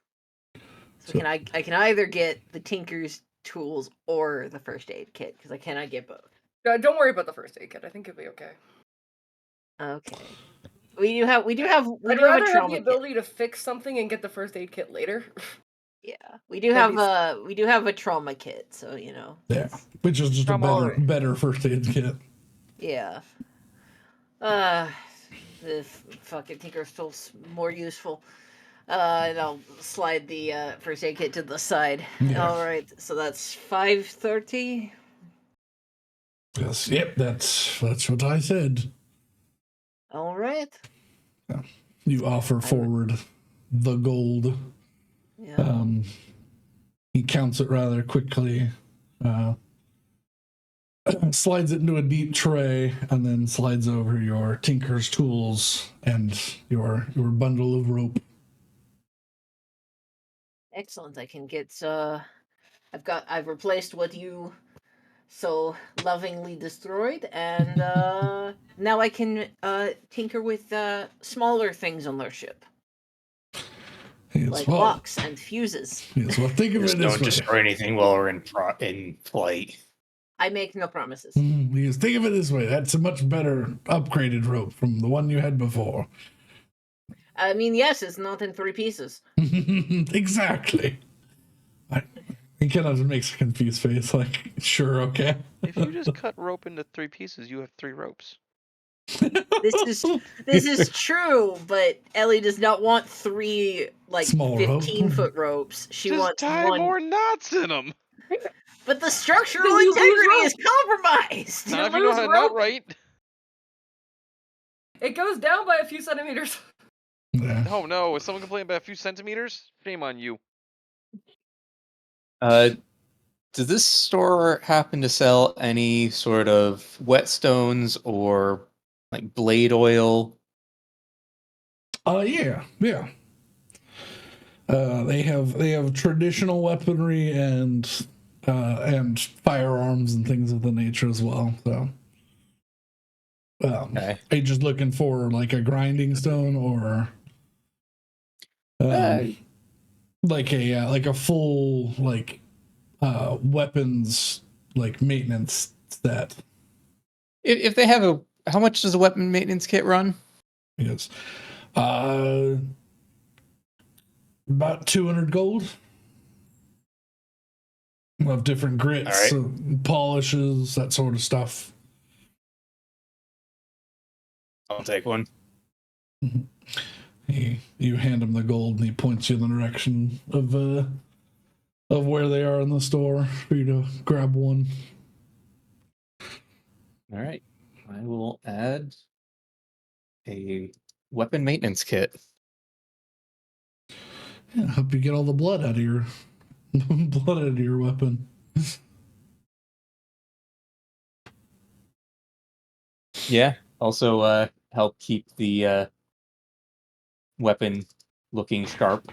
S4: So I can either get the tinker's tools or the first aid kit because I cannot get both.
S3: Don't worry about the first aid kit. I think it'll be okay.
S4: Okay. We do have
S3: I'd
S4: a
S3: rather have
S4: trauma
S3: the
S4: kit.
S3: ability to fix something and get the first aid kit later.
S4: Yeah, we do have a trauma kit, so you know.
S1: Yeah, which is just a better first aid kit.
S4: Yeah. The fucking tinker's tools more useful. And I'll slide the first aid kit to the side.
S1: Yeah.
S4: All right, so that's 530.
S1: Yes. Yep. That's what I said.
S4: All right.
S1: You offer forward the gold.
S4: Yeah.
S1: He counts it rather quickly. Slides it into a deep tray, and then slides over your tinker's tools and your bundle of rope.
S4: Excellent. I can get. I've replaced what you so lovingly destroyed, and now I can tinker with smaller things on their ship,
S1: Yes,
S4: like
S1: well,
S4: locks and fuses.
S1: Yes, well, think of
S7: Just
S1: it this
S7: don't
S1: way.
S7: destroy anything while we're in flight.
S4: I make no promises.
S1: Yes, think of it this way. That's a much better upgraded rope from the one you had before.
S4: I mean, yes, it's not in 3 pieces.
S1: Exactly. He kind of makes a confused face, like, sure, okay.
S2: If you just cut rope into 3 pieces, you have 3 ropes.
S4: This is true, but Ellie does not want 3 like
S1: Small rope.
S4: 15-foot ropes. She
S2: Just
S4: wants
S2: tie
S4: 1.
S2: more knots in them.
S4: But the structural
S3: Then you lose
S4: integrity
S3: rope.
S4: is compromised.
S2: Not
S3: You
S2: if you know
S3: lose
S2: how to knot
S3: rope.
S2: right.
S3: It goes down by a few centimeters.
S1: Yeah.
S2: Oh no, is someone complaining about a few centimeters? Shame on you.
S5: Does this store happen to sell any sort of whetstones or like blade oil?
S1: Yeah. They have traditional weaponry and firearms and things of the nature as well. So,
S5: Okay.
S1: are you just looking for like a grinding stone or like a full weapons like maintenance set?
S5: If they have how much does a weapon maintenance kit run?
S1: Yes. About 200 gold. We'll have different grits,
S7: All
S1: polishes, that sort of stuff.
S7: I'll take one.
S1: You hand him the gold, and he points you in the direction of where they are in the store for you to grab one.
S5: All right. I will add a weapon maintenance kit.
S1: Yeah, help you get all the blood out of your weapon.
S5: Yeah. Also, help keep the weapon looking sharp.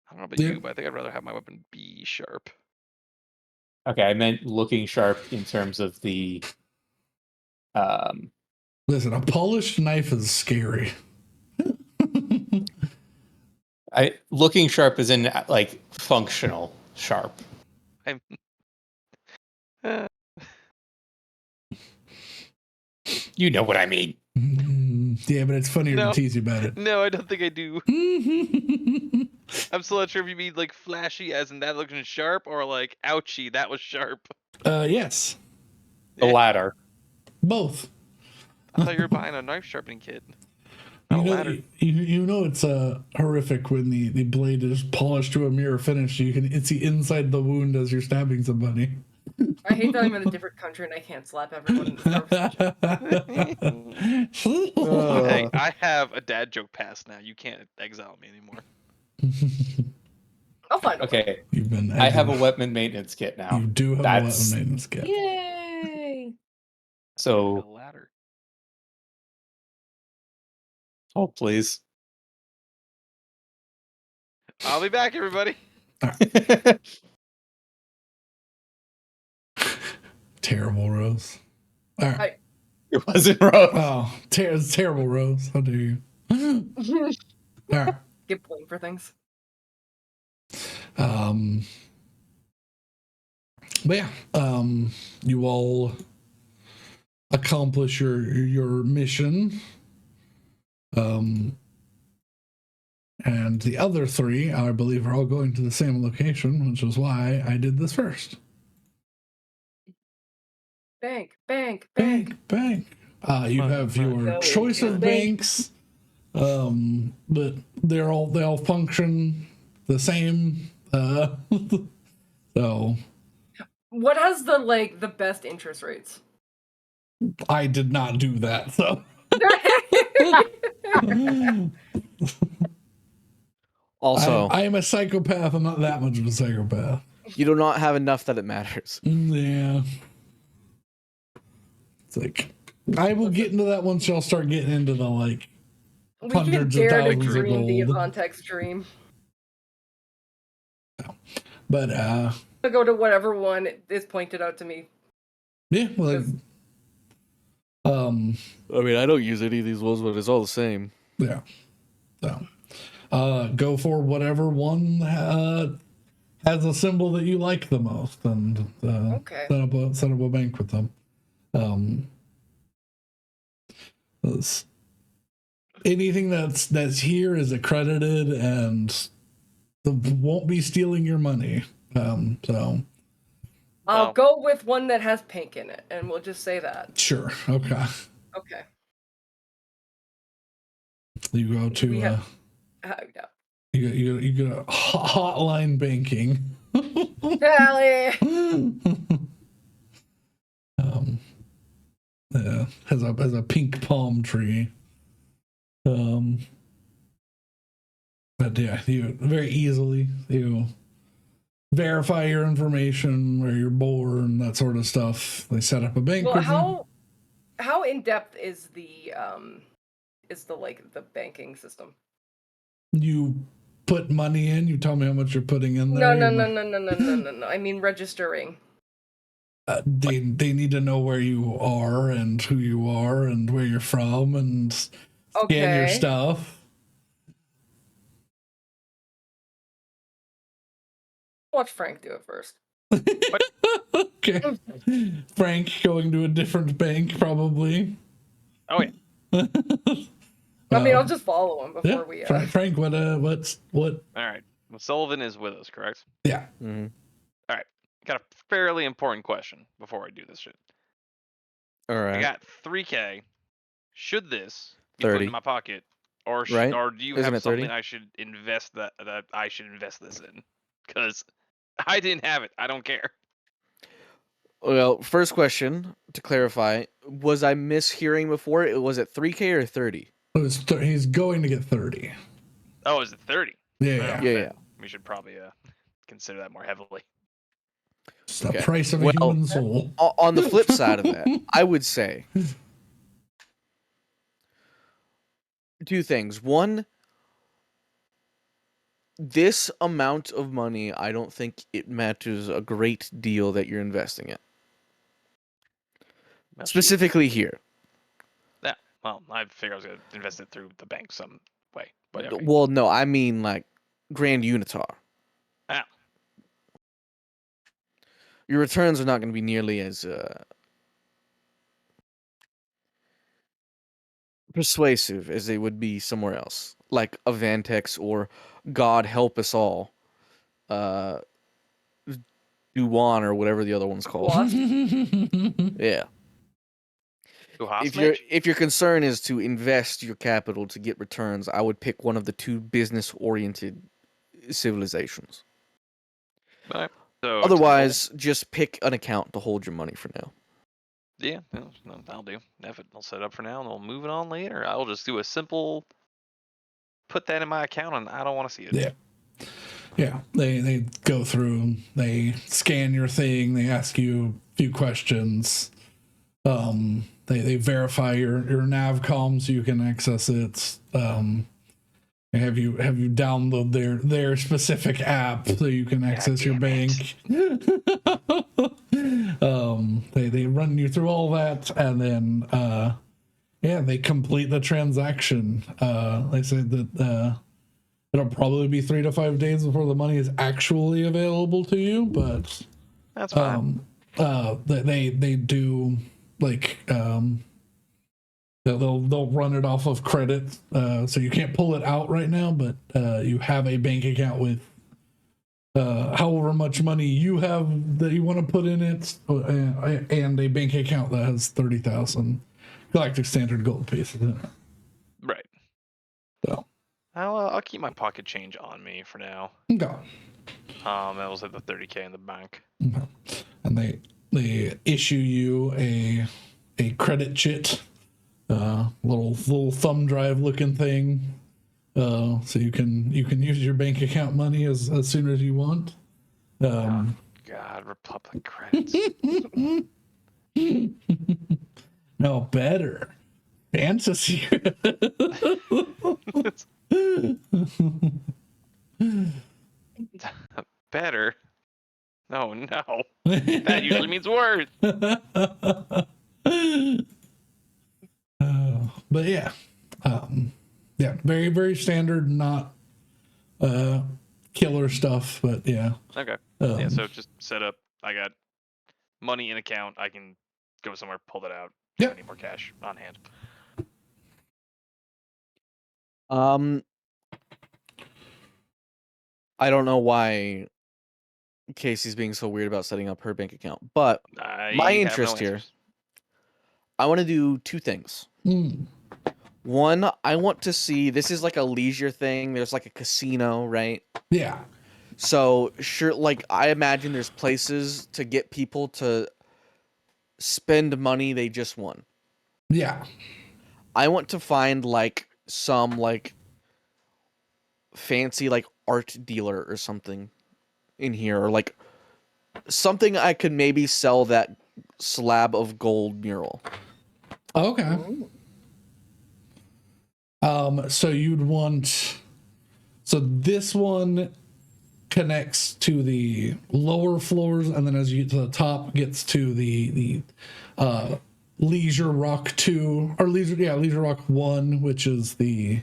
S2: I don't know about
S1: Yeah.
S2: you, but I think I'd rather have my weapon be sharp.
S5: Okay, I meant looking sharp in terms of the.
S1: Listen, a polished knife is scary.
S5: Looking sharp is in like functional sharp.
S2: I'm.
S5: You know what I mean.
S1: Yeah, but it's funnier
S2: No.
S1: to tease you about it.
S2: No, I don't think I do. I'm still not sure if you mean like flashy as in that looking sharp or like ouchie, that was sharp.
S1: Yes.
S5: The latter.
S1: Both.
S2: I thought you were buying a knife sharpening kit. Not a ladder.
S1: You know it's horrific when the blade is polished to a mirror finish. You can see inside the wound as you're stabbing somebody.
S3: I hate that I'm in a different country and I can't slap everyone in the conversation.
S2: Hey, I have a dad joke pass now. You can't exile me anymore.
S3: I'll find a way.
S5: Okay,
S1: You've been.
S5: I have a weapon maintenance kit now.
S1: You do have a weapon maintenance kit.
S4: Yay!
S2: A
S5: So,
S2: ladder.
S5: oh please.
S2: I'll be back, everybody.
S1: Terrible, Rose. All right.
S5: It wasn't Rose.
S1: Oh, it's terrible, Rose. How dare you? All right.
S3: Get blamed for things.
S1: But yeah, you all accomplish your mission. And the other 3, I believe, are all going to the same location, which is why I did this first.
S3: Bank.
S1: Bank. You have your choice of banks. But they all function the same. So
S3: What has the best interest rates?
S1: I did not do that. So
S6: Also,
S1: I am a psychopath. I'm not that much of a psychopath.
S6: you do not have enough that it matters.
S1: Yeah. It's like I will get into that once y'all start getting into the like
S3: we can
S1: hundreds of
S3: dare to
S1: thousands of
S3: dream the
S1: gold.
S3: context dream.
S1: But
S3: I'll go to whatever one is pointed out to me.
S1: yeah, like
S6: I mean, I don't use any of these ones, but it's all the same.
S1: yeah. So go for whatever one has a symbol that you like the most, and
S3: Okay.
S1: set up a bank with them. Anything that's here is accredited and won't be stealing your money. So
S3: I'll go with one that has pink in it, and we'll just say that.
S1: sure, okay.
S3: Okay.
S1: You go to
S3: yeah.
S1: you go to hotline banking.
S3: Sally!
S1: Yeah, has a pink palm tree. But yeah, you very easily you verify your information, where you're born, that sort of stuff. They set up a bank.
S3: Well, how in depth is the banking system?
S1: You put money in. You tell me how much you're putting in there.
S3: No. I mean registering.
S1: They need to know where you are and who you are and where you're from and scan your stuff.
S3: Watch Frank do it first.
S1: Okay. Frank going to a different bank, probably.
S2: Oh yeah.
S3: I mean, I'll just follow him before we.
S1: Frank, what?
S2: All right. Well, Sullivan is with us, correct?
S1: Yeah.
S6: Mm-hmm.
S2: All right. Got a fairly important question before I do this shit.
S6: All right.
S2: I got 3K. Should this be put
S6: 30
S2: in my pocket, or
S6: Right?
S2: or do you
S6: Isn't
S2: have
S6: it 30?
S2: something I should invest that I should invest this in? Because I didn't have it. I don't care.
S6: Well, first question to clarify: was I mishearing before? Was it 3K or 30?
S1: He's going to get 30.
S2: Oh, is it 30?
S1: Yeah.
S6: Yeah.
S2: We should probably consider that more heavily.
S1: It's the price of a human soul.
S6: On the flip side of that, I would say two things. One, this amount of money, I don't think it matches a great deal that you're investing in. Specifically here.
S2: Yeah. Well, I figured I was going to invest it through the bank some way. But okay.
S6: Well, no, I mean like Grand Unitar.
S2: Ah.
S6: Your returns are not going to be nearly as persuasive as they would be somewhere else, like Avantex or God Help Us All, Duwan or whatever the other one's called. Yeah. If your concern is to invest your capital to get returns, I would pick one of the two business-oriented civilizations.
S2: All right. So
S6: otherwise, just pick an account to hold your money for now.
S2: Yeah, that'll do. I'll set it up for now, and we'll move it on later. I'll just do a simple, put that in my account, and I don't want to see it.
S1: Yeah. They go through, they scan your thing, they ask you a few questions. They verify your nav comm so you can access it. They have you download their specific app so you can access your bank. They run you through all that, and then they complete the transaction. They say that it'll probably be 3 to 5 days before the money is actually available to you, but
S2: that's fine.
S1: They do like they'll run it off of credit, so you can't pull it out right now, but you have a bank account with however much money you have that you want to put in it, and a bank account that has 30,000 Galactic Standard gold pieces in it.
S2: Right. I'll keep my pocket change on me for now.
S1: Okay.
S2: It was like the 30K in the bank.
S1: Okay. And they issue you a credit chit, little thumb drive looking thing, so you can use your bank account money as soon as you want.
S2: God, Republic credits.
S1: No, better fantasy.
S2: Better? No. That usually means worse.
S1: But yeah, very very standard, not killer stuff, but yeah.
S2: Okay. Yeah, so just set up. I got money in account. I can go somewhere, pull that out.
S1: Yep.
S2: I need more cash on hand.
S6: I don't know why Casey's being so weird about setting up her bank account, but my interest here, I want to do two things. One, I want to see, this is like a leisure thing. There's like a casino, right?
S1: Yeah.
S6: So sure, like I imagine there's places to get people to spend money they just won.
S1: Yeah.
S6: I want to find like some like fancy like art dealer or something in here, or like something I could maybe sell that slab of gold mural.
S1: Okay. So you'd want, so this one connects to the lower floors, and then as you get to the top, gets to the Leisure Rock 2 or Leisure Rock 1, which is the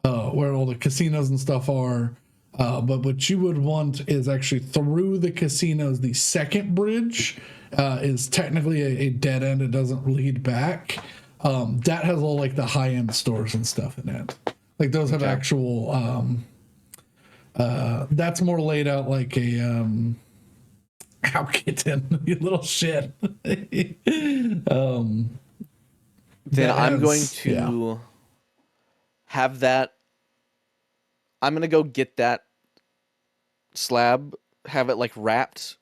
S1: where all the casinos and stuff are. But what you would want is actually through the casinos. The second bridge is technically a dead end. It doesn't lead back. That has all like the high end stores and stuff in it. Like those have actual. That's more laid out like a how kitten, you little shit.
S6: Then I'm going to have that. I'm gonna go get that slab, have it like wrapped,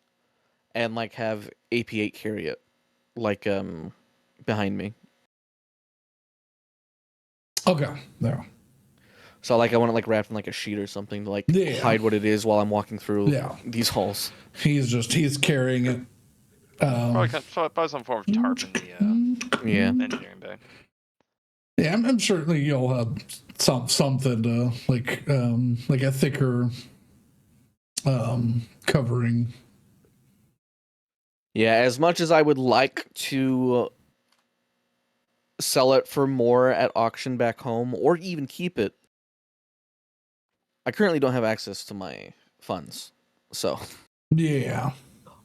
S6: and like have AP8 carry it, like behind me.
S1: Okay, there.
S6: So like I want it like wrapped in like a sheet or something to like hide what it is while I'm walking through these halls.
S1: He's carrying it.
S2: Probably some form of tarp in the engineering bay.
S1: Yeah, I'm certainly you'll have something to like a thicker covering.
S6: Yeah, as much as I would like to sell it for more at auction back home, or even keep it, I currently don't have access to my funds, so
S1: yeah,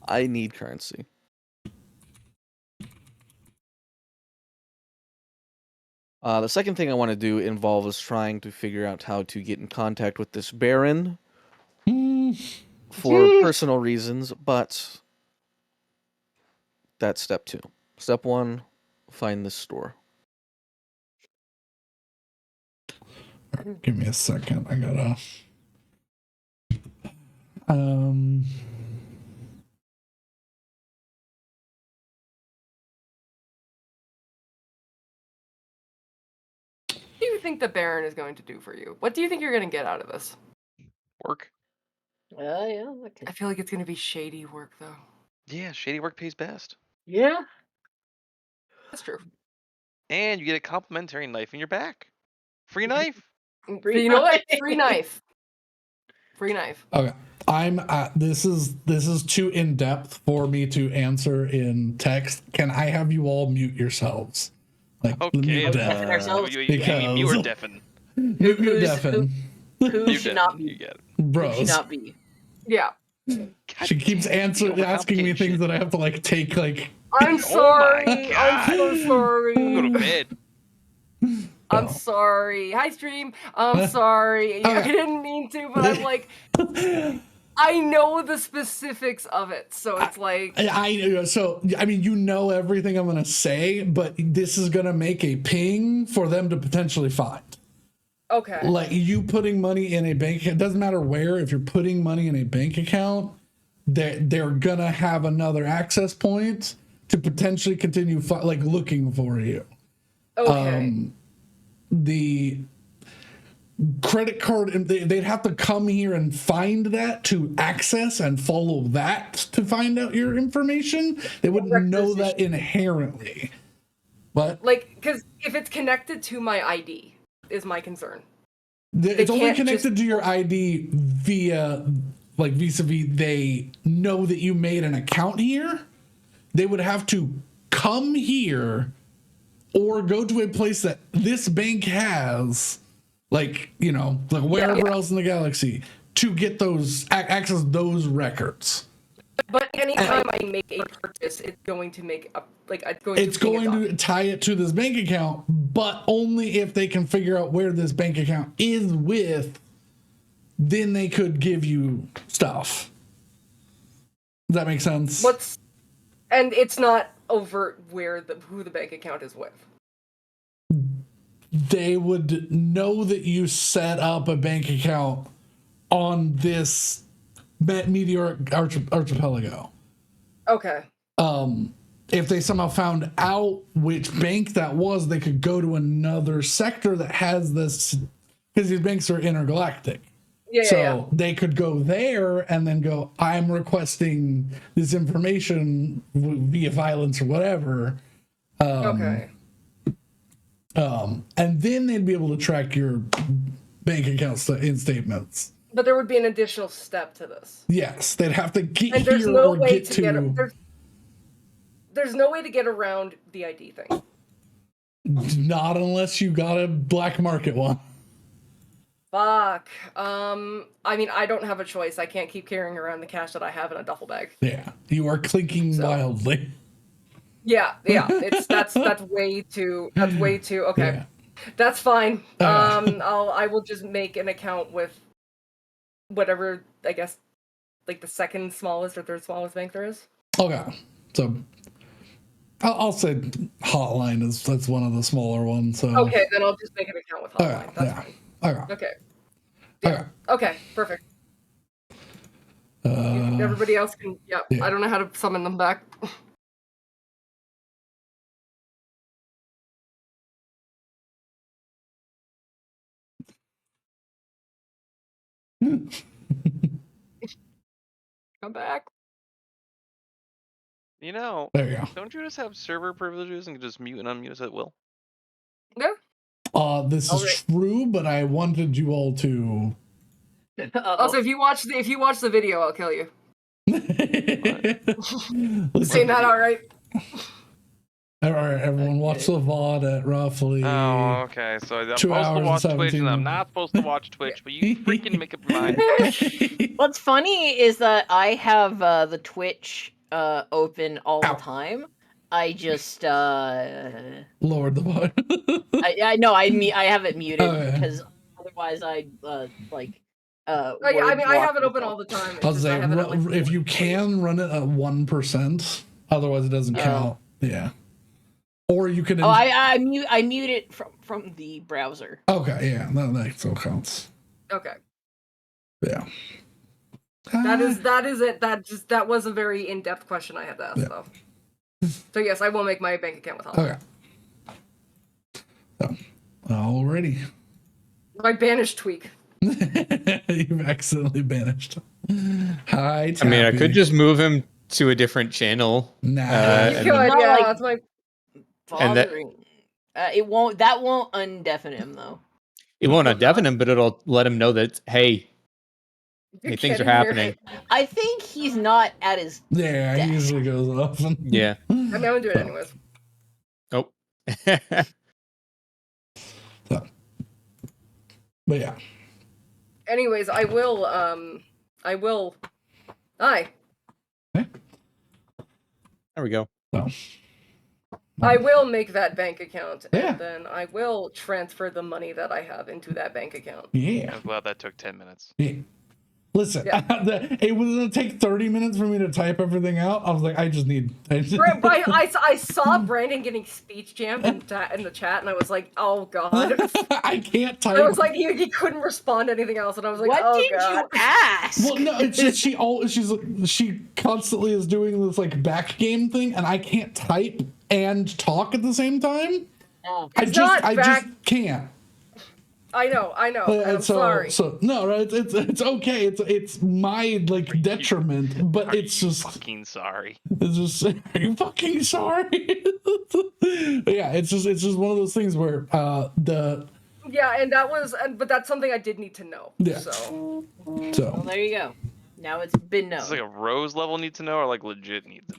S6: I need currency. The second thing I want to do involves trying to figure out how to get in contact with this Baron for personal reasons, but that's step 2. Step 1, find this store.
S1: Right, give me a second. I gotta.
S3: What do you think the Baron is going to do for you? What do you think you're going to get out of this?
S2: Work.
S4: Yeah, okay.
S3: I feel like it's going to be shady work, though.
S2: Yeah, shady work pays best.
S4: Yeah.
S3: That's true.
S2: And you get a complimentary knife in your back. Free knife.
S3: You know what? Free knife. Free knife.
S1: Okay. This is too in depth for me to answer in text. Can I have you all mute yourselves? Like
S2: okay.
S1: Because
S2: you are deafen.
S1: Mute deafen.
S4: Who should not be?
S2: You get it.
S1: Bros.
S4: Who should not be?
S3: Yeah.
S1: She keeps asking me things that I have to like take like.
S3: I'm sorry.
S2: Oh my God.
S3: I'm so sorry.
S2: Go to bed.
S3: I'm sorry. Hi, stream. I'm sorry. I didn't mean to, but I'm like, I know the specifics of it, so it's like.
S1: I mean, you know everything I'm gonna say, but this is gonna make a ping for them to potentially find.
S3: Okay.
S1: Like you putting money in a bank, it doesn't matter where. If you're putting money in a bank account, they're gonna have another access point to potentially continue like looking for you.
S3: Okay.
S1: The credit card, they'd have to come here and find that to access and follow that to find out your information. They wouldn't know that inherently. But
S3: like, because if it's connected to my ID, is my concern.
S1: It's only connected to your ID via, like, vis-a-vis, they know that you made an account here. They would have to come here or go to a place that this bank has, like, you know, like wherever else in the galaxy, to get those, access those records.
S3: But anytime I make a purchase, it's going to make a, like, it's going
S1: to tie it to this bank account, but only if they can figure out where this bank account is with, then they could give you stuff. Does that make sense?
S3: And it's not overt who the bank account is with.
S1: They would know that you set up a bank account on this meteoric archipelago.
S3: Okay.
S1: If they somehow found out which bank that was, they could go to another sector that has this, because these banks are intergalactic. So they could go there and then go, I'm requesting this information via violence or whatever.
S3: Okay.
S1: And then they'd be able to track your bank account in statements.
S3: But there would be an additional step to this.
S1: Yes, they'd have to get
S3: and there's
S1: here
S3: no
S1: or
S3: way
S1: get
S3: to there's no way to get around the ID thing.
S1: Not unless you got a black market one.
S3: Fuck. I mean, I don't have a choice. I can't keep carrying around the cash that I have in a duffel bag.
S1: Yeah, you are clinking wildly.
S3: Yeah. That's way too. Okay, yeah. That's fine. I will just make an account with whatever, I guess, like the second smallest or third smallest bank there is.
S1: Okay, so I'll say Hotline that's one of the smaller ones. So
S3: okay, then I'll just make an account with Hotline. That's fine. Okay. Yeah. Okay. Perfect. Everybody else can. Yeah. I don't know how to summon them back. Come back.
S2: You know,
S1: there you go.
S2: Don't you just have server privileges and can just mute and unmute us at will?
S3: Yeah.
S1: This is true, but I wanted you all to.
S3: Also, if you watch the video, I'll kill you. Saying that all right?
S1: All right, everyone, watch the VOD at roughly.
S2: Oh, okay. So I'm
S1: 2
S2: supposed to watch
S1: and
S2: Twitch, and I'm not supposed to watch Twitch, but you freaking make up your mind.
S4: What's funny is that I have the Twitch open all the time. I just
S1: lowered the volume.
S4: I know. I have it muted because otherwise I like.
S3: I mean, I have it open all the time.
S1: I'll say if you can run it at 1%, otherwise it doesn't count. Yeah. Or you can.
S4: I mute it from the browser.
S1: Okay, yeah, that still counts.
S3: Okay.
S1: Yeah.
S3: That is it. That was a very in-depth question I had to ask though. So yes, I will make my bank account with Hotline.
S1: Okay. So, already.
S3: My banished tweak.
S1: You've accidentally banished. Hi, Tappy.
S5: I mean, I could just move him to a different channel.
S1: Nah.
S3: You could, yeah. That's my.
S4: Bothering. That won't undeafen him though.
S5: It won't undeafen him, but it'll let him know that hey, things are happening.
S4: I think he's not at his.
S1: Yeah, he usually goes off.
S5: Yeah.
S3: I mean, I'm gonna do it anyways.
S5: Oh.
S1: So. But yeah.
S3: Anyways, I will. Hi.
S1: Okay.
S5: There we go.
S1: So.
S3: I will make that bank account,
S1: Yeah.
S3: and then I will transfer the money that I have into that bank account.
S1: Yeah.
S2: I'm glad that took 10 minutes.
S1: Yeah. Listen, it was gonna take 30 minutes for me to type everything out. I was like, I
S3: saw Brandon getting speech jammed in the chat, and I was like, oh god.
S1: I can't type.
S3: I was like, he couldn't respond to anything else, and I was like,
S4: what
S3: oh
S4: did
S3: god.
S4: you ask?
S1: Well, no, it's just she constantly is doing this like back game thing, and I can't type and talk at the same time.
S4: Oh.
S1: I just can't.
S3: I know. And I'm
S1: so,
S3: sorry.
S1: So no, it's okay. It's my like detriment, but it's just
S2: fucking sorry.
S1: It's just, are you fucking sorry? Yeah, it's just one of those things where but that's something I did need to know. Yeah.
S3: So
S4: well, there you go. Now it's been known.
S2: It's like a Rose level need to know, or like legit need to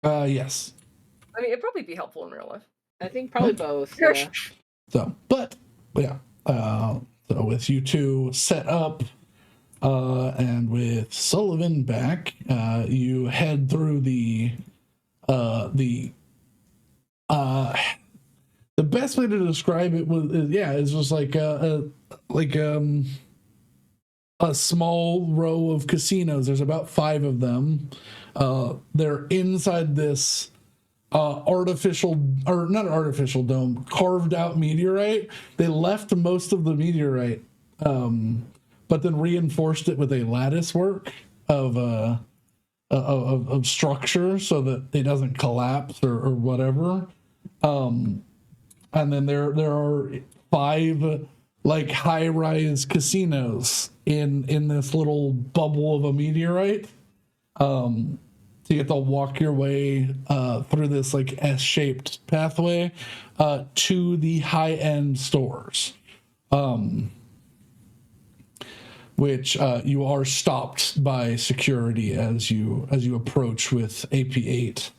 S1: know. Yes.
S3: I mean, it'd probably be helpful in real life.
S4: I think probably both. Yeah.
S1: So, but yeah. So with you two set up, and with Sullivan back, you head through the best way to describe it is just like a small row of casinos. There's about 5 of them. They're inside this not artificial dome, carved out meteorite. They left most of the meteorite, but then reinforced it with a lattice work of structure so that it doesn't collapse or whatever. And then there are 5 like high-rise casinos in this little bubble of a meteorite. So you have to walk your way through this like S-shaped pathway to the high-end stores, which you are stopped by security as you approach with AP8.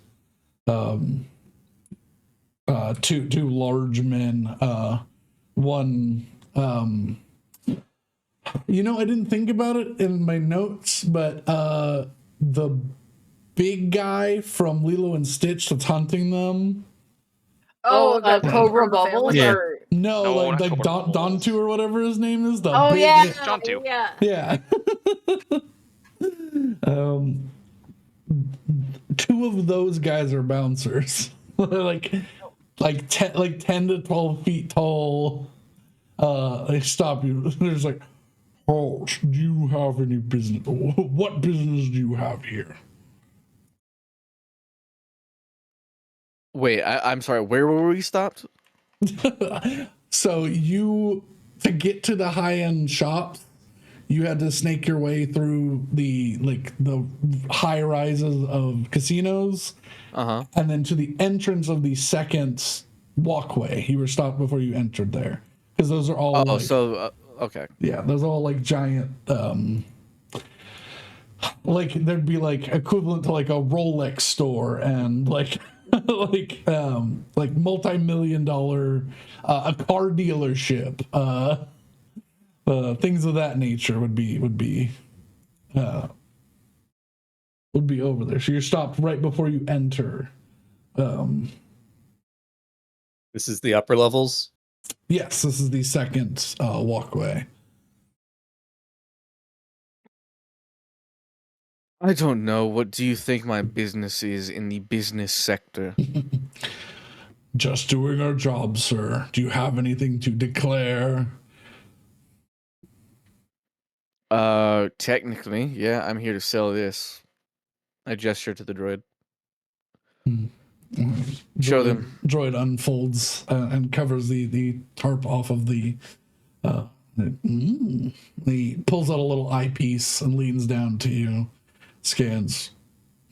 S1: Two large men. One. I didn't think about it in my notes, but the big guy from Lilo and Stitch that's hunting them.
S4: Cobra Bubbles?
S1: Yeah.
S4: Or...
S1: No, like Dontu or whatever his name is.
S2: Jontu.
S1: Yeah. 2 of those guys are bouncers. like 10 to 12 feet tall. They stop you. There's like, oh, do you have any business? What business do you have here?
S6: Wait, I'm sorry. Where were we stopped?
S1: So to get to the high-end shops, you had to snake your way through the high rises of casinos, and then to the entrance of the second walkway. You were stopped before you entered there because those are all.
S6: Okay.
S1: Yeah, those are all like giant. Like there'd be like equivalent to like a Rolex store and like. like multi-million-dollar a car dealership, things of that nature would be over there. So you're stopped right before you enter.
S5: This is the upper levels?
S1: Yes, this is the second walkway.
S6: I don't know. What do you think my business is in the business sector?
S1: Just doing our job, sir. Do you have anything to declare?
S6: Technically, yeah. I'm here to sell this. I gesture to the droid. Show them.
S1: Droid unfolds and covers the tarp off of the. He pulls out a little eyepiece and leans down to you. Scans.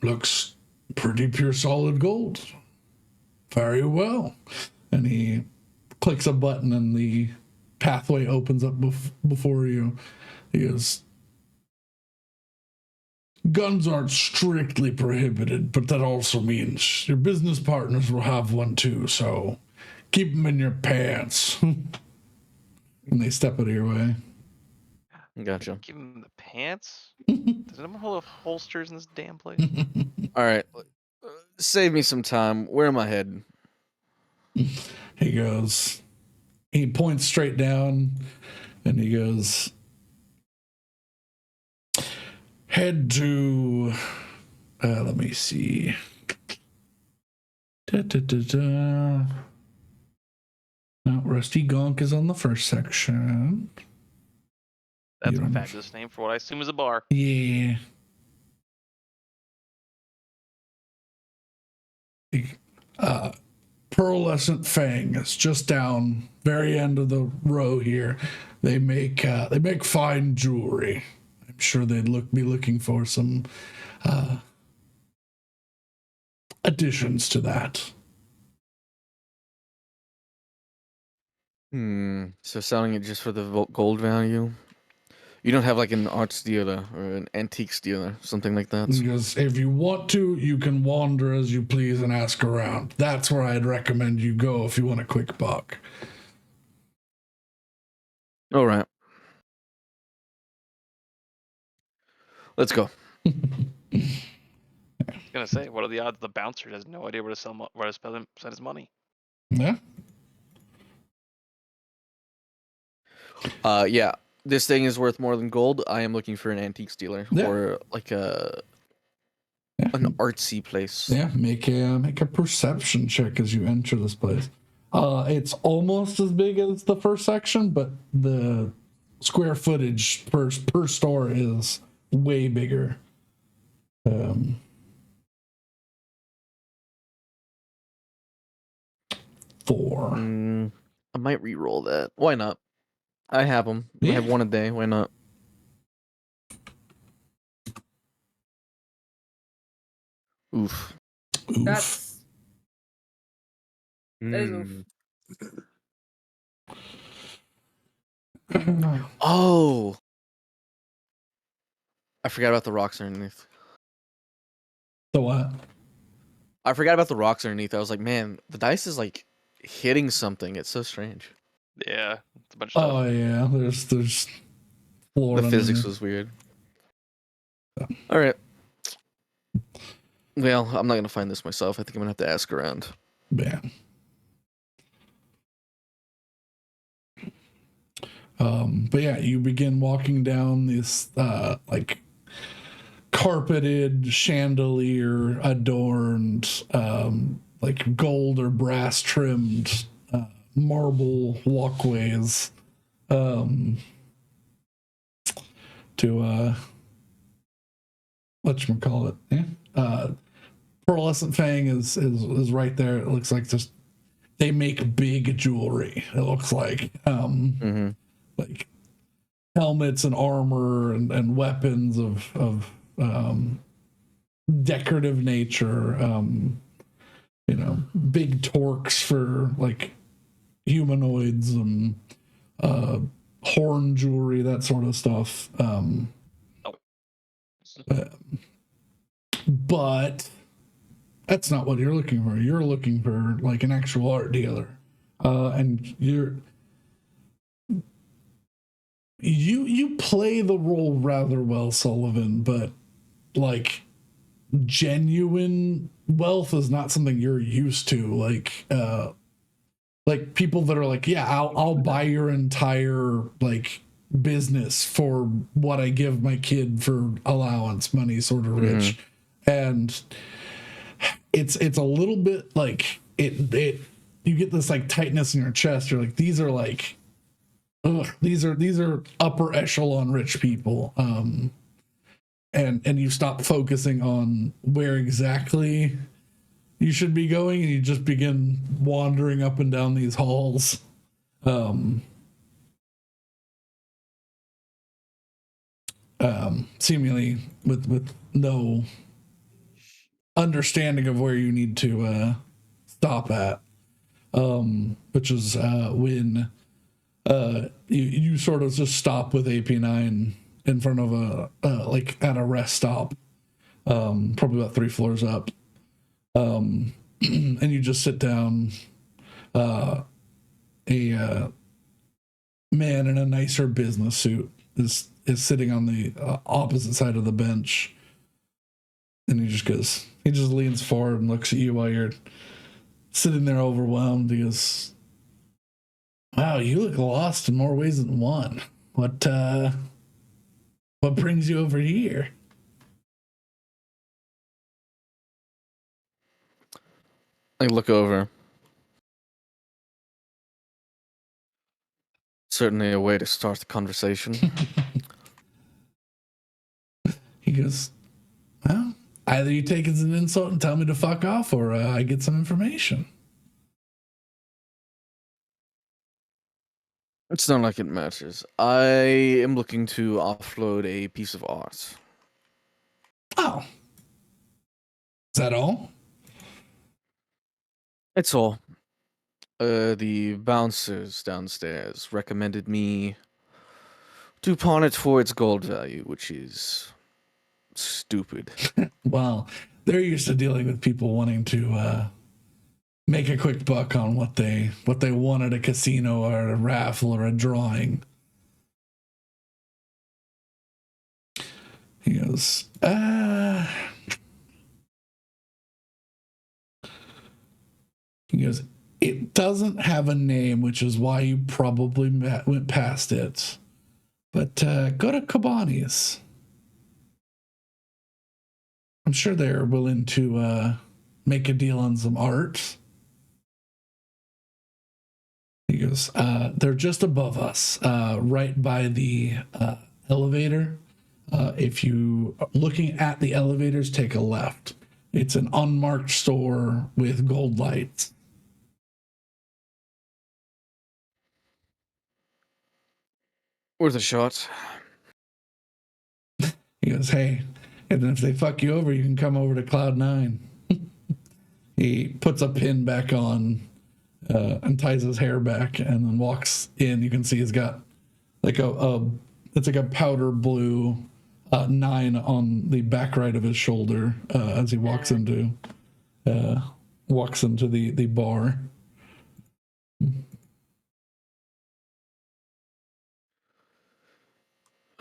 S1: Looks pretty pure solid gold. Very well. And he clicks a button and the pathway opens up before you. He goes, guns aren't strictly prohibited, but that also means your business partners will have one too, so keep them in your pants. And they step out of your way.
S6: Gotcha.
S2: Give him the pants? Does anyone hold holsters in this damn place?
S6: All right. Save me some time. Where am I heading?
S1: He points straight down and he goes, head to let me see. No, Rusty Gonk is on the first section.
S2: That's a fabulous name for what I assume is a bar.
S1: Yeah. Pearlescent Fang is just down very end of the row here. They make fine jewelry. I'm sure they'd be looking for some additions to that.
S6: So selling it just for the gold value? You don't have like an arts dealer or an antiques dealer, something like that?
S1: Because if you want to, you can wander as you please and ask around. That's where I'd recommend you go if you want a quick buck.
S6: All right. Let's go.
S2: I was gonna say, what are the odds the bouncer has no idea where to spend his money?
S1: Yeah.
S6: Yeah. This thing is worth more than gold. I am looking for an antiques dealer or like an artsy place.
S1: Yeah, make a perception check as you enter this place. It's almost as big as the first section, but the square footage per store is way bigger. 4.
S6: I might re-roll that. Why not? I have them.
S1: Yeah.
S6: I have one a day. Why not? Oof.
S3: That is oof.
S6: Oh. I forgot about the rocks underneath.
S1: The what?
S6: I forgot about the rocks underneath. I was like, man, the dice is like hitting something. It's so strange.
S2: Yeah, it's a bunch of stuff.
S1: Oh yeah, there's floor.
S6: The physics was weird. All right. Well, I'm not gonna find this myself. I think I'm gonna have to ask around.
S1: Yeah. But yeah, you begin walking down this like carpeted, chandelier adorned, like gold or brass trimmed marble walkways to whatchamacallit. Yeah. Pearlescent Fang is right there. It looks like just they make big jewelry. It looks like like helmets and armor and weapons of decorative nature. You know, big torques for like humanoids and horn jewelry, that sort of stuff. But that's not what you're looking for. You're looking for like an actual art dealer, and you play the role rather well, Sullivan. But like genuine wealth is not something you're used to. Like people that are like, yeah, I'll buy your entire like business for what I give my kid for allowance money, sort of rich, and it's a little bit like it you get this like tightness in your chest. You're like, these are like, these are upper echelon rich people, and you stop focusing on where exactly you should be going, and you just begin wandering up and down these halls. Seemingly with no understanding of where you need to stop at, which is when you sort of just stop with AP9 in front of a like at a rest stop, probably about 3 floors up, and you just sit down. A man in a nicer business suit is sitting on the opposite side of the bench, and he just leans forward and looks at you while you're sitting there overwhelmed. He goes, "Wow, you look lost in more ways than one. What brings you over here?"
S6: I look over. Certainly a way to start the conversation.
S1: He goes, well, either you take it as an insult and tell me to fuck off, or I get some information.
S6: It's not like it matters. I am looking to offload a piece of art.
S1: Oh. Is that all?
S6: It's all. The bouncers downstairs recommended me to pawn it for its gold value, which is stupid.
S1: Well, they're used to dealing with people wanting to make a quick buck on what they won at a casino or a raffle or a drawing. He goes, it doesn't have a name, which is why you probably went past it. But go to Kabani's. I'm sure they're willing to make a deal on some art. He goes, they're just above us, right by the elevator. If you are looking at the elevators, take a left. It's an unmarked store with gold lights.
S6: Worth a shot.
S1: He goes, hey, and then if they fuck you over, you can come over to Cloud 9. He puts a pin back on and ties his hair back and then walks in. You can see he's got like it's like a powder blue 9 on the back right of his shoulder as he walks into the bar.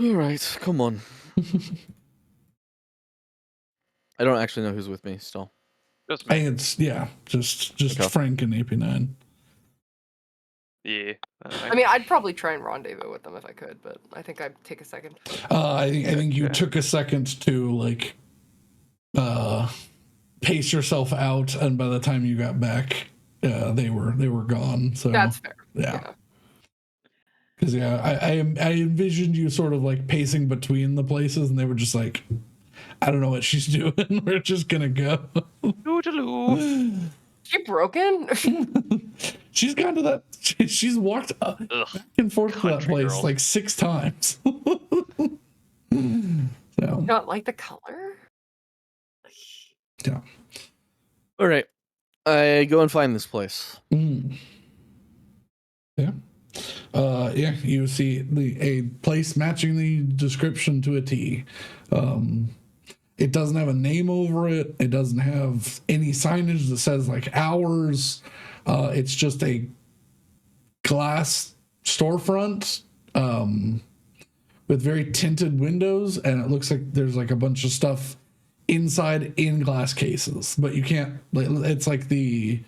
S6: All right, come on. I don't actually know who's with me still.
S2: Just me.
S1: It's just
S6: Okay.
S1: Frank and AP9.
S2: Yeah.
S3: I mean, I'd probably try and rendezvous with them if I could, but I think I'd take a second.
S1: I think you took a second to like pace yourself out, and by the time you got back, they were gone. So
S3: That's fair.
S1: yeah. Because I envisioned you sort of like pacing between the places, and they were just like, I don't know what she's doing. We're just gonna go.
S2: Toodaloo.
S3: She broken?
S1: She's gone to that. She's walked back and forth to that
S2: Country
S1: place
S2: girl.
S1: like 6 times. So
S3: Not like the color?
S1: yeah.
S6: All right, I go and find this place.
S1: Yeah. Yeah, you see a place matching the description to a T. It doesn't have a name over it. It doesn't have any signage that says like hours. It's just a glass storefront with very tinted windows, and it looks like there's like a bunch of stuff inside in glass cases, but you can't. It's like the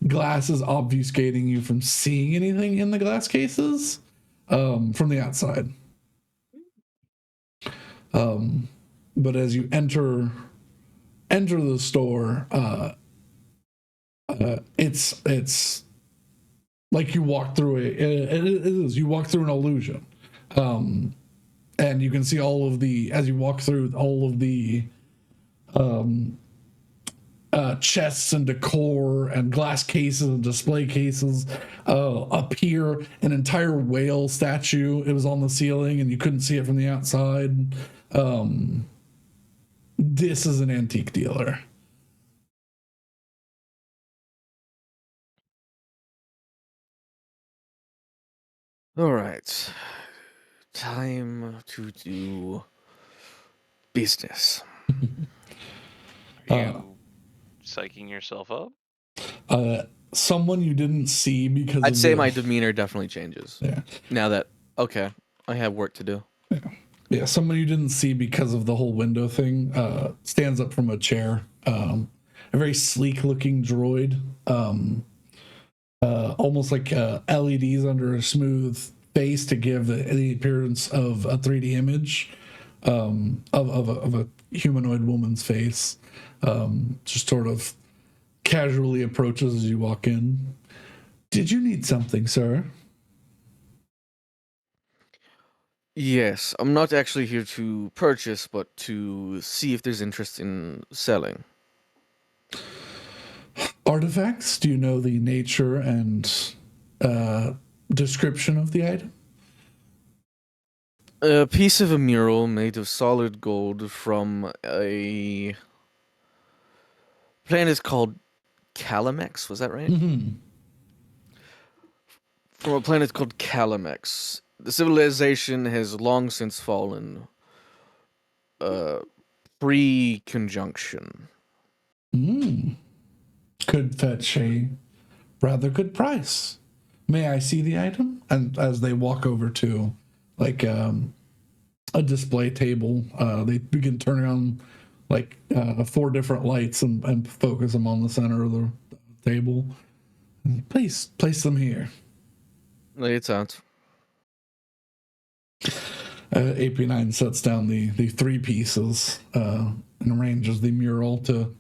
S1: glass is obfuscating you from seeing anything in the glass cases from the outside. But as you enter the store, it's like you walk through you walk through an illusion, and you can see as you walk through all of the chests and decor and glass cases and display cases. Up here, an entire whale statue. It was on the ceiling and you couldn't see it from the outside. This is an antique dealer.
S6: All right, time to do business.
S2: Are you psyching yourself up?
S1: Someone you didn't see because
S6: I'd say my demeanor definitely changes.
S1: Yeah.
S6: Now that I have work to do.
S1: Yeah, someone you didn't see because of the whole window thing stands up from a chair. A very sleek-looking droid, almost like LEDs under a smooth face to give the appearance of a 3D image of a humanoid woman's face. Just sort of casually approaches as you walk in. Did you need something, sir?
S6: Yes, I'm not actually here to purchase, but to see if there's interest in selling.
S1: Artifacts? Do you know the nature and description of the item?
S6: A piece of a mural made of solid gold from a planet called Calamex, was that right?
S1: Mm-hmm.
S6: From a planet called Calamex. The civilization has long since fallen. Pre-conjunction.
S1: Could fetch a rather good price. May I see the item? And as they walk over to like a display table, they begin turning on like 4 different lights and focus them on the center of the table. Please place them here.
S6: It's out.
S1: AP9 sets down the 3 pieces and arranges the mural to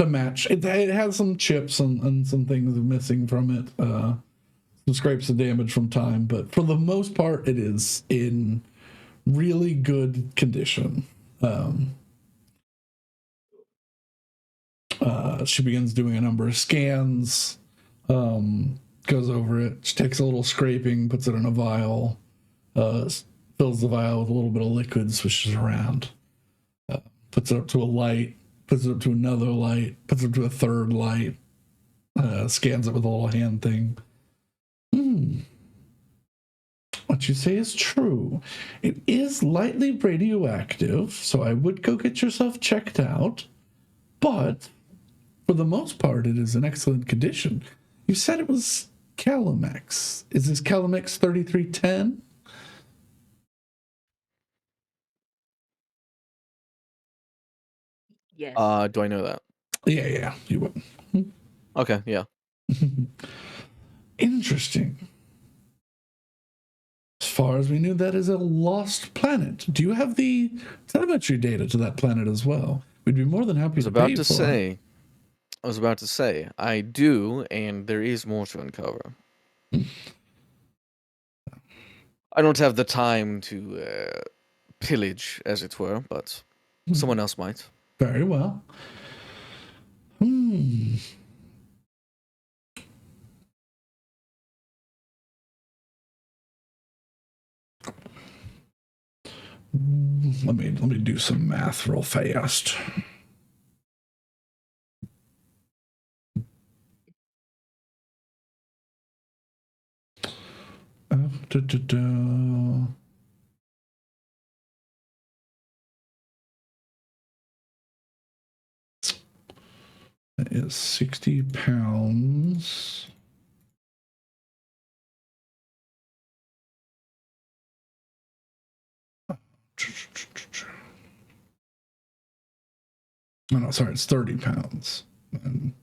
S1: match. It has some chips and some things missing from it. Some scrapes of damage from time, but for the most part, it is in really good condition. She begins doing a number of scans, goes over it. She takes a little scraping, puts it in a vial, fills the vial with a little bit of liquid, swishes around, puts it up to a light, puts it up to another light, puts it up to a third light, scans it with a little hand thing. What you say is true. It is lightly radioactive, so I would go get yourself checked out, but for the most part, it is in excellent condition. You said it was Calamex. Is this Calamex 3310?
S4: Yes.
S6: Do I know that?
S1: Yeah, you would.
S6: Okay, yeah.
S1: Interesting. As far as we knew, that is a lost planet. Do you have the telemetry data to that planet as well? We'd be more than happy to pay for it.
S6: I was about to say, I do, and there is more to uncover. I don't have the time to pillage, as it were, but someone else might.
S1: Very well. Let me do some math real fast. That is 60 pounds. Oh, no, sorry, it's 30 pounds. And,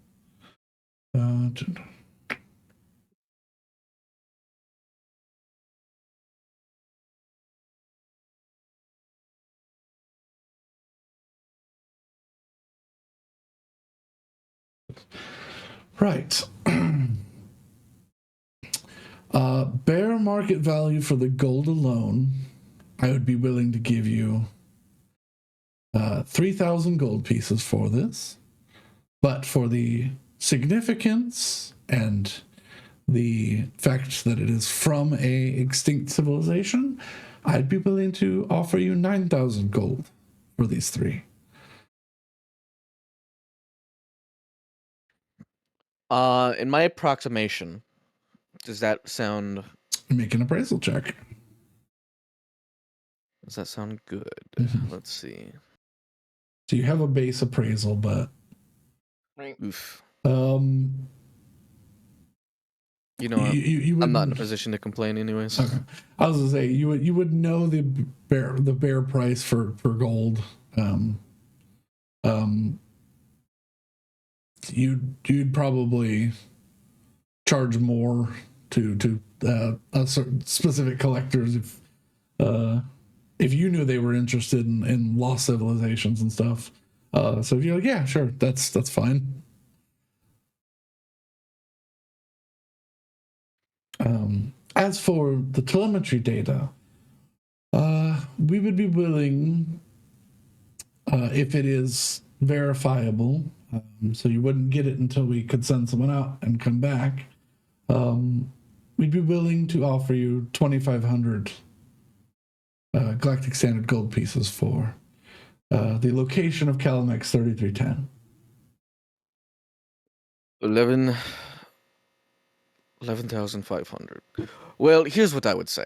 S1: right. Bare market value for the gold alone, I would be willing to give you 3,000 gold pieces for this. But for the significance and the fact that it is from a extinct civilization, I'd be willing to offer you 9,000 gold for these 3.
S6: In my approximation, does that sound...
S1: Make an appraisal check.
S6: Does that sound good? Let's see.
S1: So you have a base appraisal, but...
S4: Right.
S6: Oof.
S1: You
S6: know, I'm not in a position to complain anyways.
S1: Okay. I was gonna say you would know the bare price for gold. You'd probably charge more to a certain specific collectors if you knew they were interested in lost civilizations and stuff. So if you're like, yeah, sure, that's fine. As for the telemetry data, we would be willing, if it is verifiable, so you wouldn't get it until we could send someone out and come back. We'd be willing to offer you 2,500 Galactic Standard gold pieces for the location of Calamex 3310.
S6: 11,500. Well, here's what I would say.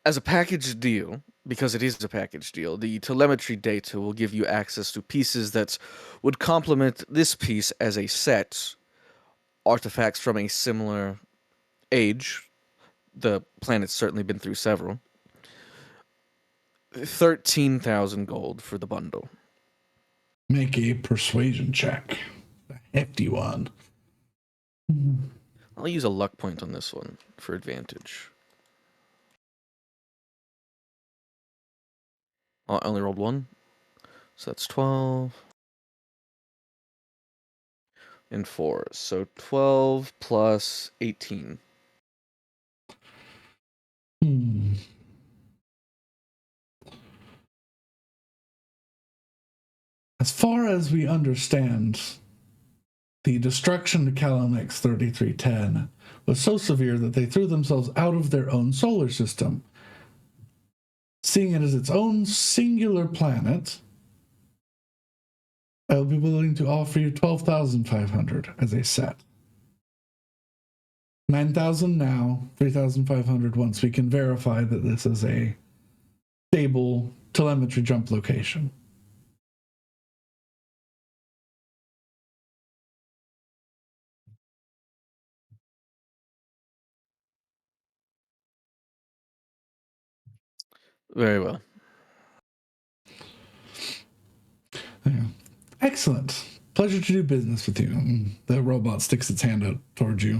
S6: As a package deal, because it is a package deal, the telemetry data will give you access to pieces that would complement this piece as a set, artifacts from a similar age. The planet's certainly been through several. 13,000 gold for the bundle.
S1: Make a persuasion check. A hefty one.
S6: I'll use a luck point on this one for advantage. Oh, I only rolled one. So that's 12. And 4. So 12 plus 18.
S1: As far as we understand, the destruction to Calamex 3310 was so severe that they threw themselves out of their own solar system. Seeing it as its own singular planet, I'll be willing to offer you 12,500 as a set. 9,000 now, 3,500 once we can verify that this is a stable telemetry jump location.
S6: Very well.
S1: Yeah. Excellent. Pleasure to do business with you. The robot sticks its hand out towards you.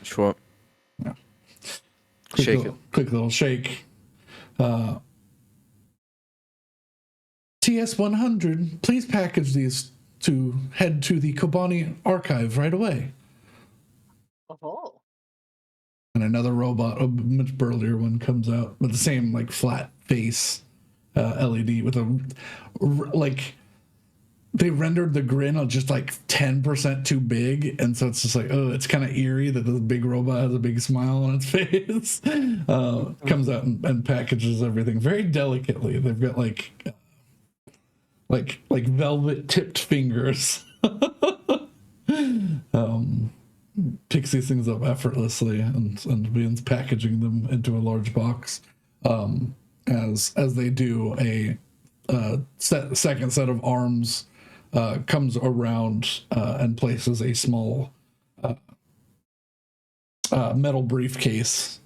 S6: Sure.
S1: Yeah.
S6: Shake it.
S1: Quick little shake. TS-100, please package these to head to the Kobani archive right away.
S4: Oh.
S1: And another robot, a much burlier one, comes out with the same like flat face LED with a like they rendered the grin of just like 10% too big, and so it's just like, oh, it's kind of eerie that this big robot has a big smile on its face. Comes out and packages everything very delicately. They've got like velvet tipped fingers. Picks these things up effortlessly and begins packaging them into a large box. As they do, a second set of arms comes around and places a small metal briefcase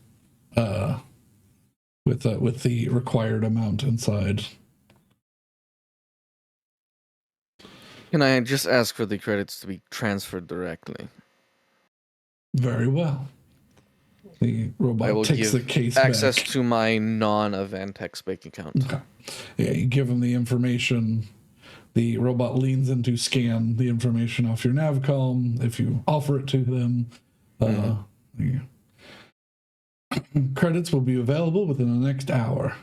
S1: with the required amount inside.
S6: Can I just ask for the credits to be transferred directly?
S1: Very well. The robot takes the case
S6: access
S1: back.
S6: to my non-Avantex bank account.
S1: Okay. Yeah, you give him the information. The robot leans in to scan the information off your navcom. If you offer it to them, credits will be available within the next hour.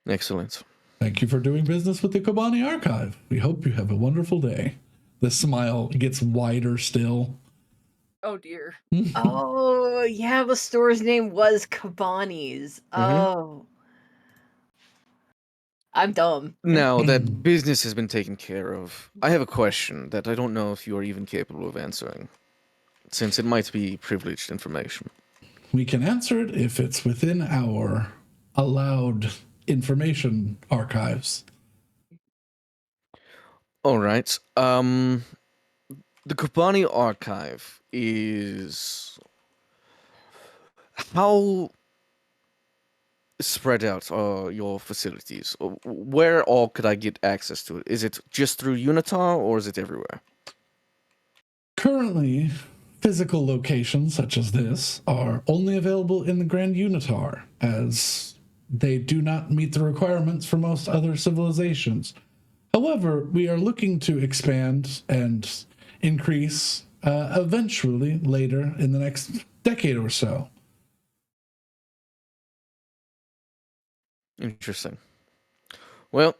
S6: Excellent.
S1: Thank you for doing business with the Kobani Archive. We hope you have a wonderful day. The smile gets wider still.
S3: Oh dear.
S4: Oh, yeah, the store's name was Kabani's. Oh. I'm dumb.
S6: Now that business has been taken care of, I have a question that I don't know if you are even capable of answering, since it might be privileged information.
S1: We can answer it if it's within our allowed information archives.
S6: All right. The Kobani archive is how spread out are your facilities? Where all could I get access to it? Is it just through Unitar or is it everywhere?
S1: Currently, physical locations such as this are only available in the Grand Unitar, as they do not meet the requirements for most other civilizations. However, we are looking to expand and increase eventually later in the next decade or so.
S6: Interesting. Well,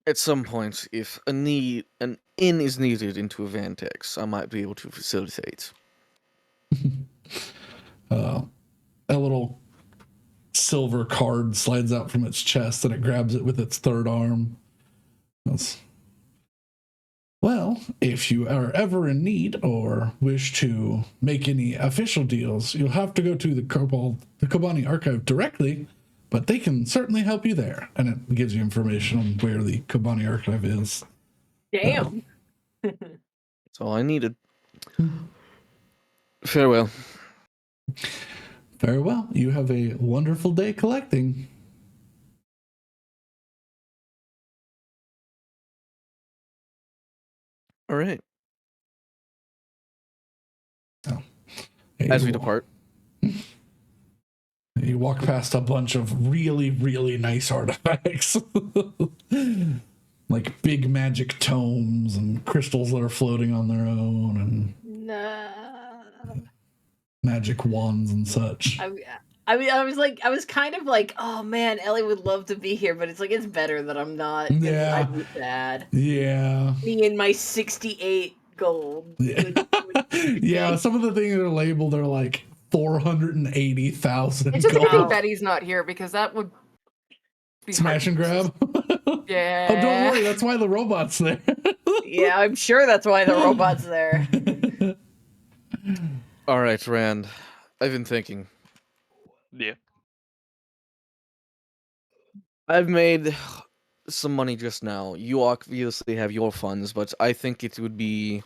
S6: at some point, if an inn is needed into Avantex, I might be able to facilitate.
S1: A little silver card slides out from its chest and it grabs it with its third arm. Well, if you are ever in need or wish to make any official deals, you'll have to go to the Kobani Archive directly, but they can certainly help you there. And it gives you information on where the Kobani Archive is.
S4: Damn.
S6: That's all I needed. Farewell.
S1: Farewell. You have a wonderful day collecting.
S6: All right.
S1: Oh.
S6: As we depart.
S1: You walk past a bunch of really, really nice artifacts. Like big magic tomes and crystals that are floating on their own and magic wands and such.
S4: I was kind of like, oh man, Ellie would love to be here, but it's like, it's better that I'm not.
S1: Yeah.
S4: I'd be sad.
S1: Yeah.
S4: Me and my 68 gold.
S1: Yeah. Yeah, some of the things that are labeled are like 480,000
S3: It's just a good
S1: gold.
S3: thing Betty's not here because that would be
S1: Smash and grab.
S3: Yeah.
S1: Oh, don't worry, that's why the robot's there.
S4: Yeah, I'm sure that's why the robot's there.
S6: All right, Rand. I've been thinking.
S2: Yeah.
S6: I've made some money just now. You obviously have your funds, but I think it would be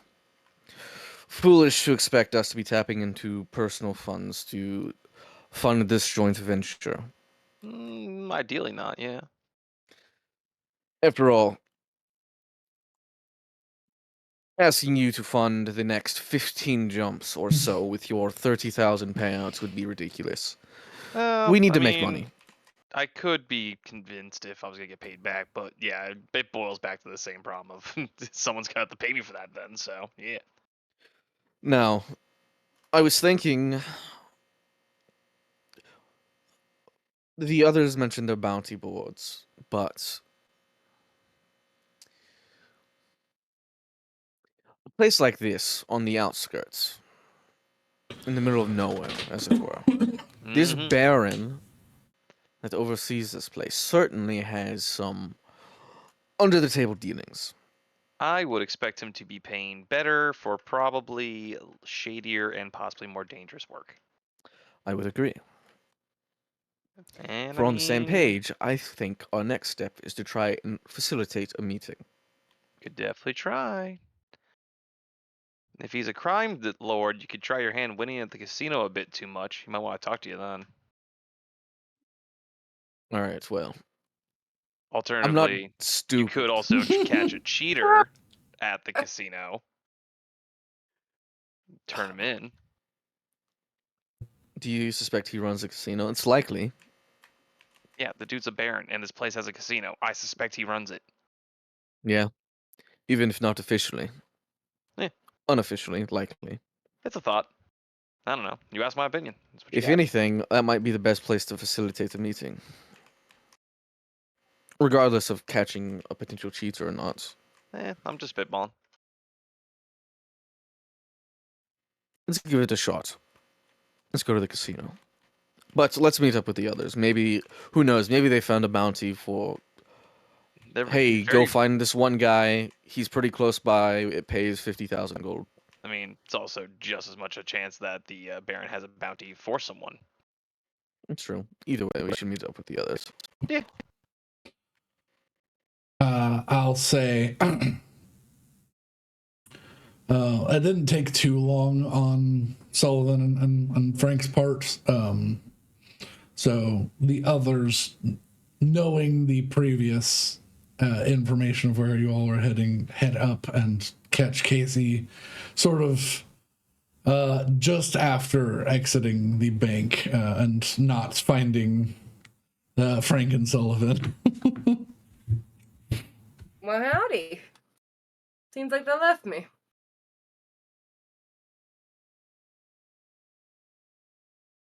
S6: foolish to expect us to be tapping into personal funds to fund this joint venture.
S2: Ideally not, yeah.
S6: After all, asking you to fund the next 15 jumps or so with your 30,000 payouts would be ridiculous. We need to make money.
S2: I could be convinced if I was gonna get paid back, but yeah, it boils back to the same problem of someone's gonna have to pay me for that then, so yeah.
S6: Now, I was thinking the others mentioned their bounty boards, but a place like this on the outskirts, in the middle of nowhere, as it were, this Baron that oversees this place certainly has some under-the-table dealings.
S2: I would expect him to be paying better for probably shadier and possibly more dangerous work.
S6: I would agree.
S2: And
S6: If we're on the same page, I think our next step is to try and facilitate a meeting.
S2: Could definitely try. If he's a crime lord, you could try your hand winning at the casino a bit too much. He might want to talk to you then.
S6: All right, well,
S2: Alternatively,
S6: I'm not stupid.
S2: you could also catch a cheater at the casino. Turn him in.
S6: Do you suspect he runs a casino? It's likely.
S2: Yeah, the dude's a baron, and this place has a casino. I suspect he runs it.
S6: Yeah. Even if not officially.
S2: Yeah.
S6: Unofficially, likely.
S2: It's a thought. I don't know. You asked my opinion. That's what you
S6: If
S2: got.
S6: anything, that might be the best place to facilitate the meeting. Regardless of catching a potential cheater or not.
S2: I'm just spitballing.
S6: Let's give it a shot. Let's go to the casino. But let's meet up with the others. Maybe, who knows, maybe they found a bounty for, hey, go find this one guy. He's pretty close by. It pays 50,000 gold.
S2: I mean, it's also just as much a chance that the Baron has a bounty for someone.
S6: It's true. Either way, we should meet up with the others.
S2: Yeah.
S1: I'll say it didn't take too long on Sullivan and Frank's part. So the others, knowing the previous information of where you all are heading, head up and catch Casey sort of just after exiting the bank and not finding Frank and Sullivan.
S3: Well, howdy. Seems like they left me.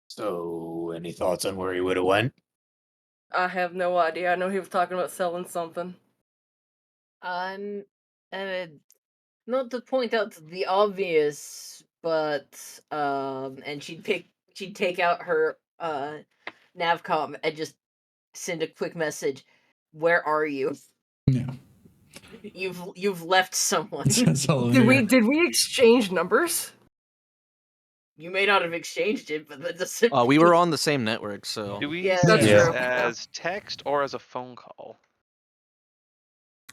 S7: So, any thoughts on where he would have went?
S3: I have no idea. I know he was talking about selling something.
S4: Uh, not to point out the obvious, but and she'd take out her navcom and just send a quick message. Where are you?
S1: Yeah.
S4: You've left someone.
S3: Did we exchange numbers?
S4: You may not have exchanged it, but that doesn't.
S6: We were on the same network, so.
S2: Do we
S4: Yeah,
S2: see
S3: that's
S2: this
S3: true.
S2: as text or as a phone call?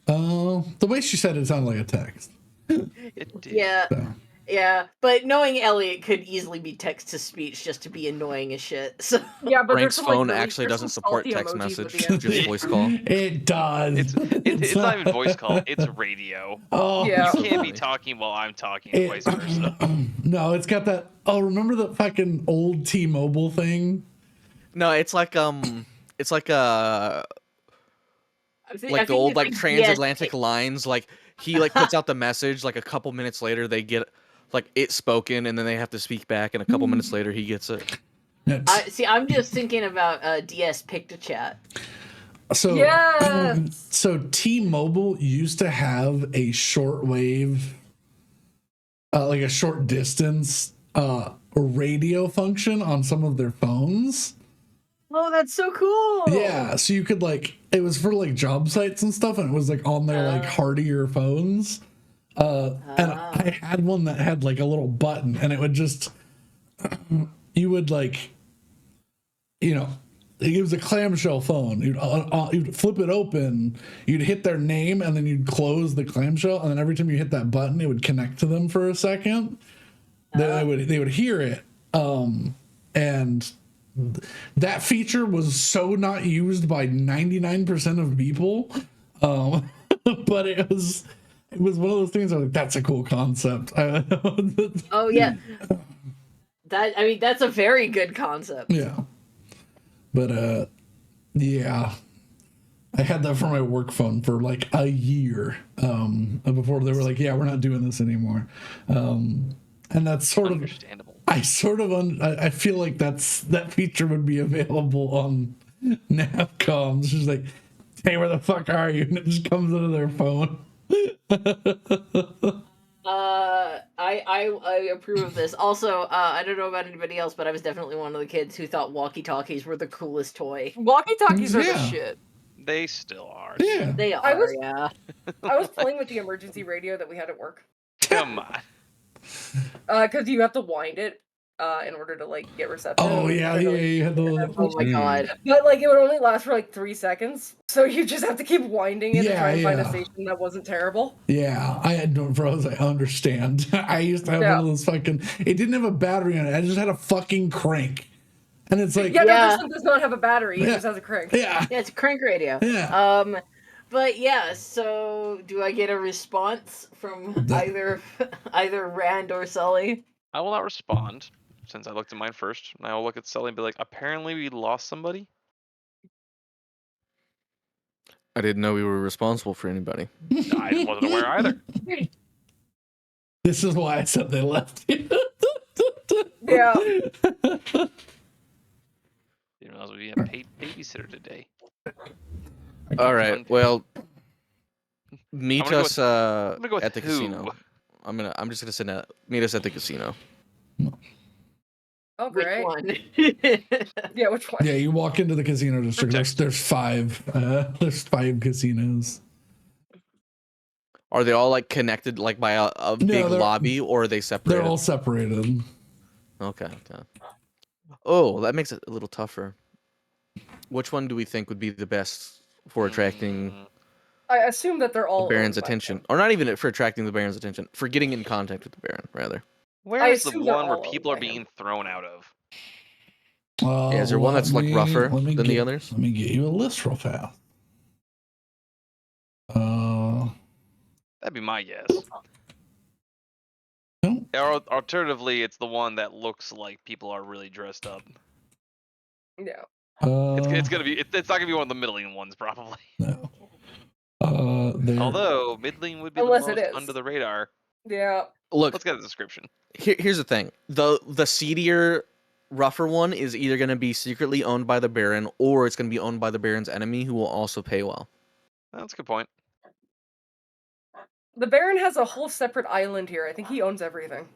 S1: The way she said it sounded like a text.
S2: It did.
S4: Yeah,
S1: So.
S4: yeah, but knowing Elliot could easily be text to speech just to be annoying as shit. So
S3: Yeah, but
S6: Frank's
S3: there's some, like,
S6: phone
S3: really-
S6: actually
S3: there's
S6: doesn't
S3: some
S6: support
S3: salty
S6: text
S3: emojis with
S6: message,
S3: the end.
S6: just voice call.
S1: It does.
S2: It's not even voice call. It's radio.
S1: Oh,
S3: Yeah.
S2: You can't be
S6: funny.
S2: talking while I'm talking, and vice versa.
S1: No, it's got that. Oh, remember the fucking old T-Mobile thing?
S6: No, it's like
S4: I
S6: like the
S4: think
S6: old
S4: it's
S6: like transatlantic
S4: yes,
S6: lines. Like he like puts out the message. Like a couple minutes later, they get like it spoken, and then they have to speak back. And a couple minutes later, he gets it.
S4: I'm just thinking about DS Pic-to-Chat.
S1: So,
S3: Yes!
S1: so T-Mobile used to have a shortwave, like a short distance, radio function on some of their phones.
S4: Oh, that's so cool.
S1: Yeah, so you could like, it was for like job sites and stuff, and it was like on their like hardier phones. And I had one that had like a little button, and it would just, you would like, you know, it was a clamshell phone. You'd flip it open, you'd hit their name, and then you'd close the clamshell, and then every time you hit that button, it would connect to them for a second. They would hear it, and that feature was so not used by 99% of people, but it was one of those things. I was like, that's a cool concept.
S4: Oh yeah, that's a very good concept.
S1: Yeah. But yeah, I had that for my work phone for like a year before they were like, yeah, we're not doing this anymore. And that's sort of
S2: Understandable.
S1: I feel like that feature would be available on Navcom. It's just like, hey, where the fuck are you? And it just comes into their phone.
S4: I approve of this. Also, I don't know about anybody else, but I was definitely one of the kids who thought walkie-talkies were the coolest toy.
S3: Walkie-talkies are the
S1: Yeah.
S3: shit.
S2: They still are.
S1: Yeah.
S4: They are, yeah.
S3: I was playing with the emergency radio that we had at work.
S2: Come on.
S3: Because you have to wind it in order to like get reception.
S1: Oh yeah, you had the
S4: Oh my god.
S3: But like it would only last for like 3 seconds, so you just have to keep winding it to try and find a station that wasn't terrible.
S1: Yeah, I had no bros. I understand. I used to have one of those fucking. It didn't have a battery on it. I just had a fucking crank, and it's like
S3: No, this one does not have a battery. It just has a crank.
S1: Yeah,
S4: it's a crank radio.
S1: Yeah.
S4: But yeah. So, do I get a response from either Rand or Sully?
S2: I will not respond since I looked at mine first. And I will look at Sully and be like, apparently we lost somebody.
S6: I didn't know we were responsible for anybody.
S2: I wasn't aware either.
S1: This is why I said they left you.
S3: Yeah.
S2: Didn't realize we had a babysitter today.
S6: All right. Well, meet us
S2: I'm gonna go with
S6: at the
S2: who?
S6: casino. I'm just gonna send that. Meet us at the casino.
S3: Oh,
S4: Which
S3: great.
S4: one?
S3: Yeah, which one?
S1: Yeah, you walk into the casino district. There's 5. There's 5 casinos.
S6: Are they all like connected, like by a big lobby, or are they separated?
S1: They're all separated.
S6: Okay. Oh, that makes it a little tougher. Which one do we think would be the best for attracting
S3: I assume that they're all
S6: the Baron's
S3: owned by
S6: attention, or not even for attracting the Baron's attention, for getting in contact with the Baron, rather?
S2: Where
S3: I
S2: is the
S3: assume they're
S2: one where
S3: all
S2: people are
S3: owned by him.
S2: being thrown out of?
S6: Yeah, is there one that's like rougher than the others?
S1: Let me get you a list real fast.
S2: That'd be my guess.
S1: No.
S2: Or alternatively, it's the one that looks like people are really dressed up.
S3: Yeah.
S2: It's gonna be. It's not gonna be one of the middling ones, probably.
S1: No.
S2: Although middling would be
S3: Unless
S2: the
S3: it
S2: most
S3: is.
S2: under the radar.
S3: Yeah.
S6: Look,
S2: Let's get a description.
S6: here's the thing: the seedier, rougher one is either going to be secretly owned by the Baron, or it's going to be owned by the Baron's enemy, who will also pay well.
S2: That's a good point.
S3: The Baron has a whole separate island here. I think he owns everything.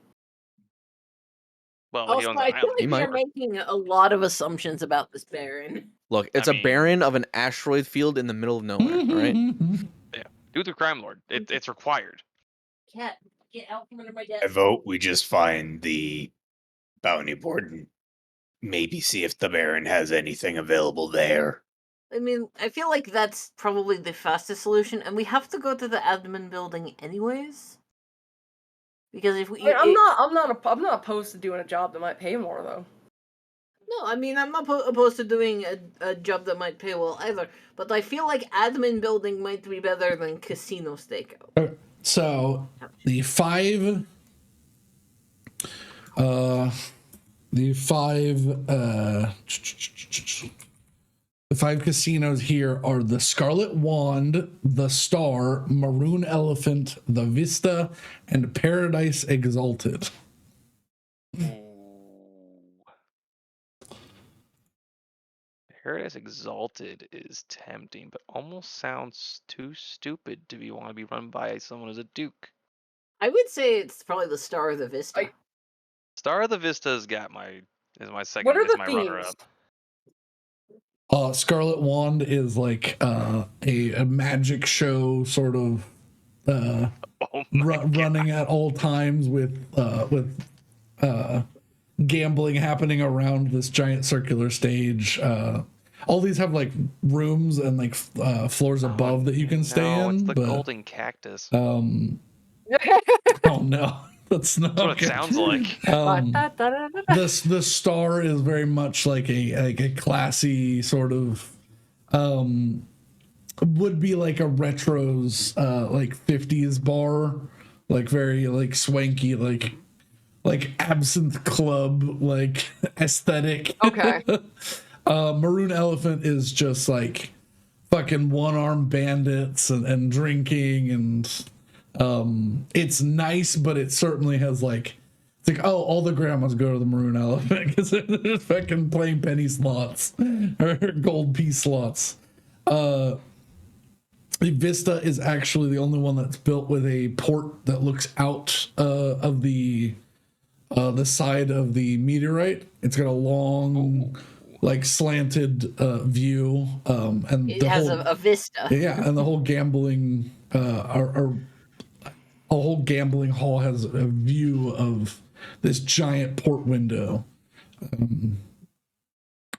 S2: Well, he
S4: Also,
S2: owns
S4: I
S2: an
S4: feel
S2: island.
S6: He
S4: like
S6: might.
S4: you're making a lot of assumptions about this Baron.
S6: Look, it's
S2: I
S6: a
S2: mean-
S6: Baron of an asteroid field in the middle of nowhere. All right.
S2: Dude's a crime lord. It's required.
S4: Cat, get out from under my
S7: I
S4: desk.
S7: vote we just find the bounty board and maybe see if the Baron has anything available there.
S4: I mean, I feel like that's probably the fastest solution, and we have to go to the admin building anyways. Because if we,
S3: I'm not opposed to doing a job that might pay more though.
S4: no, I mean, I'm not opposed to doing a job that might pay well either. But I feel like admin building might be better than casino stakeout.
S1: So the five casinos here are the Scarlet Wand, the Star, Maroon Elephant, the Vista, and Paradise Exalted.
S2: Paradise Exalted is tempting, but almost sounds too stupid to want to be run by someone as a duke.
S4: I would say it's probably the Star of the Vista.
S2: Star of the Vista's got my second.
S3: What are
S2: is
S3: the
S2: my
S3: themes?
S2: runner-up.
S1: Scarlet Wand is like a magic show sort of
S2: Oh my God.
S1: running at all times with gambling happening around this giant circular stage. All these have like rooms and like floors above that you can stay
S2: No,
S1: in.
S2: it's the
S1: but,
S2: golden cactus.
S1: oh no, that's not
S2: That's what it sounds like.
S1: The Star is very much like a classy sort of would be like a retros like 50s bar, like very like swanky, like absinthe club like aesthetic.
S3: Okay.
S1: Maroon Elephant is just like fucking one-armed bandits and drinking, and it's nice, but it certainly has like, it's like, oh, all the grandmas go to the Maroon Elephant because they're just fucking playing penny slots or gold piece slots. Vista is actually the only one that's built with a port that looks out of the side of the meteorite. It's got a long, like slanted view, and
S4: It has a vista.
S1: yeah, and the whole gambling a whole gambling hall has a view of this giant port window. And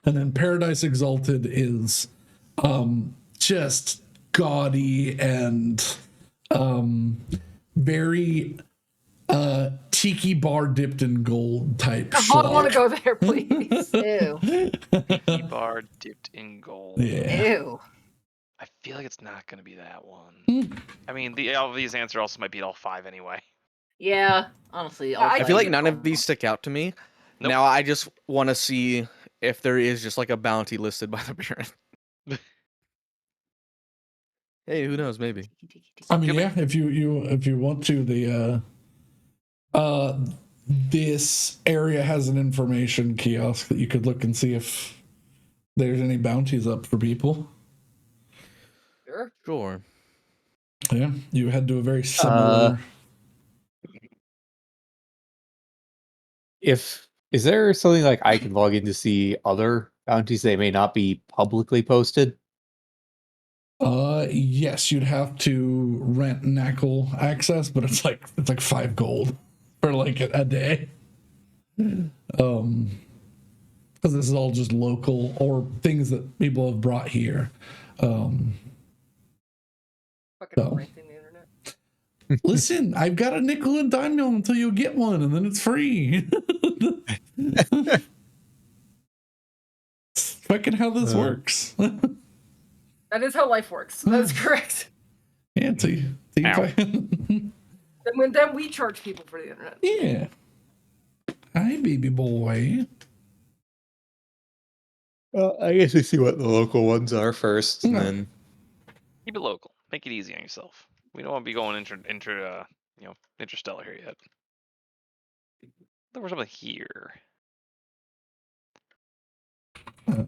S1: then Paradise Exalted is just gaudy and very tiki bar dipped in gold type.
S3: I don't want to go there, please.
S4: Ew.
S2: Tiki bar dipped in gold.
S1: Yeah.
S4: Ew.
S2: I feel like it's not going to be that one. I mean, all of these answers also might beat all five anyway.
S4: Yeah, honestly.
S3: Yeah,
S6: I feel like
S3: think-
S6: none of these stick out to me.
S2: Nope.
S6: Now I just want to see if there is just like a bounty listed by the Baron. Hey, who knows? Maybe.
S1: I mean, yeah, if you want to, the this area has an information kiosk that you could look and see if there's any bounties up for people.
S3: Sure.
S6: Sure.
S1: Yeah, you head to a very similar.
S5: Is there something like I can log in to see other bounties they may not be publicly posted?
S1: Yes, you'd have to rent Knackle access, but it's like 5 gold for like a day. Because this is all just local or things that people have brought here.
S3: Fucking
S1: So.
S3: ranting the internet.
S1: Listen, I've got a nickel and dime mill until you get one, and then it's free. It's fucking how this works.
S3: That is how life works. That's correct.
S1: Yeah, until you fucking...
S3: Then we charge people for the internet.
S1: Yeah. Hi, baby boy.
S5: Well, I guess we see what the local ones are first, and
S1: Yeah.
S5: then
S2: Keep it local. Make it easy on yourself. We don't want to be going interstellar here yet. There was something here.
S7: All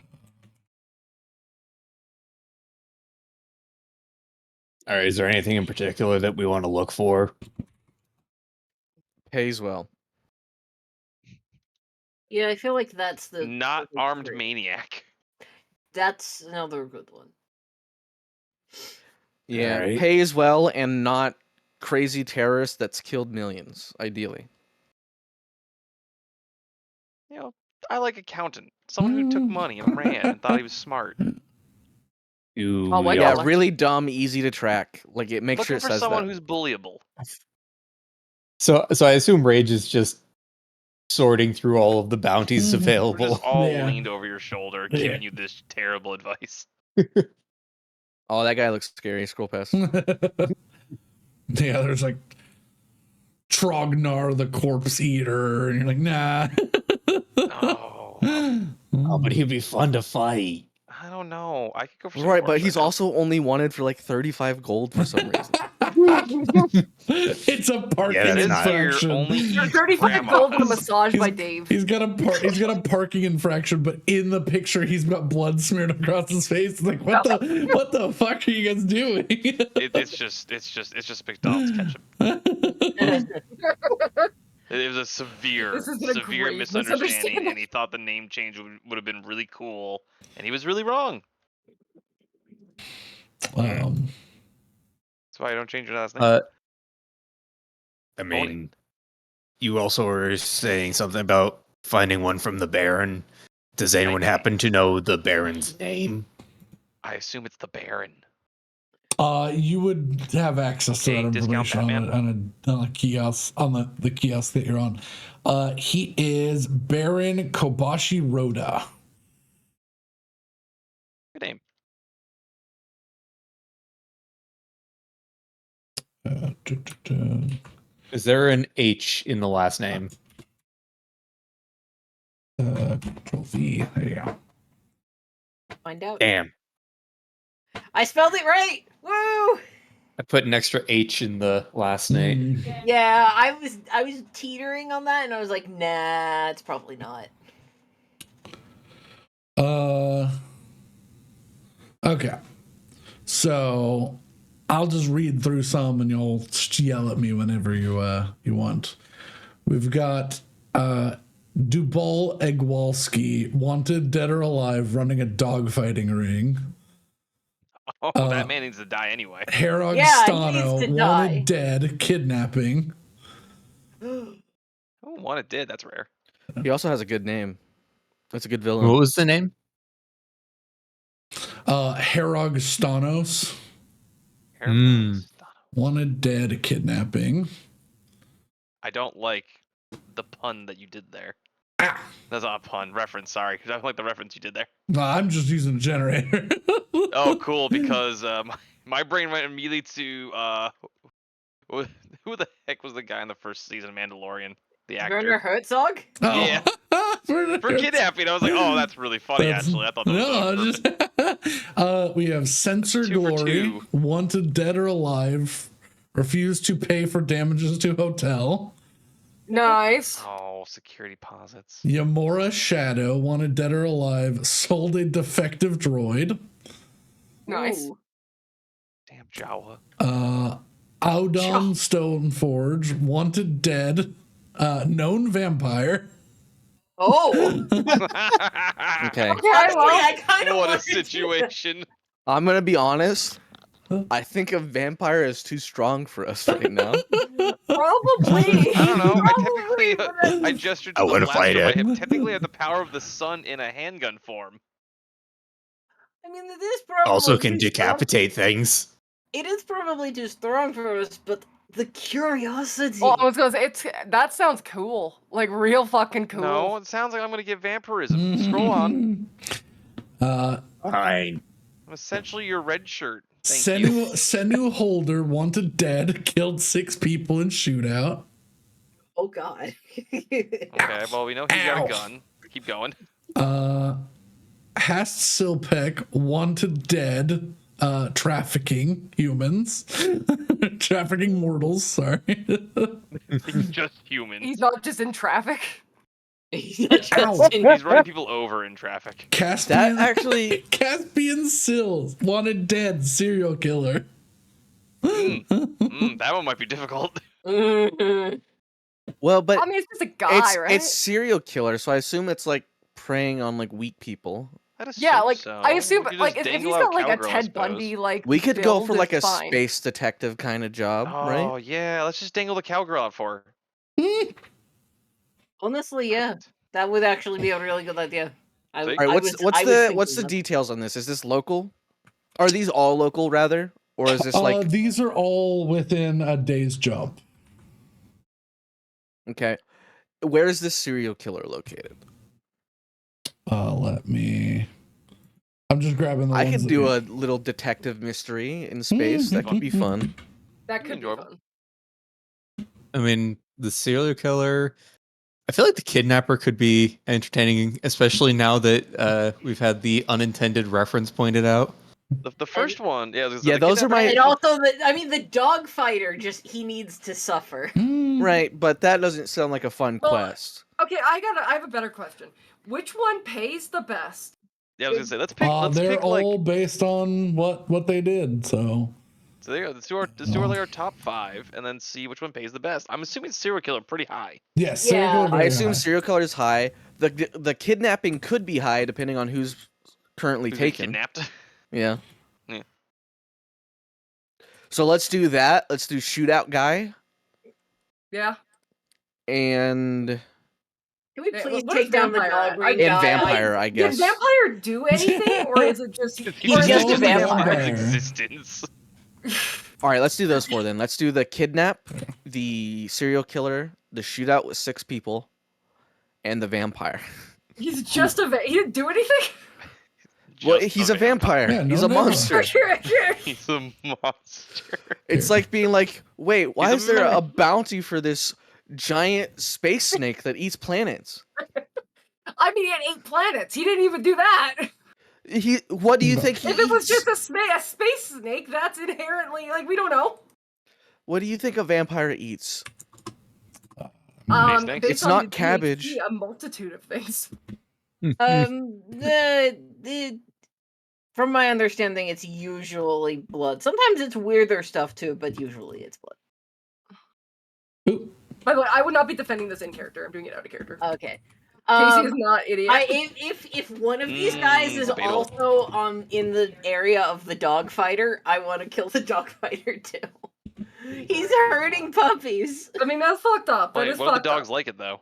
S7: right, is there anything in particular that we want to look for?
S6: Pays well.
S4: Yeah, I feel like that's the
S2: Not
S4: the
S2: armed
S4: trait.
S2: maniac.
S4: That's another good one.
S6: Yeah,
S7: Alright.
S6: pays well and not crazy terrorist that's killed millions, ideally.
S2: You know, I like accountant. Someone who took money and ran and thought he was smart.
S7: Do
S3: Oh,
S7: we
S3: yeah,
S7: all-
S6: Really dumb, easy to track. Like it makes sure
S2: Looking
S6: it
S2: for
S6: says
S2: someone
S6: that.
S2: who's bullyable.
S7: So I assume Rage is just sorting through all of the bounties
S1: Mhm.
S2: We're
S7: available.
S2: just all
S1: Yeah.
S2: leaned over your shoulder,
S1: Yeah.
S2: giving you this terrible advice.
S6: Oh, that guy looks scary. Scroll past.
S1: Yeah, there's like Trognar the corpse eater, and you're like, nah.
S2: Oh,
S7: Oh, but he'd be fun to fight.
S2: I don't know. I could go for some
S6: Right, but
S2: corpse
S6: he's
S2: right now.
S6: also only wanted for like 35 gold for some reason.
S1: It's a parking
S7: Yeah, that's
S2: This
S7: not-
S2: here
S1: infraction.
S2: only eats
S3: 35 gold and a
S2: grandmas.
S3: massage by Dave.
S1: He's got a parking infraction, but in the picture he's got blood smeared across his face. It's like, what the fuck are you guys doing?
S2: It's just McDonald's ketchup. It was a severe
S3: This has been a
S2: severe
S3: great
S2: misunderstanding,
S3: misunderstanding.
S2: and he thought the name change would have been really cool, and he was really wrong. That's why I don't change your last name.
S7: I mean, you also were saying something about finding one from the Baron. Does anyone happen to know the Baron's name?
S2: I assume it's the Baron.
S1: You would have access to
S2: Okay,
S1: that
S2: discount
S1: information on a kiosk, on the kiosk that you're on. He is Baron Kobashi Rhoda.
S2: Good name.
S7: Is there an H in the last name?
S1: Control V. There you go.
S4: Find out.
S7: Damn.
S4: I spelled it right. Woo!
S7: I put an extra H in the last name.
S4: Yeah, I was teetering on that, and I was like, nah, it's probably not.
S1: Okay. So I'll just read through some and you'll just yell at me whenever you want. We've got Dubal Egwalski, wanted dead or alive, running a dogfighting ring.
S2: Oh, that man needs to die anyway.
S1: Herog
S4: Yeah, he
S1: Stano,
S4: needs to
S1: wanted
S4: die.
S1: dead, kidnapping.
S2: Oh, wanted dead. That's rare.
S6: He also has a good name. That's a good villain.
S7: What was the name?
S1: Herog Stanos, wanted dead, kidnapping.
S2: I don't like the pun that you did there.
S1: Ah.
S2: That's not a pun. Reference, sorry. I don't like the reference you did there.
S1: No, I'm just using a generator.
S2: Oh, cool, because my brain went immediately to who the heck was the guy in the first season of Mandalorian? The actor.
S4: Werner Herzog?
S2: Yeah. For kidnapping, I was like, oh, that's really funny, actually. I thought that was perfect.
S1: We have Censor
S2: 2 for
S1: Glory,
S2: 2.
S1: wanted dead or alive, refused to pay for damages to hotel.
S3: Nice.
S2: Oh, security posits.
S1: Yamora Shadow, wanted dead or alive, sold a defective droid.
S3: Nice.
S4: Ooh.
S2: Damn Jawa.
S1: Audon Stoneforge, wanted dead, known vampire.
S4: Oh.
S6: Okay.
S4: I kind of
S2: What a situation.
S6: I'm going to be honest. I think a vampire is too strong for us right now.
S4: Probably.
S2: I don't know.
S4: Probably,
S2: I gestured to
S7: I
S2: the
S7: wanna
S2: blaster
S7: fight
S2: on my
S7: it.
S2: hip. Technically, I have the power of the sun in a handgun form.
S4: I mean, it is probably
S7: Also can
S4: too strong.
S7: decapitate things.
S4: It is probably too strong for us, but the curiosity.
S3: Well, I was gonna say that sounds cool. Like real fucking cool.
S2: No, it sounds like I'm gonna get vampirism. Scroll on.
S7: Fine.
S2: I'm essentially your red shirt. Thank you.
S1: Senu Holder, wanted dead, killed 6 people in shootout.
S4: Oh God.
S2: Okay, well we know he's got
S1: Ow.
S2: a gun. Keep going.
S1: Hast Silpek, wanted dead, trafficking humans, trafficking mortals. Sorry.
S2: Just humans.
S3: He's not just in traffic.
S1: Ow.
S2: He's running people over in traffic.
S1: Caspian,
S6: That actually-
S1: Caspian Sills, wanted dead serial killer.
S2: That one might be difficult.
S6: Well, but
S3: I mean, it's just a guy, right?
S6: it's serial killer, so I assume it's like preying on like weak people.
S3: Yeah, like
S2: so.
S3: I assume,
S2: We could
S3: like
S2: just
S3: if
S2: dangle
S3: he's
S2: out
S3: got like a
S2: cowgirl, I
S3: Ted Bundy,
S2: suppose.
S3: like
S6: We could go
S3: build,
S6: for like a
S3: it's fine.
S6: space detective kind of job,
S2: Oh
S6: right?
S2: yeah, let's just dangle the cowgirl out for her.
S4: Honestly, yeah, that would actually be a really good idea.
S2: See?
S6: All right, what's the details on this? Is this local? Are these all local rather, or is this like
S1: These are all within a day's jump.
S6: okay? Where is this serial killer located?
S1: Let me. I'm just grabbing the.
S6: I
S1: ones
S6: could
S1: that
S6: do
S1: we-
S6: a little detective mystery in space. That could be fun.
S3: That could be
S2: enjoyable.
S3: fun.
S5: I mean, the serial killer. I feel like the kidnapper could be entertaining, especially now that we've had the unintended reference pointed out.
S2: The first one, yeah.
S6: Yeah, those are my-
S4: And also, the dog fighter. Just he needs to suffer.
S6: Right, but that doesn't sound like a fun
S3: Well,
S6: quest.
S3: Okay, I have a better question. Which one pays the best?
S2: Yeah, I was gonna say let's pick. Let's
S1: they're
S2: pick
S1: all
S2: like.
S1: based on what they did. So
S2: So there you go. Let's do our top 5 and then see which one pays the best. I'm assuming serial killer pretty high.
S1: yes, serial killer
S4: Yeah.
S1: very
S6: I assume
S1: high.
S6: serial killer is high. The kidnapping could be high depending on who's currently
S2: Who's been
S6: taken.
S2: kidnapped?
S6: Yeah.
S2: Yeah.
S6: So let's do that. Let's do shootout guy
S3: Yeah.
S6: and
S4: Can we
S3: Yeah,
S4: please
S3: what
S4: take
S3: is
S4: down the
S3: vampire?
S4: dog brain
S3: I-
S6: and
S4: guy?
S6: vampire, I guess.
S3: Did vampire do anything, or is it just
S4: He's just a vampire.
S2: His existence.
S6: All right, let's do those 4 then. Let's do the kidnap, the serial killer, the shootout with 6 people, and the vampire.
S3: He's just he didn't do anything?
S6: Well,
S2: Just
S6: he's a vampire.
S1: Yeah, no
S6: He's a
S1: vampire.
S6: monster.
S2: He's a monster.
S6: It's like being like, wait, why
S2: He's
S6: is
S2: a
S6: there a
S2: man.
S6: bounty for this giant space snake that eats planets?
S3: I mean, he had 8 planets. He didn't even do that.
S6: What do you think he
S3: If it was
S6: eats?
S3: just a space snake, that's inherently like we don't know.
S6: What do you think a vampire eats?
S2: snake?
S3: Based
S6: It's
S3: on
S6: not
S3: the
S6: cabbage.
S3: DHT, a multitude of things.
S4: From my understanding, it's usually blood. Sometimes it's weirder stuff too, but usually it's blood.
S1: Ooh.
S3: By the way, I would not be defending this in character. I'm doing it out of character.
S4: Okay.
S3: Casey is not idiot.
S4: If one of these guys is
S2: debatable.
S4: also in the area of the dog fighter, I want to kill the dog fighter too. He's hurting puppies.
S3: I mean, that's fucked up. That
S2: Wait,
S3: is
S2: what if the
S3: fucked
S2: dogs
S3: up.
S2: like it though?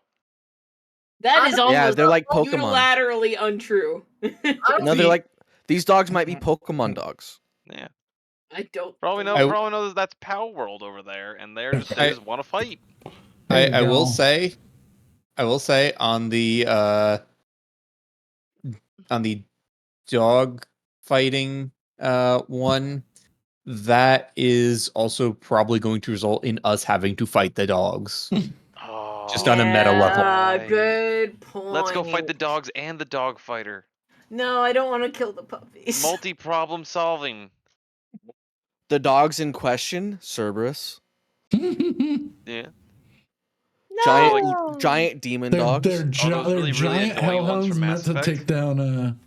S4: That is almost
S6: Yeah, they're like Pokemon.
S4: unilaterally untrue.
S3: I don't
S6: No,
S3: see-
S6: they're like these dogs might be Pokemon dogs.
S2: Yeah.
S4: I don't.
S2: For all we know,
S5: I-
S2: that's Pow World over there, and they just want to fight.
S1: There you
S5: I will
S1: go.
S5: say on the dog fighting one, that is also probably going to result in us having to fight the dogs.
S2: Oh,
S5: Just on a meta level.
S2: right.
S4: Good point.
S2: Let's go fight the dogs and the dog fighter.
S4: No, I don't want to kill the puppies.
S2: Multi-problem solving.
S6: The dogs in question, Cerberus,
S2: Yeah.
S4: No.
S6: giant demon
S1: They're,
S6: dogs.
S1: they're, gi-
S2: those
S1: they're
S2: really, really
S1: giant
S2: annoying ones
S1: hellhounds
S2: from
S1: meant
S2: Mass
S1: to
S2: Effect?
S1: take down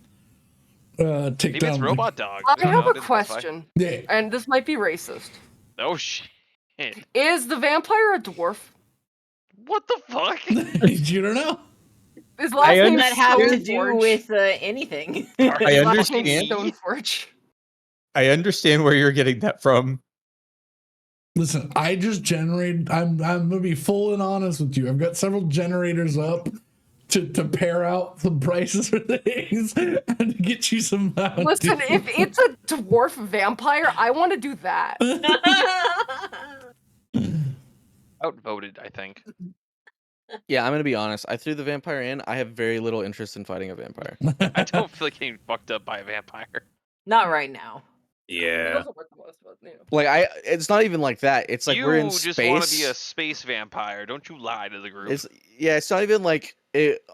S2: Maybe it's robot dogs.
S3: I
S2: don't
S3: have
S2: know,
S3: a
S2: didn't specify.
S3: question,
S1: Yeah.
S3: and this might be racist.
S2: Oh shit.
S3: Is the vampire a dwarf?
S2: What the fuck?
S1: You don't know.
S3: His
S4: Why
S3: last
S4: does
S3: name
S4: that
S3: is
S4: have to do
S3: Stoneforge.
S4: with anything?
S5: I
S3: His last name's
S5: understand.
S3: Stoneforge.
S5: I understand where you're getting that from.
S1: Listen, I just generated. I'm gonna be full and honest with you. I've got several generators up to pair out some prices for things and to get you some.
S3: Listen, if it's a dwarf vampire, I want to do that.
S2: Outvoted, I think.
S6: Yeah, I'm gonna be honest. I threw the vampire in. I have very little interest in fighting a vampire.
S2: I don't feel like getting fucked up by a vampire.
S4: Not right now.
S7: Yeah.
S6: Like it's not even like that. It's like
S2: you
S6: we're in
S2: just
S6: space.
S2: want to be a space vampire. Don't you lie to the group.
S6: It's not even like it.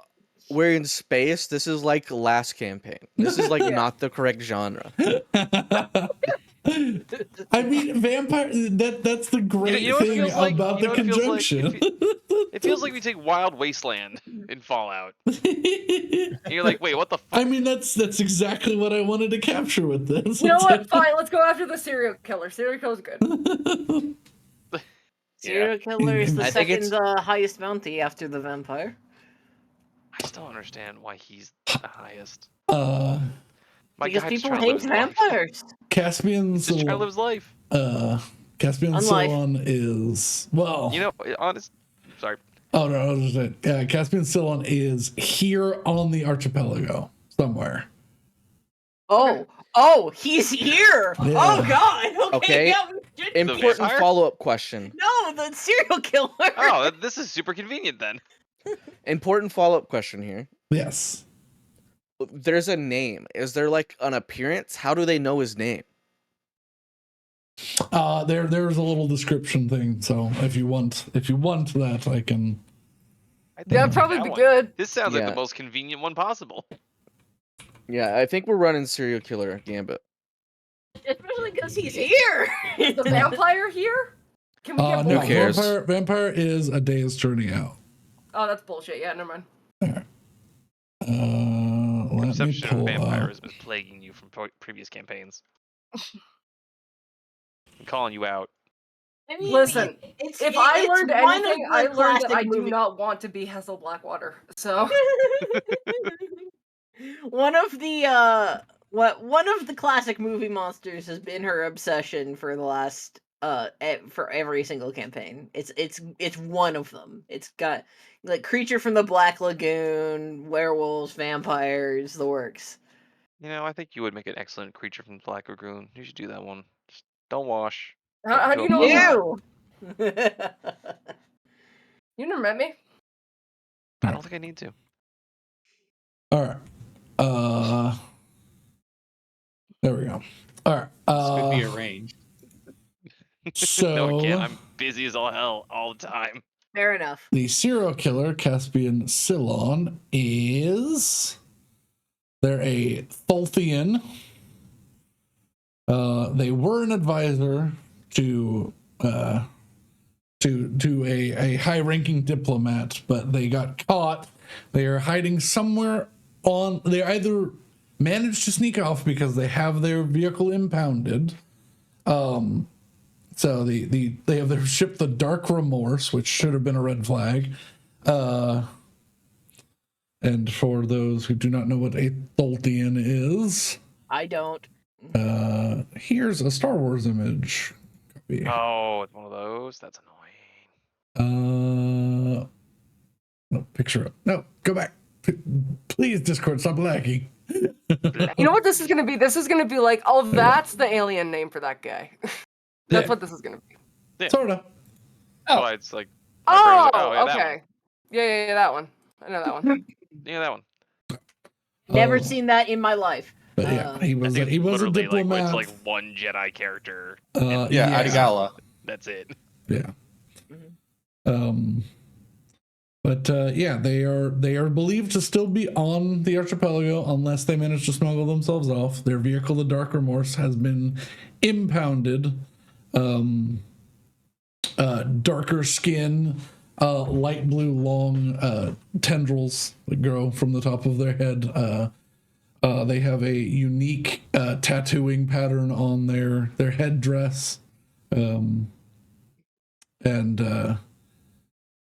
S6: we're in space. This is like last campaign. This is like
S3: Yeah.
S6: not the correct genre.
S1: I mean, vampire. That's the great
S2: you know what it
S1: thing
S2: feels like?
S1: about
S2: You
S1: the
S2: know what it feels like?
S1: conjunction.
S2: It feels like we take Wild Wasteland in Fallout. And you're like, wait, what the fuck?
S1: I mean, that's exactly what I wanted to capture with this.
S3: You know what? Fine, let's go after the serial killer. Serial killer's good.
S4: Serial killer is the
S6: I think it's-
S4: second highest bounty after the vampire.
S2: I still don't understand why he's the highest. My
S4: Because
S2: guy just
S4: people
S2: trying to live
S4: hate
S2: his life.
S4: vampires.
S1: Caspian
S2: Just trying to live
S1: Sil-
S2: his life.
S1: Caspian
S4: Unlife.
S1: Sillon is
S2: You know, honest. Sorry.
S1: Oh no, I was just saying, Caspian Sillon is here on the archipelago somewhere.
S4: Oh, he's here.
S1: Yeah.
S4: Oh God.
S6: Okay.
S4: Yeah, we should-
S6: Important
S2: vampire?
S6: follow-up question.
S4: No, the serial killer.
S2: Oh, this is super convenient then.
S6: Important follow-up question here.
S1: Yes.
S6: There's a name. Is there like an appearance? How do they know his name?
S1: There's a little description thing. So if you want that, I can.
S2: I think
S3: That'd probably
S2: that
S3: be
S2: one.
S3: good.
S2: This sounds like
S6: Yeah.
S2: the most convenient one possible.
S6: Yeah, I think we're running serial killer gambit.
S4: Especially because he's here.
S3: The vampire here? Can we get
S1: No,
S3: both?
S6: cares?
S1: Vampire is a day's journey out.
S3: Oh, that's bullshit. Yeah, never mind.
S1: Let me
S2: Perception of
S1: pull up.
S2: vampirism is plaguing you from previous campaigns. I'm calling you out.
S4: I mean,
S3: Listen,
S4: it's,
S3: If I
S4: it's
S3: learned
S4: one of
S3: anything,
S4: the
S3: I learned that
S4: classic
S3: I do
S4: movie-
S3: not want to be Hessel Blackwater. So
S4: one of the classic movie monsters has been her obsession for the last for every single campaign. It's one of them. It's got like Creature from the Black Lagoon, werewolves, vampires, the works.
S2: You know, I think you would make an excellent creature from the Black Lagoon. You should do that one. Just don't wash.
S3: how do you know
S2: Go
S3: that? You never met me.
S2: I don't think I need to.
S1: All right. There we go. All right.
S5: This could be arranged.
S1: So
S2: No, it can't. I'm busy as all hell all the time.
S4: Fair enough.
S1: the serial killer, Caspian Sillon, is they're a Thulthian. They were an advisor to a high-ranking diplomat, but they got caught. They are hiding somewhere on. They either managed to sneak off because they have their vehicle impounded. So they have their ship, the Dark Remorse, which should have been a red flag. And for those who do not know what a Thulthian is,
S4: I don't.
S1: here's a Star Wars image. Copy.
S2: Oh, it's one of those. That's annoying.
S1: No, picture up. No, go back. Please, Discord, stop lagging.
S3: You know what this is gonna be? This is gonna be like, oh, that's the alien name for that guy. That's
S1: Yeah.
S3: what this is gonna be.
S2: Yeah.
S1: Sorta.
S2: Oh, it's like.
S3: Oh,
S2: yeah, that
S3: okay. Yeah, that one. I know that one.
S2: Yeah, that one.
S4: Never
S1: Oh.
S4: seen that in my life.
S1: But yeah, he
S2: I
S1: was
S2: think
S1: he
S2: it's
S1: was a
S2: literally
S1: diplomat.
S2: Like, it's like one Jedi character.
S5: Yeah,
S1: yeah.
S5: Adigala.
S2: That's it.
S1: Yeah.
S4: Mhm.
S1: But yeah, they are believed to still be on the archipelago unless they manage to smuggle themselves off. Their vehicle, the Dark Remorse, has been impounded. Darker skin, light blue long tendrils that grow from the top of their head. They have a unique tattooing pattern on their headdress.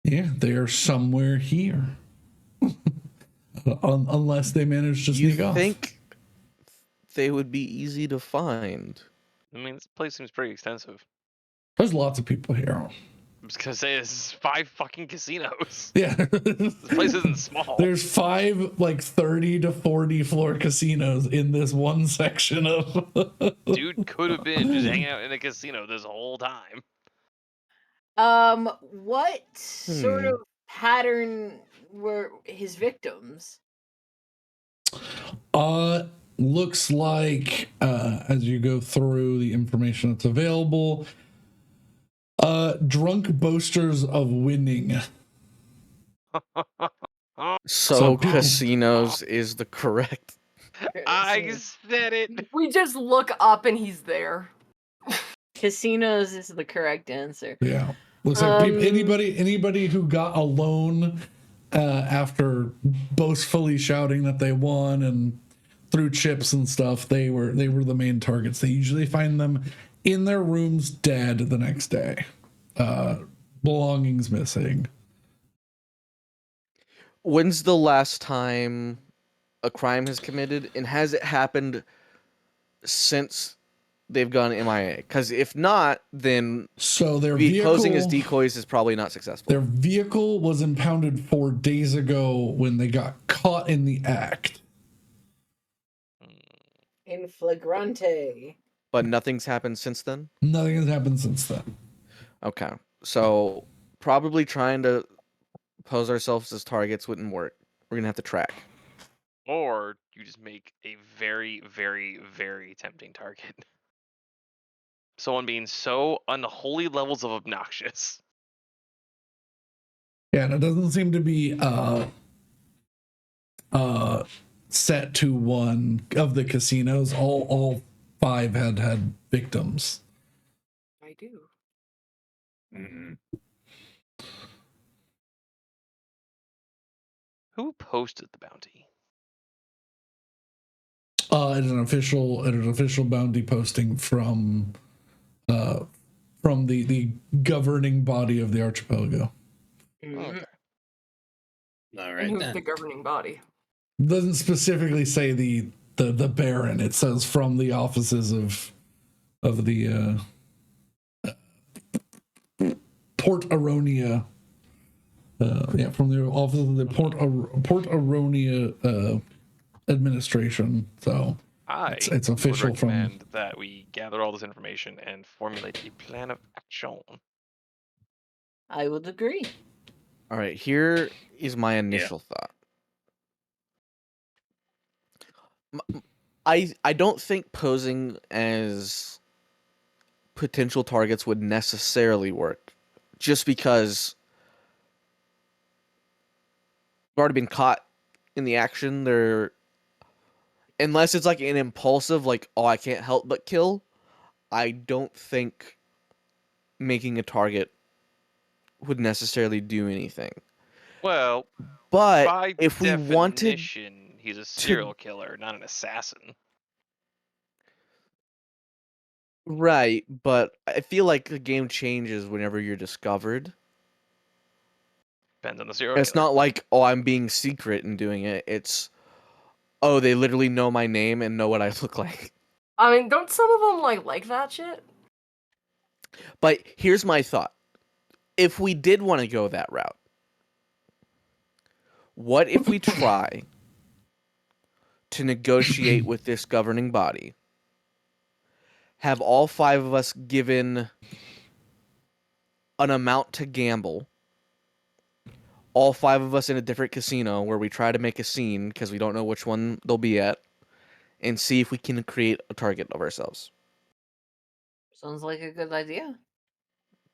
S1: Yeah, they are somewhere here. Unless they manage to
S6: You
S1: sneak off.
S6: think they would be easy to find?
S2: I mean, this place seems pretty extensive.
S1: There's lots of people here.
S2: I'm just gonna say this is 5 fucking casinos.
S1: Yeah.
S2: This place isn't small.
S1: There's 5 like 30 to 40 floor casinos in this one section of
S2: Dude could have been just hanging out in a casino this whole time.
S4: What sort of pattern were his victims?
S1: Looks like as you go through the information that's available, drunk boasters of winning. So people-
S6: casinos is the correct.
S2: I said it.
S3: We just look up and he's there.
S4: Casinos is the correct answer.
S1: Yeah. Looks like anybody who got a loan after boastfully shouting that they won and threw chips and stuff, they were the main targets. They usually find them in their rooms dead the next day. Belongings missing.
S6: When's the last time a crime has committed, and has it happened since they've gone MIA? Because if not, then
S1: So their
S6: posing as
S1: vehicle,
S6: decoys is probably not successful.
S1: their vehicle was impounded 4 days ago when they got caught in the act.
S4: In flagrante.
S6: But nothing's happened since then?
S1: Nothing has happened since then.
S6: Okay. So probably trying to pose ourselves as targets wouldn't work. We're going to have to track.
S2: Or you just make a very, very, very tempting target. Someone being so unholy levels of obnoxious.
S1: Yeah, and it doesn't seem to be set to one of the casinos. All 5 had victims.
S3: I do.
S7: Mm.
S2: Who posted the bounty?
S1: An official bounty posting from the governing body of the archipelago.
S2: Okay.
S7: All
S3: And
S7: right
S3: who's
S7: then.
S3: the governing body?
S1: Doesn't specifically say the Baron. It says from the offices of the Port Aronia. From the office of the Port Aronia administration. So it's official
S2: would
S1: from.
S2: recommend that we gather all this information and formulate a plan of action.
S4: I would agree.
S6: All right, here is my initial thought. I don't think posing as potential targets would necessarily work, just because we've already been caught in the action. Unless it's like an impulsive, like, oh, I can't help but kill, I don't think making a target would necessarily do anything.
S2: Well,
S6: But
S2: by
S6: if we wanted,
S2: definition, he's a serial killer, not an assassin.
S6: right, but I feel like the game changes whenever you're discovered.
S2: Depends on the serial
S6: It's
S2: killer.
S6: not like, oh, I'm being secret and doing it. It's, oh, they literally know my name and know what I look like.
S3: I mean, don't some of them like that shit?
S6: But here's my thought. If we did want to go that route, what if we try to negotiate with this governing body, have all 5 of us given an amount to gamble, all 5 of us in a different casino where we try to make a scene because we don't know which one they'll be at, and see if we can create a target of ourselves.
S4: Sounds like a good idea.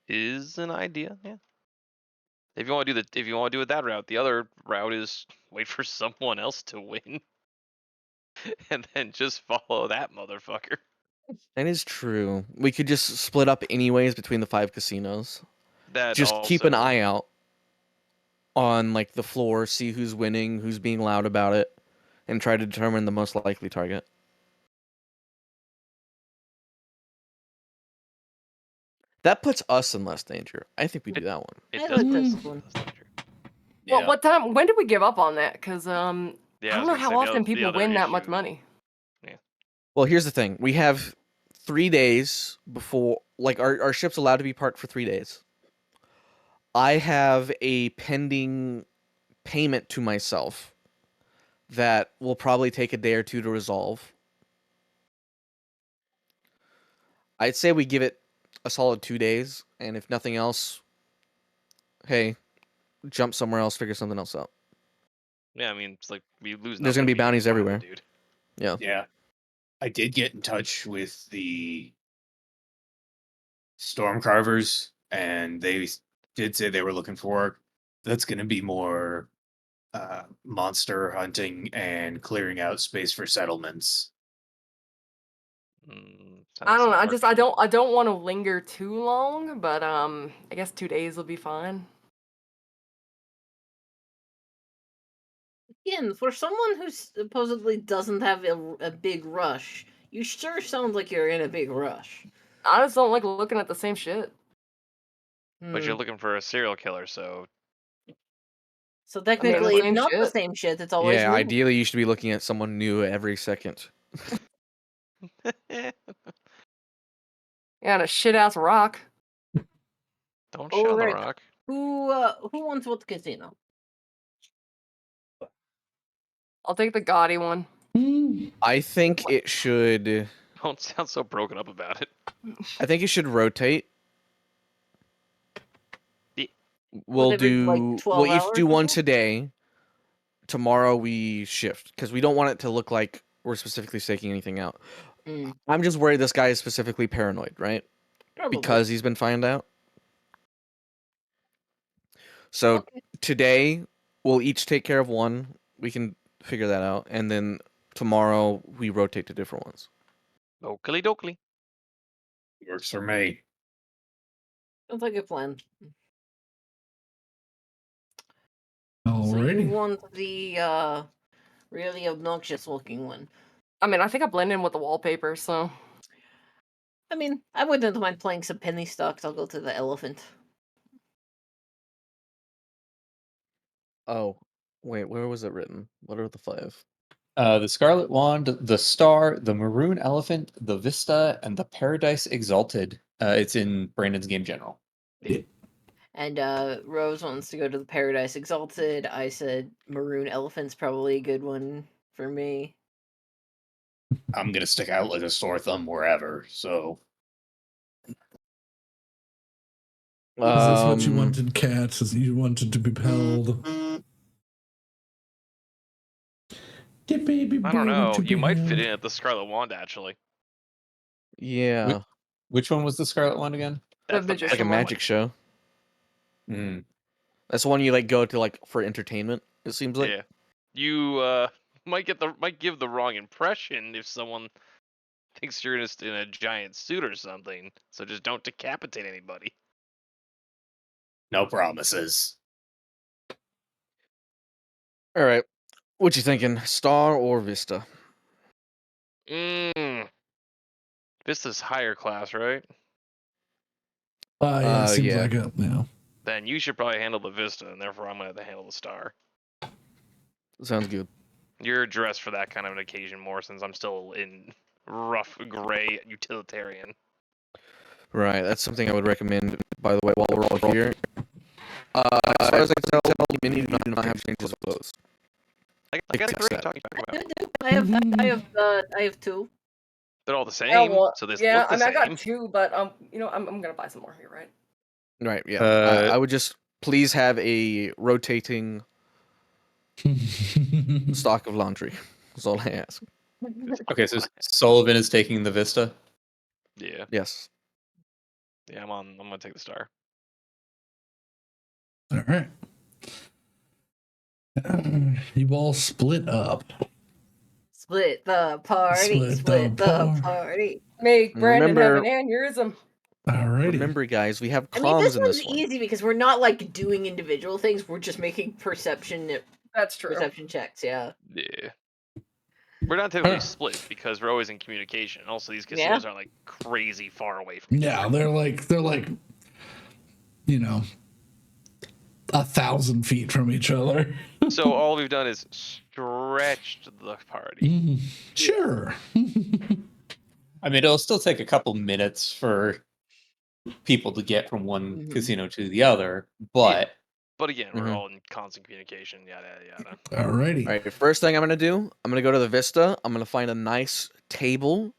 S2: Is an idea, yeah. If you want to do it that route, the other route is wait for someone else to win, and then just follow that motherfucker.
S6: That is true. We could just split up anyways between the 5 casinos.
S2: That
S6: Just
S2: also,
S6: keep an eye out on like the floor, see who's winning, who's being loud about it, and try to determine the most likely target. That puts us in less danger. I think we do that one.
S2: It
S4: I
S2: does
S4: like
S2: put
S4: this
S2: us in
S4: one.
S2: less danger.
S3: Well, what time? When did we give up on that? Because
S2: Yeah,
S3: I
S2: I
S3: don't
S2: was
S3: know
S2: gonna
S3: how
S2: say,
S3: often
S2: the
S3: people
S2: other
S3: win that much
S2: issue-
S3: money.
S6: Well, here's the thing. We have 3 days before, like, our ship's allowed to be parked for 3 days. I have a pending payment to myself that will probably take a day or 2 to resolve. I'd say we give it a solid 2 days, and if nothing else, hey, jump somewhere else, figure something else out.
S2: Yeah, I mean, it's like we lose.
S6: There's gonna be
S2: nothing, we
S6: bounties
S2: find the
S6: everywhere.
S2: dude.
S7: Yeah. I did get in touch with the storm carvers, and they did say they were looking for work. That's going to be more monster hunting and clearing out space for settlements.
S3: I don't know.
S2: Sounds
S3: I don't want to linger too long, but I guess 2 days will be fine.
S4: Again, for someone who supposedly doesn't have a big rush, you sure sound like you're in a big rush.
S3: I just don't like looking at the same shit.
S2: But you're looking for a serial killer, so
S4: So technically,
S3: same
S4: it's not the
S3: shit.
S4: same shit. It's always
S6: Yeah,
S4: new.
S6: ideally you should be looking at someone new every second.
S3: Yeah, and a shit ass rock.
S2: don't shit on the
S4: Alright.
S2: rock.
S4: Who wants what casino?
S3: I'll take the gaudy one.
S6: I think it should.
S2: Don't sound so broken up about it.
S6: I think it should rotate. We'll
S4: Whatever, like,
S6: do.
S4: 12
S6: We'll each
S4: hours
S6: do
S4: or
S6: one
S4: so?
S6: today. Tomorrow we shift because we don't want it to look like we're specifically staking anything out. I'm just worried this guy is specifically paranoid, right?
S4: Probably.
S6: Because he's been found out. So
S4: Okay.
S6: today we'll each take care of one. We can figure that out, and then tomorrow we rotate to different ones.
S2: Oakley dokley.
S7: Works for me.
S4: Sounds like a plan. So
S1: Alrighty.
S4: you want the really obnoxious looking one.
S3: I mean, I think I blend in with the wallpaper, so
S4: I mean, I wouldn't mind playing some penny stocks. I'll go to the elephant.
S6: Oh, wait, where was it written? What are the 5?
S5: The Scarlet Wand, the Star, the Maroon Elephant, the Vista, and the Paradise Exalted. It's in Brandon's Game General.
S4: And Rose wants to go to the Paradise Exalted. I said Maroon Elephant's probably a good one for me.
S7: I'm gonna stick out like a sore thumb wherever. So
S1: Is this what you wanted, Cats? Is you wanted to be held?
S2: I don't know. You might fit in at the Scarlet Wand, actually.
S6: Yeah,
S5: Which one was the Scarlet Wand again?
S2: That's the
S3: magician
S6: like a
S3: one.
S6: magic show. That's the one you like go to like for entertainment. It seems like.
S2: Yeah. You might give the wrong impression if someone thinks you're just in a giant suit or something. So just don't decapitate anybody.
S7: no promises.
S6: All right, what you thinking, Star or Vista?
S2: Vista's higher class, right?
S1: Yeah, seems
S6: yeah.
S1: like it. Yeah.
S2: Then you should probably handle the Vista, and therefore I'm gonna have to handle the Star.
S6: Sounds good.
S2: You're dressed for that kind of an occasion more, since I'm still in rough gray utilitarian.
S6: Right, that's something I would recommend. By the way, while we're all here, as far as I can tell, many of you do not have changes of clothes.
S2: I got a
S6: Fix
S2: gray
S6: that.
S2: talking about.
S4: I have 2.
S2: They're all the same,
S3: well,
S2: so they
S3: yeah,
S2: look the
S3: I mean, I got
S2: same.
S3: 2, but I'm gonna buy some more here, right?
S6: Right, yeah. I would just please have a rotating stock of laundry. That's all I ask.
S5: Okay, so Sullivan is taking the Vista.
S2: Yeah,
S6: Yes.
S2: yeah. I'm gonna take the Star.
S1: All right. You all split up.
S4: Split the party. Split the party.
S3: Make Brandon have
S6: Remember-
S3: an aneurysm.
S1: Alrighty.
S6: Remember, guys, we have
S4: I
S6: comms
S4: mean, this
S6: in
S4: one's
S6: this one.
S4: easy because we're not like doing individual things. We're just making perception
S3: That's true.
S4: checks. Yeah.
S2: Yeah. We're not typically split because we're always in communication. Also, these casinos aren't like crazy far away from each
S1: Yeah,
S2: other.
S1: they're like 1,000 feet from each other.
S2: So all we've done is stretched the party.
S1: Sure.
S5: I mean, it'll still take a couple minutes for people to get from one casino to the other, but
S2: But again, we're all in constant communication. Yada yada.
S1: Alrighty.
S6: All right, first thing I'm gonna do, I'm gonna go to the Vista. I'm gonna find a nice table,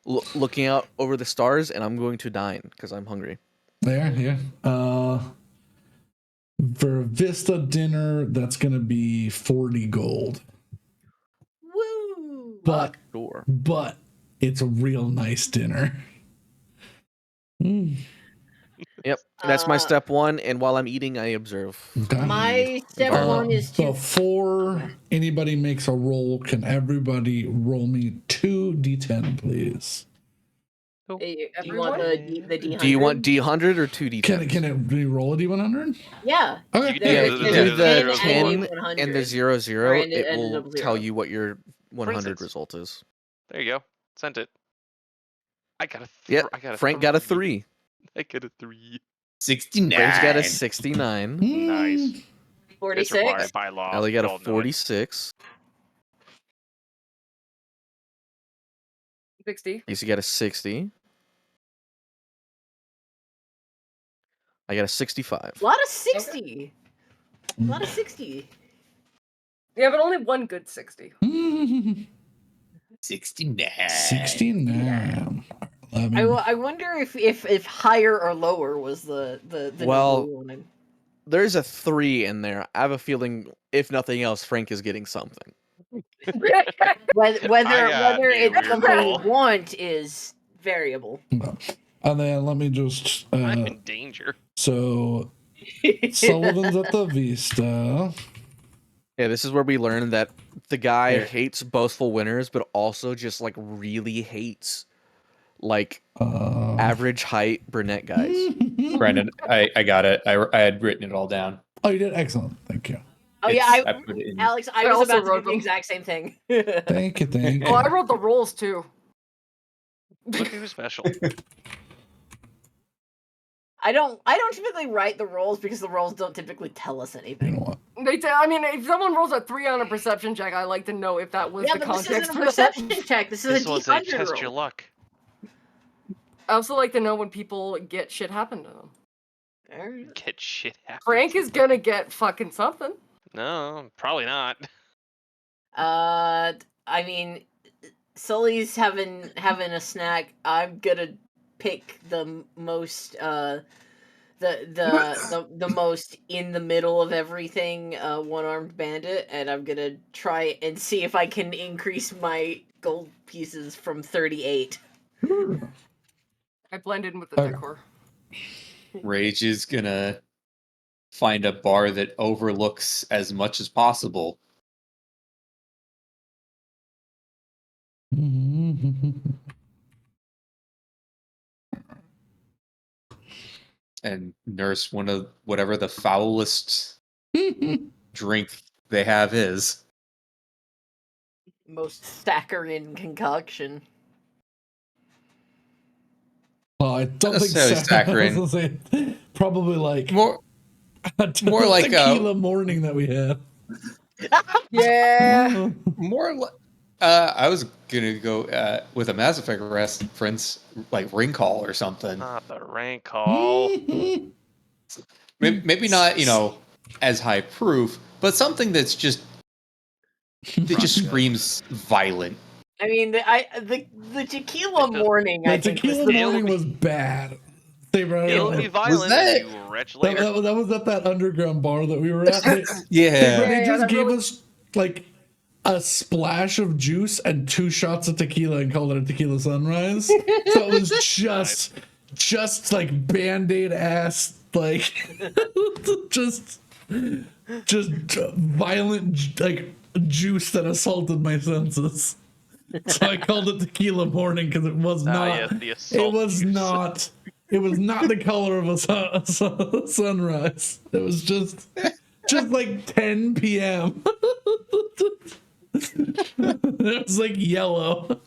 S6: looking out over the stars, and I'm going to dine because I'm hungry.
S1: There, yeah. For a Vista dinner, that's gonna be 40 gold.
S4: Woo!
S1: But
S6: Sure.
S1: but it's a real nice dinner.
S6: In Yep, that's my step 1, and while I'm eating, I observe.
S1: Okay.
S4: My step
S6: Environment.
S4: 1 is to.
S1: Before anybody makes a roll, can everybody roll me 2d10, please?
S4: Do you
S3: Everyone?
S4: want the D100?
S6: Do you want D100 or 2D10?
S1: Can it be roll a d100?
S4: Yeah.
S1: Okay.
S2: You
S6: Yeah,
S2: do
S6: if you
S2: the
S6: do the
S2: 10
S6: 10
S4: 100,
S6: and the 0, 0,
S4: or
S6: it
S4: ended
S6: will
S4: up 0.
S6: tell you what your 100
S2: instance.
S6: result is.
S2: There you go. Sent it. I got a.
S6: Yep, Frank got a 3.
S2: I got a 3.
S7: 69.
S6: Rage got a 69.
S2: Nice. It's
S4: 46.
S2: required by law.
S6: Ellie got
S2: You
S6: a
S2: all know it.
S6: 46.
S3: 60.
S6: Casey got a 60. I got a 65.
S4: A lot of 60. A lot of 60.
S3: Yeah, but only one good 60.
S7: 69.
S1: 69.
S4: I wonder if higher or lower was the
S6: Well,
S4: number we wanted.
S6: There's a 3 in there. I have a feeling, if nothing else, Frank is getting something.
S4: Whether
S2: got a
S4: it's
S2: weird
S4: something
S2: roll.
S4: we want is variable.
S1: And then let me just.
S2: I'm in danger.
S1: So Sullivan's at the Vista.
S6: Yeah, this is where we learn that the guy hates boastful winners, but also just like really hates like average height brunette guys.
S5: Brandon, I got it. I had written it all down.
S1: Oh, you did? Excellent. Thank you.
S4: Oh yeah,
S5: I put it in.
S4: Alex, I
S3: I
S4: was
S3: also
S4: about to do
S3: wrote
S4: the
S3: them.
S4: exact same thing.
S1: Thank you.
S3: Oh, I wrote the rolls too.
S2: Look who's special.
S4: I don't typically write the rolls because the rolls don't typically tell us
S1: You
S4: anything.
S1: know what?
S3: I mean, if someone rolls a 3 on a perception check, I like to know if that was
S4: Yeah,
S3: the
S4: but this
S3: context
S4: isn't a
S3: for that.
S4: perception check. This is
S2: This
S4: a
S2: was a
S4: D100
S2: test
S4: roll.
S2: your luck.
S3: I also like to know when people get shit happen to them.
S2: Get shit happened.
S3: Frank is gonna get fucking something.
S2: No, probably not.
S4: I mean, Sully's having a snack. I'm gonna pick the most the most in the middle of everything one-armed bandit, and I'm gonna try and see if I can increase my gold pieces from 38.
S3: I blended in with the
S1: Okay.
S3: decor.
S5: Rage is gonna find a bar that overlooks as much as possible. And nurse one of whatever the foulest drink they have is.
S4: Most saccharine concoction.
S1: Well, I don't
S5: Not
S1: think
S5: necessarily
S1: so.
S5: saccharine.
S1: I was gonna say, probably like
S5: More like
S1: tequila morning that we had.
S3: Yeah.
S5: more like I was gonna go with a Mass Effect reference, like Ring Call or something.
S2: Not the rank call.
S5: Maybe not, as high proof, but something that's just screams violent.
S4: I mean, the tequila morning.
S1: The
S4: I think was
S1: tequila
S4: the
S1: morning was bad. They brought
S2: It'll be
S1: it.
S2: violent
S5: that-
S2: if you wretch later.
S1: That was at that underground bar that we were at. They
S5: Yeah.
S1: just
S3: that
S1: gave
S3: really-
S1: us like a splash of juice and 2 shots of tequila and called it a tequila sunrise. So it was just like Band-Aid ass, like just violent like juice that assaulted my senses. So I called it tequila morning because it was not.
S2: yes, the
S1: It
S2: assault
S1: was
S2: juice.
S1: not. It was not the color of a sunrise. It was just like 10 p.m. It was like yellow.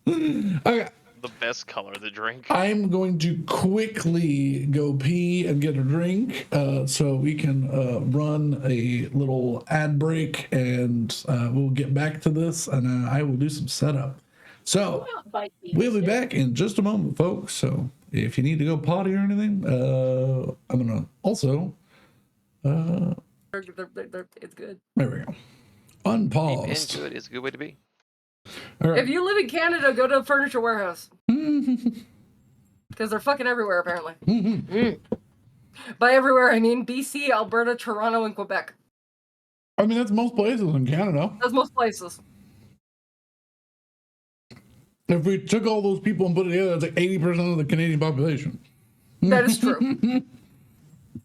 S1: Okay.
S2: The best color to drink.
S1: I'm going to quickly go pee and get a drink so we can run a little ad break, and we'll get back to this, and I will do some setup. So we'll be back in just a moment, folks. So if you need to go potty or anything, I'm going to also...
S3: It's good.
S1: there we go.
S2: Deep
S1: Unpaused.
S2: into it is a good way to be.
S1: All right.
S3: If you live in Canada, go to a furniture warehouse. Because they're fucking everywhere, apparently. By everywhere, I mean BC, Alberta, Toronto, and Quebec.
S1: I mean, that's most places in Canada.
S3: That's most places.
S1: If we took all those people and put it together, it's like 80% of the Canadian population.
S3: That is true.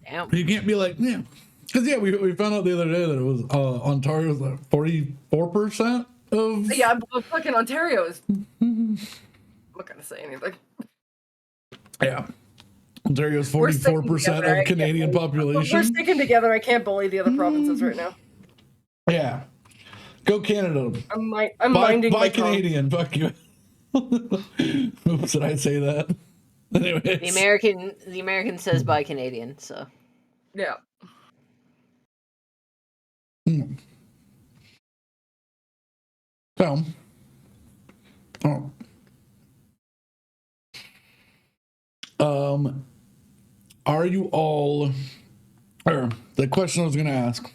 S4: Damn.
S1: You can't be like, yeah. Because, yeah, we found out the other day that it was Ontario's like 44% of...
S3: Yeah, but fucking Ontario is... I'm not going to say anything.
S1: Yeah. Ontario's
S3: We're sticking
S1: 44%
S3: together, I
S1: of
S3: can't
S1: Canadian
S3: bully-
S1: population.
S3: We're sticking together. I can't bully the other provinces right now.
S1: Yeah. Go Canada.
S3: I'm
S1: Buy
S3: minding my tongue.
S1: Canadian. Fuck you. Oops, did I say that? Anyways.
S4: The American says buy Canadian, so.
S3: Yeah.
S1: So, are you all, or the question I was going to ask,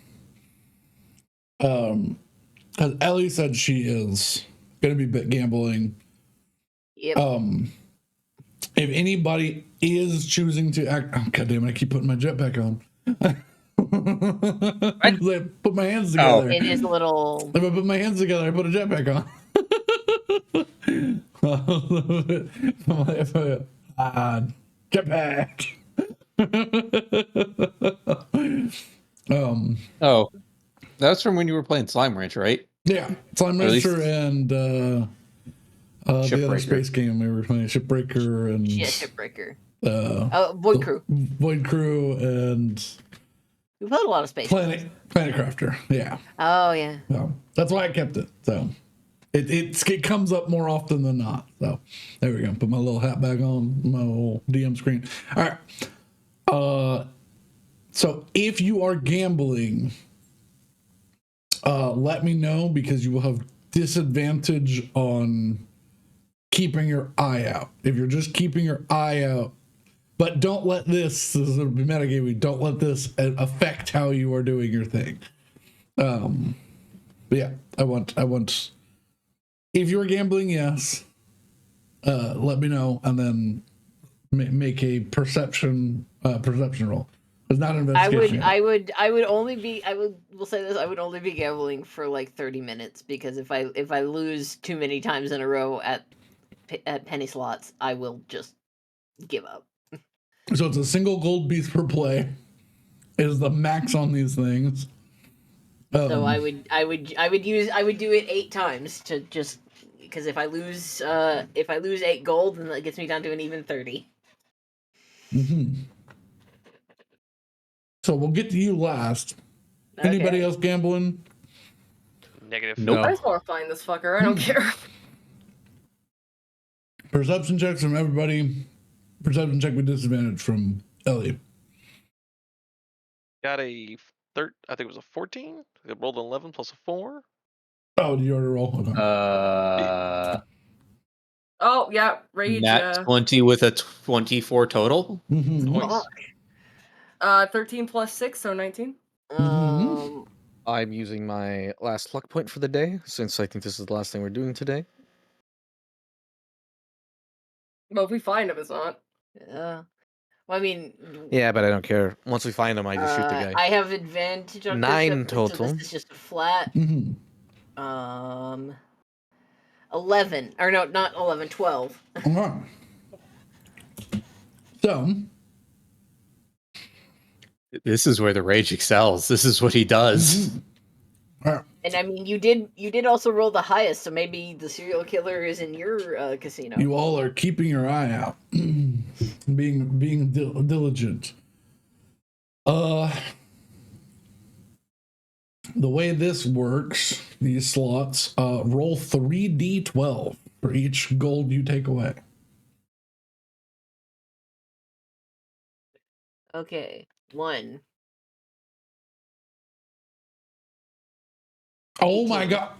S1: because Ellie said she is going to be bit gambling.
S4: Yep.
S1: If anybody is choosing to act, oh, God damn it, I keep putting my jetpack on. I put my hands together.
S4: It is a little.
S1: If I put my hands together, I put a jetpack on. Jetpack.
S5: Oh, that's from when you were playing Slime Ranch, right?
S1: Yeah, Slime Rancher and the other
S5: Shipbreaker.
S1: space game we were playing, Shipbreaker and
S4: Shipbreaker. Void Crew.
S1: Void Crew and
S4: We played a lot of space.
S1: Planet Crafter. Yeah.
S4: Oh yeah.
S1: So that's why I kept it. So it comes up more often than not. So there we go. Put my little hat back on my little DM screen. All right. So if you are gambling, let me know, because you will have disadvantage on keeping your eye out. If you're just keeping your eye out, but don't let this is a metagaming, don't let this affect how you are doing your thing. But yeah, I want if you're gambling, yes, let me know, and then make a perception roll. It's not an investigation.
S4: I would only be we'll say this, I would only be gambling for like 30 minutes, because if I lose too many times in a row at penny slots, I will just give up.
S1: So it's a single gold piece per play is the max on these things.
S4: So I would do it 8 times to just, because if I lose 8 gold, then that gets me down to an even 30.
S1: Mm-hmm. So we'll get to you last.
S4: Okay.
S1: Anybody else gambling?
S2: Negative.
S5: Nope.
S3: I just want to find this fucker. I don't care.
S1: Perception checks from everybody. Perception check with disadvantage from Ellie.
S2: Got a I think it was a 14. I rolled an 11 plus a 4.
S1: Oh, did you already roll? Okay.
S3: Oh yeah, rage.
S5: Nat 20 with a 24 total.
S1: Mm-hmm.
S2: Nice.
S3: 13 plus 6, so 19.
S6: I'm using my last luck point for the day, since I think this is the last thing we're doing today.
S3: Well, if we find him, it's not.
S4: Well, I mean,
S6: Yeah, but I don't care. Once we find him, I just shoot the guy.
S4: I have advantage on
S6: 9
S4: perception, so
S6: total.
S4: this is just a flat.
S1: Mm-hmm.
S4: 11, or no, not 11, 12.
S1: All right. So
S5: This is where the rage excels. This is what he does.
S1: All right.
S4: And I mean, you did also roll the highest, so maybe the serial killer is in your casino.
S1: You all are keeping your eye out, being diligent. The way this works, these slots, roll 3d12 for each gold you take away.
S4: Okay, 1.
S1: Oh my god!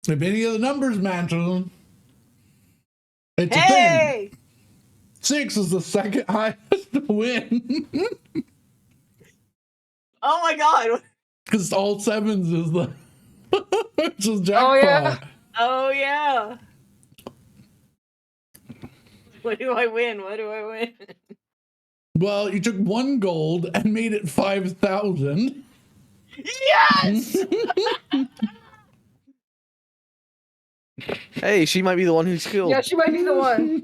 S1: If any of the numbers match them, it's a 10.
S4: Hey!
S1: 6 is the second highest win.
S4: Oh my god!
S1: Because all 7s is the it's just jackpot.
S3: Oh, yeah.
S4: Oh yeah! What do I win? What do I win?
S1: Well, you took 1 gold and made it 5,000.
S4: Yes!
S6: Hey, she might be the one who's killed.
S3: Yeah, she might be the one.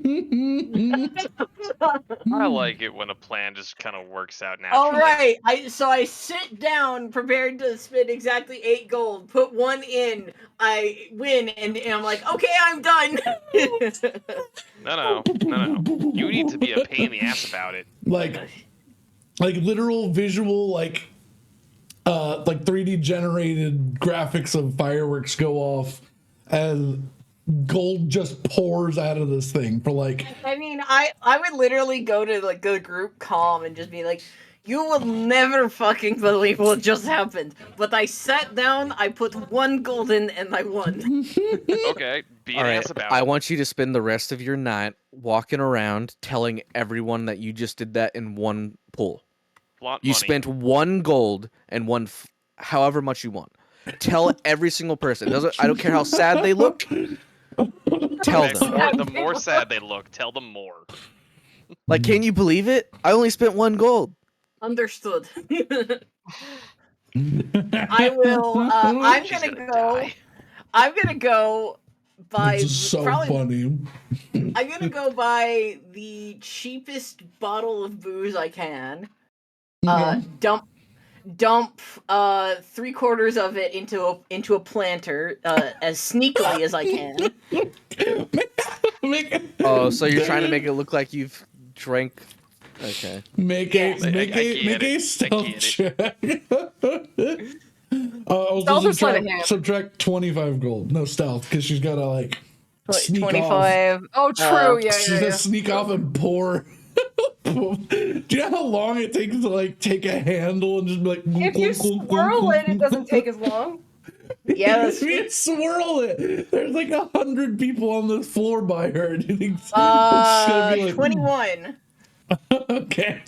S2: I like it when a plan just kind of works out naturally.
S4: All right, I sit down prepared to spend exactly 8 gold. Put 1 in, I win, and I'm like, okay, I'm done.
S2: No. You need to be a pain in the ass about it.
S1: like literal visual, like 3D generated graphics of fireworks go off, and gold just pours out of this thing for like.
S4: I mean, I would literally go to like the group comm and just be like, you will never fucking believe what just happened. But I sat down, I put 1 gold in, and I won.
S2: Okay, be an
S6: All
S2: ass
S6: right,
S2: about
S6: I
S2: it.
S6: want you to spend the rest of your night walking around telling everyone that you just did that in one pull.
S2: Flaunt
S6: You
S2: money.
S6: spent 1 gold and however much you want. Tell every single person. I don't care how sad they look. Tell
S2: Okay,
S6: them.
S2: the more sad they look, tell them more.
S6: Like, can you believe it? I only spent 1 gold.
S4: Understood. I will. I'm
S2: She's
S4: gonna
S2: gonna
S4: go.
S2: die.
S4: I'm gonna go by
S1: This is so funny.
S4: I'm gonna go buy the cheapest bottle of booze I can. Dump 3/4 of it into a planter as sneakily as I can.
S6: Oh, so you're trying to make it look like you've drank. Okay.
S1: Make
S4: Yes.
S1: a stealth check.
S3: Stealth or sleight of hand?
S1: Subtract 25 gold. No stealth, because she's got to like sneak
S4: 25.
S3: Oh, true.
S1: She's gonna sneak off and pour. Do you know how long it takes to like take a handle and just be like?
S3: If you swirl it, it doesn't take as long.
S4: Yeah,
S1: If you swirl it, there's like 100 people on this floor by her. Do you think it's gonna be like
S4: 21.
S1: Okay.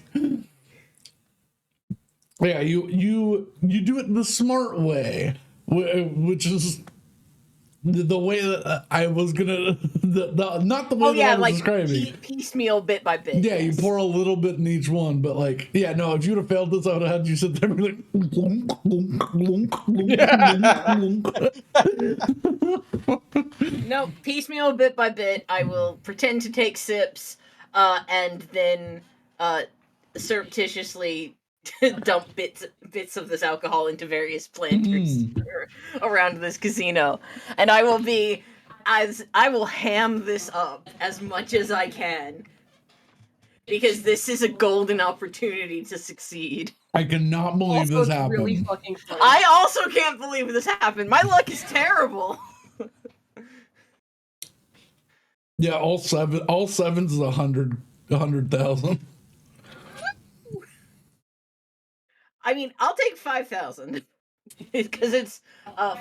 S1: Yeah, you do it the smart way, which is the way that I was gonna, not the way that I was
S4: like
S1: describing.
S4: piecemeal, bit by bit.
S1: Yeah, you pour a little bit in each one, but like, yeah, no, if you'd have failed this, I would have had you sit there and be like, glunk, glunk, glunk, glunk, glunk.
S4: No, piecemeal, bit by bit. I will pretend to take sips, and then surreptitiously dump bits of this alcohol into various planters around this casino, and I will ham this up as much as I can, because this is a golden opportunity to succeed.
S1: I cannot believe
S3: Also,
S1: this
S3: it's
S1: happened.
S3: really fucking funny.
S4: I also can't believe this happened. My luck is terrible.
S1: Yeah, all sevens is 100,000.
S4: I mean, I'll take 5,000 because it's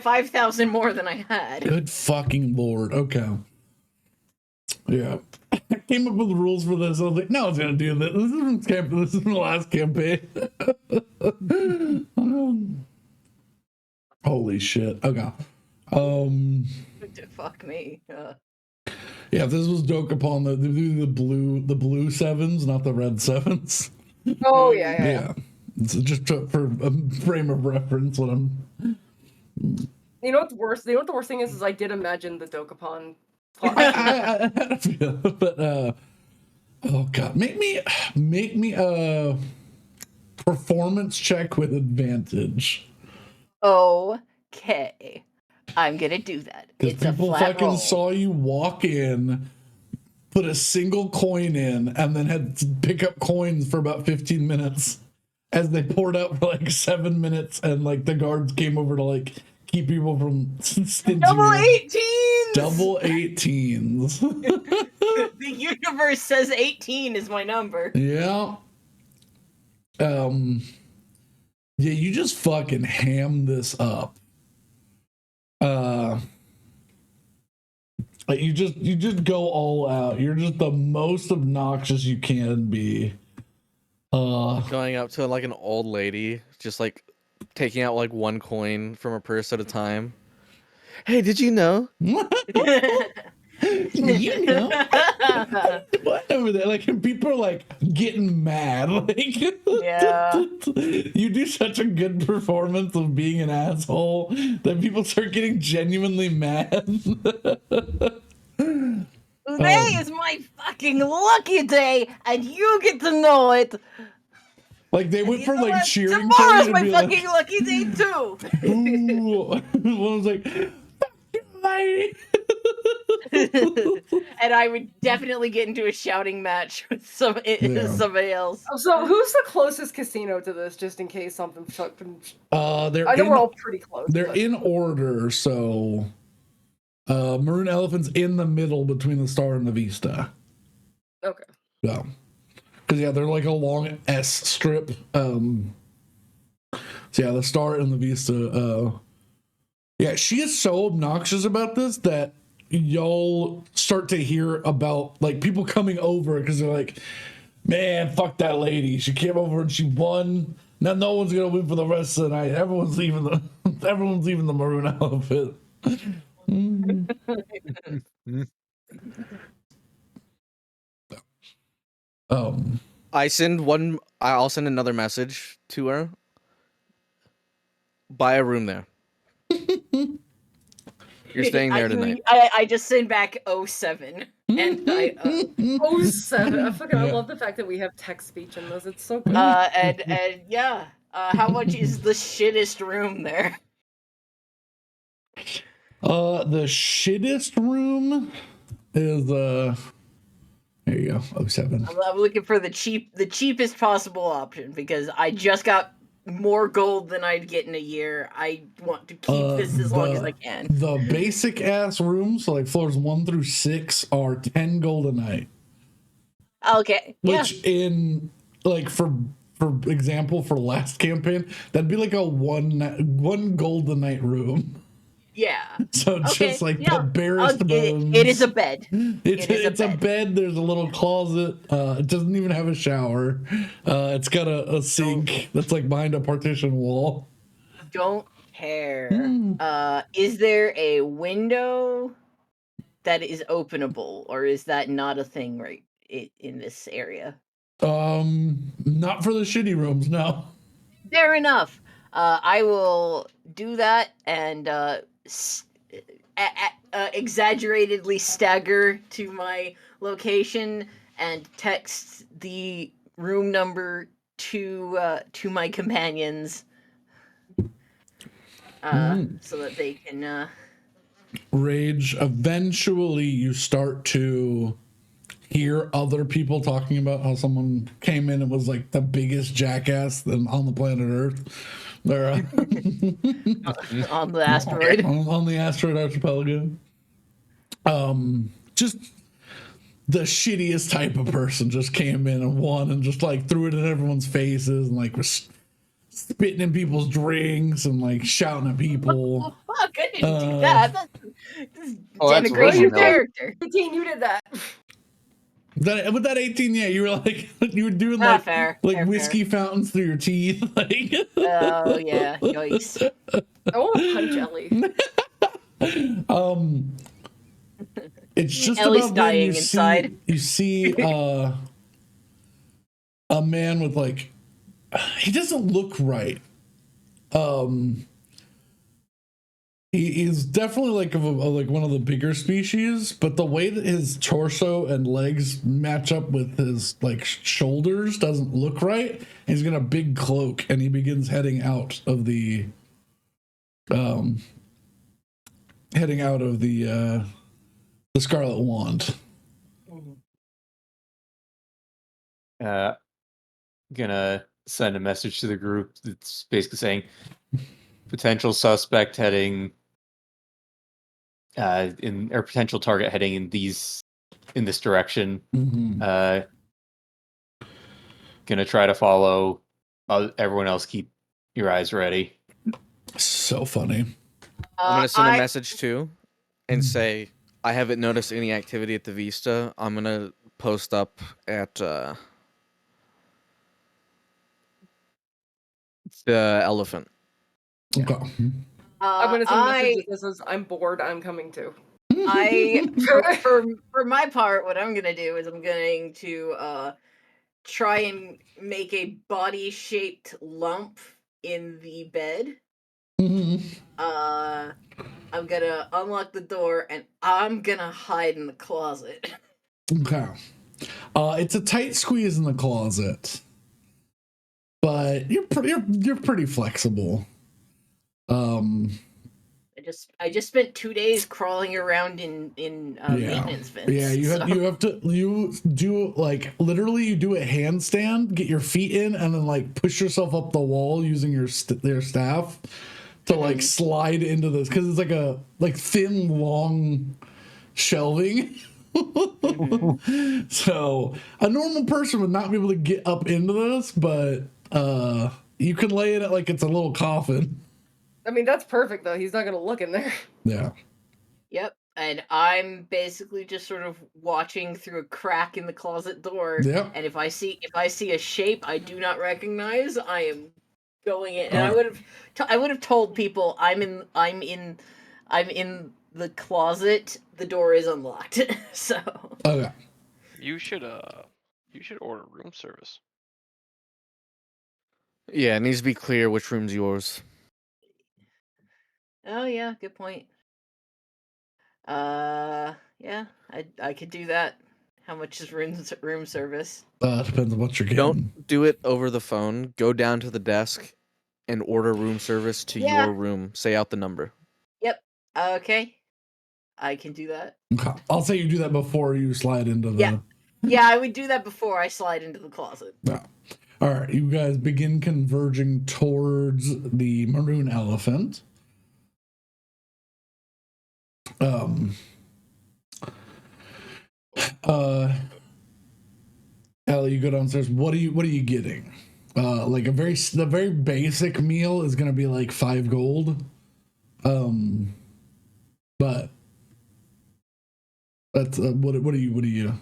S4: 5,000 more than I had.
S1: Good fucking lord. Okay. Yeah. I came up with the rules for this. I was like, no one's gonna do this. This is the last campaign. Holy shit. Okay.
S4: Fuck me.
S1: Yeah, if this was Dokapon, they do the blue sevens, not the red sevens.
S3: Oh yeah.
S1: It's just for a frame of reference. What I'm.
S3: You know what's worse? You know what the worst thing is I did imagine the Dokapon.
S1: I had a feel, but oh god, make me a performance check with advantage.
S4: Okay, I'm gonna do that.
S1: Because
S4: It's a
S1: people
S4: flat
S1: fucking
S4: roll.
S1: saw you walk in, put a single coin in, and then had to pick up coins for about 15 minutes as they poured out for like 7 minutes, and like the guards came over to like keep people from stinting.
S4: Double 18s.
S1: Double 18s.
S4: The universe says 18 is my number.
S1: Yeah. Yeah, you just fucking ham this up. Like you just go all out. You're just the most obnoxious you can be.
S6: Going up to like an old lady, just like taking out like 1 coin from her purse at a time. Hey, did you know?
S1: You know, what over there? Like, and people are like getting mad. Like,
S4: Yeah.
S1: you do such a good performance of being an asshole that people start getting genuinely mad.
S4: Today is my fucking lucky day, and you get to know it.
S1: Like they went from like cheering for
S4: Tomorrow's
S1: you to
S4: my
S1: be
S4: fucking
S1: like,
S4: lucky day too.
S1: "Ooh." One was like, "Fuck you, lady."
S4: And I would definitely get into a shouting match with somebody else.
S3: So who's the closest casino to this, just in case something fucking...
S1: They're
S3: I know
S1: in,
S3: we're all pretty close.
S1: they're
S3: but...
S1: in order, so Maroon Elephant's in the middle between the Star and the Vista.
S3: Okay.
S1: Yeah. Because yeah, they're like a long S strip. So yeah, the Star and the Vista. Yeah, she is so obnoxious about this that y'all start to hear about like people coming over because they're like, man, fuck that lady. She came over and she won. Now no one's gonna win for the rest of the night. Everyone's leaving the Maroon Elephant.
S6: I'll send another message to her. Buy a room there. You're staying there tonight.
S4: I just send back 07. And I
S3: 07. I love the fact that we have text speech in this. It's so good.
S4: and yeah. How much is the shittest room there?
S1: The shittest room is there you go, 07.
S4: I'm looking for the cheapest possible option because I just got more gold than I'd get in a year. I want to keep this as long as I can.
S1: The basic ass rooms, so like floors 1 through 6, are 10 gold a night.
S4: Okay.
S1: Which in like for example, for last campaign, that'd be like a one gold a night room.
S4: Yeah.
S1: So just like the barest bones.
S4: It is a bed.
S1: It's a bed. There's a little closet. It doesn't even have a shower. It's got a sink that's like behind a partition wall.
S4: Don't care. Is there a window that is openable, or is that not a thing right in this area?
S1: Not for the shitty rooms, no.
S4: Fair enough. I will do that and exaggeratedly stagger to my location and text the room number to my companions so that they can
S1: Rage. Eventually you start to hear other people talking about how someone came in and was like the biggest jackass on the planet Earth. They're
S4: on the asteroid.
S1: on the asteroid archipelago. Just the shittiest type of person just came in and won and just like threw it in everyone's faces and like was spitting in people's drinks and like shouting at people.
S4: Oh, fuck, I didn't do that. That's
S5: that's
S4: denigration
S5: really
S4: character.
S3: 18, you did that.
S1: With that 18, yeah, you were like you were doing
S4: fair,
S1: whiskey fountains through your teeth. Like,
S4: oh yeah, yikes!
S3: I want to punch Ellie.
S1: It's just
S4: Ellie's
S1: about
S4: dying
S1: when
S4: inside.
S1: you see a man with like he doesn't look right. He is definitely like like one of the bigger species, but the way that his torso and legs match up with his like shoulders doesn't look right. He's got a big cloak, and he begins heading out of the Scarlet Wand.
S5: Gonna send a message to the group that's basically saying potential suspect heading potential target heading in this direction.
S1: Mm-hmm.
S5: Gonna try to follow. Everyone else, keep your eyes ready.
S1: So funny.
S6: I'm gonna send a message too and say I haven't noticed any activity at the Vista. I'm gonna post up at the Elephant.
S1: Okay.
S3: I'm gonna send a message that says, "I'm bored. I'm coming too."
S4: For my part, what I'm gonna do is I'm going to try and make a body-shaped lump in the bed. I'm gonna unlock the door and I'm gonna hide in the closet.
S1: Okay. It's a tight squeeze in the closet, but you're pretty flexible.
S4: I just spent 2 days crawling around in maintenance vents.
S1: Yeah, you have to do like literally you do a handstand, get your feet in, and then like push yourself up the wall using your staff to like slide into this because it's like a thin long shelving. So a normal person would not be able to get up into this, but you can lay it like it's a little coffin.
S3: I mean, that's perfect though. He's not gonna look in there.
S1: Yeah.
S4: Yep. And I'm basically just sort of watching through a crack in the closet door.
S1: Yep.
S4: And if I see a shape I do not recognize, I am going in. And I would have told people I'm in the closet. The door is unlocked. So.
S1: Okay.
S2: You should order room service.
S6: Yeah, it needs to be clear which room's yours.
S4: Oh yeah, good point. Yeah, I could do that. How much is room service?
S1: Depends on what you're getting.
S6: Don't do it over the phone. Go down to the desk and order room service to your room. Say out the number.
S4: Yep. Okay. I can do that.
S1: Okay. I'll say you do that before you slide into the.
S4: Yeah, I would do that before I slide into the closet.
S1: Yeah. All right, you guys begin converging towards the maroon elephant. Ellie, you go downstairs. What are you getting? Like the very basic meal is gonna be like 5 gold. But that's what are you?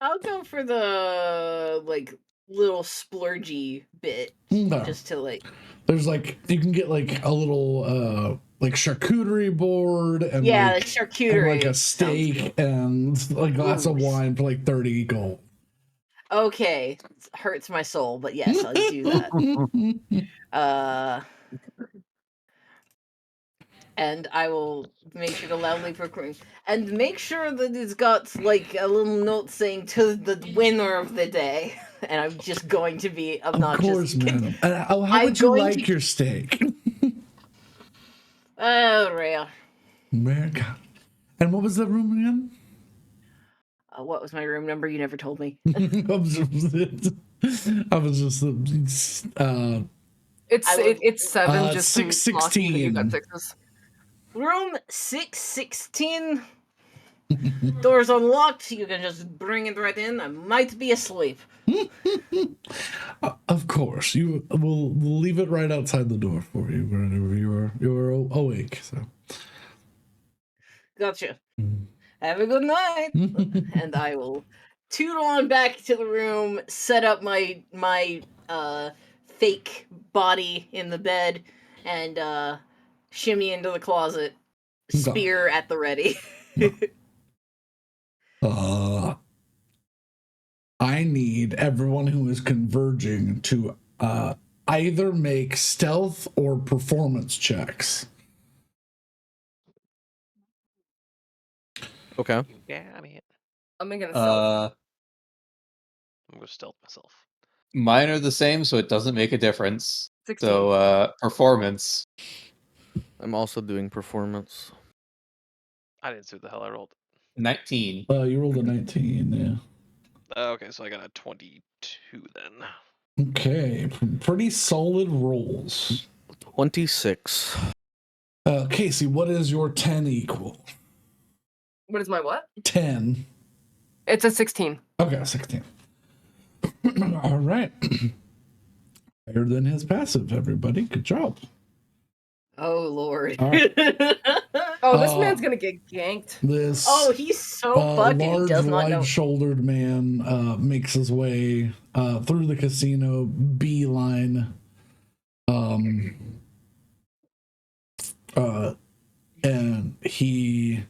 S4: I'll go for the like little splurgy bit, just to like.
S1: There's like you can get like a little like charcuterie board and
S4: the
S1: and
S4: charcuterie,
S1: like a steak and like a glass of wine for like 30 gold.
S4: Okay, hurts my soul, but yes, I'll do that. And I will make sure to loudly proclaim and make sure that it's got like a little note saying to the winner of the day. And I'm just going to be obnoxious.
S1: Of course, man. How would you like your steak?
S4: Oh, rare.
S1: America. And what was the room again?
S4: What was my room number? You never told me.
S1: I was just
S3: it's 7. Just
S1: 616.
S4: Room 616. Doors unlocked. You can just bring it right in. I might be asleep.
S1: Of course, we'll leave it right outside the door for you whenever you're awake. So,
S4: gotcha. Have a good night. And I will toot on back to the room, set up my fake body in the bed, and shimmy into the closet, spear at the ready.
S1: I need everyone who is converging to either make stealth or performance checks.
S6: Okay.
S2: Yeah, I mean,
S3: I'm gonna stealth.
S2: I'm gonna stealth myself.
S5: Mine are the same, so it doesn't make a difference.
S3: 16.
S5: So performance.
S6: I'm also doing performance.
S2: I didn't see what the hell I rolled.
S5: 19.
S1: You rolled a 19, yeah.
S2: Okay, so I got a 22 then.
S1: Okay, pretty solid rolls.
S6: 26.
S1: Casey, what is your 10 equal?
S3: What is my what?
S1: 10.
S3: It's a 16.
S1: Okay, 16. All right. Higher than his passive, everybody. Good job.
S4: Oh, Lord.
S1: Right.
S3: This man's gonna get ganked.
S4: He's so fucking
S1: large,
S4: does not know.
S1: wide-shouldered man makes his way through the casino, beeline, and he,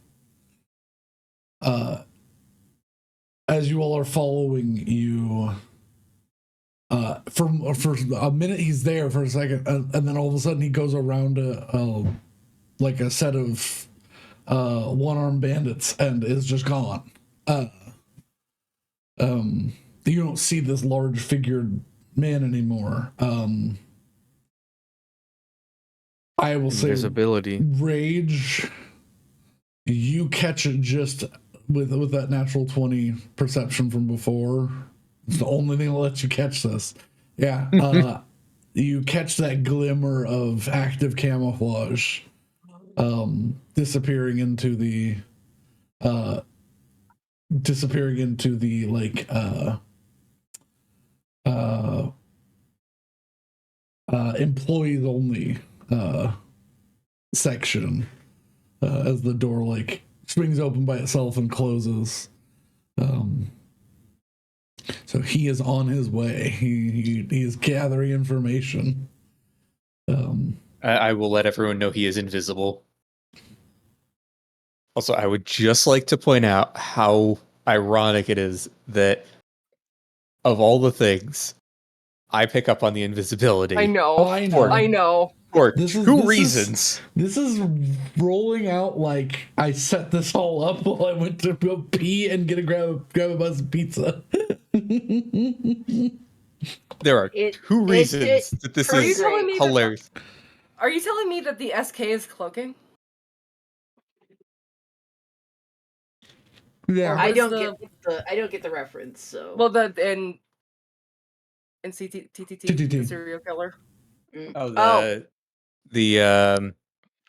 S1: as you all are following, you, for a minute he's there for a second, and then all of a sudden he goes around like a set of one-armed bandits and is just gone. You don't see this large figured man anymore. I will say
S6: Invisibility.
S1: Rage, you catch it just with that natural 20 perception from before. It's the only thing that lets you catch this. Yeah. You catch that glimmer of active camouflage disappearing into the like employees only section as the door like swings open by itself and closes. So he is on his way. He is gathering information.
S5: I will let everyone know he is invisible. Also, I would just like to point out how ironic it is that of all the things, I pick up on the invisibility.
S3: I know.
S1: Oh, I know.
S3: I know.
S5: For
S1: This is-
S5: two
S1: this is-
S5: reasons.
S1: This is rolling out like I set this all up while I went to go pee and grab a bus of pizza.
S5: There are two reasons that this
S3: Are you
S5: is
S3: telling me
S5: hilarious.
S3: Are you telling me that the SK is cloaking?
S1: Yeah.
S3: Or
S4: I
S3: was
S4: don't
S3: the-
S4: I don't get the reference. So
S3: Well, in TTT, the
S1: TTT.
S3: serial killer.
S5: Oh, the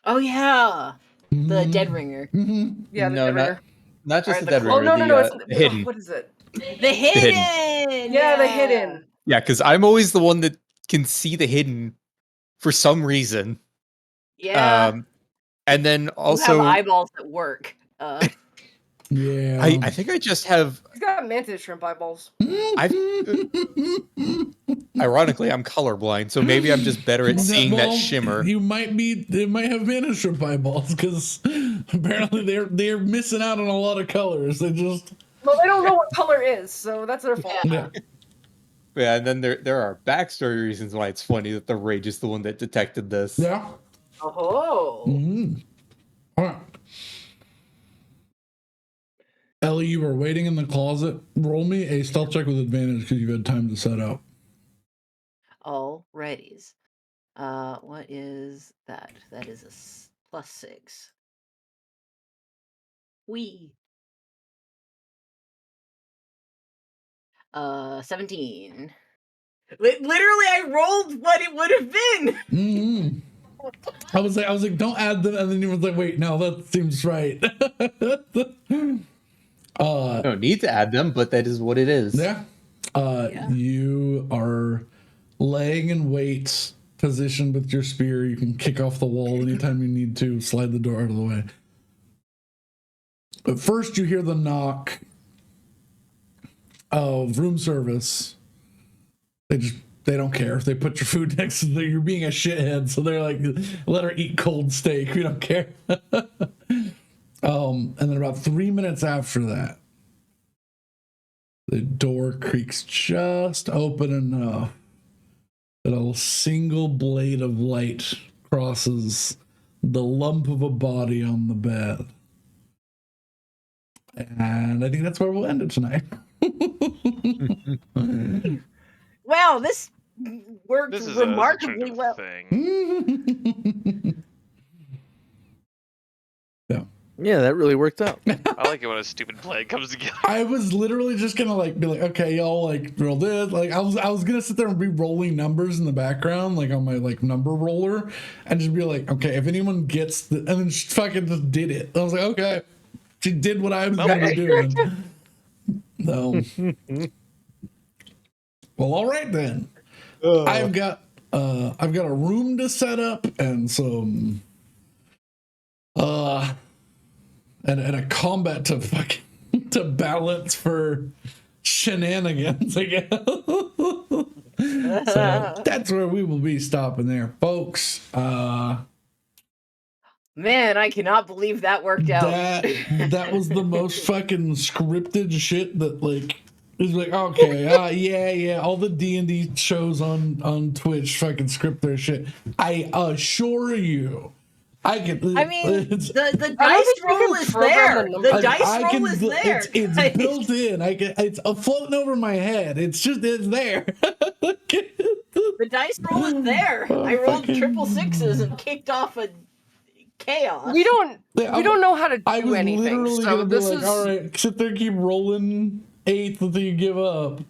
S4: oh yeah, the
S1: Mhm.
S4: Dead Ringer,
S1: Mhm.
S3: Yeah, the
S5: no,
S3: Dead Ringer.
S5: not just
S3: Or
S5: the Dead
S3: Oh
S5: Ringer.
S3: no,
S5: the
S3: it's
S5: Hidden.
S3: what is it?
S4: the Hidden.
S3: Yeah, the Hidden.
S5: Yeah, because I'm always the one that can see the Hidden for some reason.
S4: Yeah,
S5: And then
S4: you
S5: also,
S4: have eyeballs that work.
S1: Yeah.
S5: I think I just have.
S3: He's got mantis shrimp eyeballs.
S5: Ironically, I'm colorblind, so maybe I'm just better at seeing that shimmer.
S1: You might be. They might have managed shrimp eyeballs because apparently they're missing out on a lot of colors. They just.
S3: Well, they don't know what color is, so that's their fault.
S1: Yeah.
S5: Yeah, and then there are backstory reasons why it's funny that the Rage is the one that detected this.
S1: Yeah.
S4: Oh,
S1: Mm-hmm. All right. Ellie, you were waiting in the closet. Roll me a stealth check with advantage because you've had time to set up.
S4: alrighties. What is that? That is a +6. Wee. 17. Literally, I rolled what it would have been.
S1: Mm-hmm. I was like, don't add them, and then you was like, wait, no, that seems right.
S5: I don't need to add them, but that is what it is.
S1: Yeah. You are laying in wait, positioned with your spear. You can kick off the wall anytime you need to, slide the door out of the way. But first, you hear the knock of room service. They don't care if they put your food next to them. You're being a shithead, so they're like, let her eat cold steak. We don't care. And then about 3 minutes after that, the door creaks just open enough that a single blade of light crosses the lump of a body on the bed. And I think that's where we'll end it tonight.
S4: Wow, this worked
S2: This is
S4: remarkably
S2: a
S4: well.
S2: thing.
S6: Yeah, that really worked out.
S2: I like it when a stupid plan comes together.
S1: I was literally just gonna like be like, okay, y'all like roll this. Like I was gonna sit there and be rolling numbers in the background, like on my like number roller, and just be like, okay, if anyone gets the, and then she fucking just did it. I was like, okay, she did what I was gonna be doing. No. Well, all right then. I've got a room to set up and some and a combat to fucking to balance for shenanigans, I guess. So that's where we will be stopping there, folks.
S4: Man, I cannot believe that worked out.
S1: That was the most fucking scripted shit that like is like okay, yeah, all the D&D shows on Twitch fucking script their shit. I assure you, I can.
S4: I mean, the
S3: I don't
S4: dice
S3: think you
S4: roll
S3: can
S4: is
S3: program
S4: there.
S3: the numbers.
S4: The dice roll is there.
S1: It's built in. It's floating over my head. It's there.
S4: The dice roll is there. I rolled triple sixes and kicked off a chaos.
S3: We don't know how to
S1: I
S3: do
S1: was
S3: anything.
S1: literally
S3: So
S1: gonna be
S3: this
S1: like,
S3: is
S1: all right, sit there, keep rolling 8 until you give up.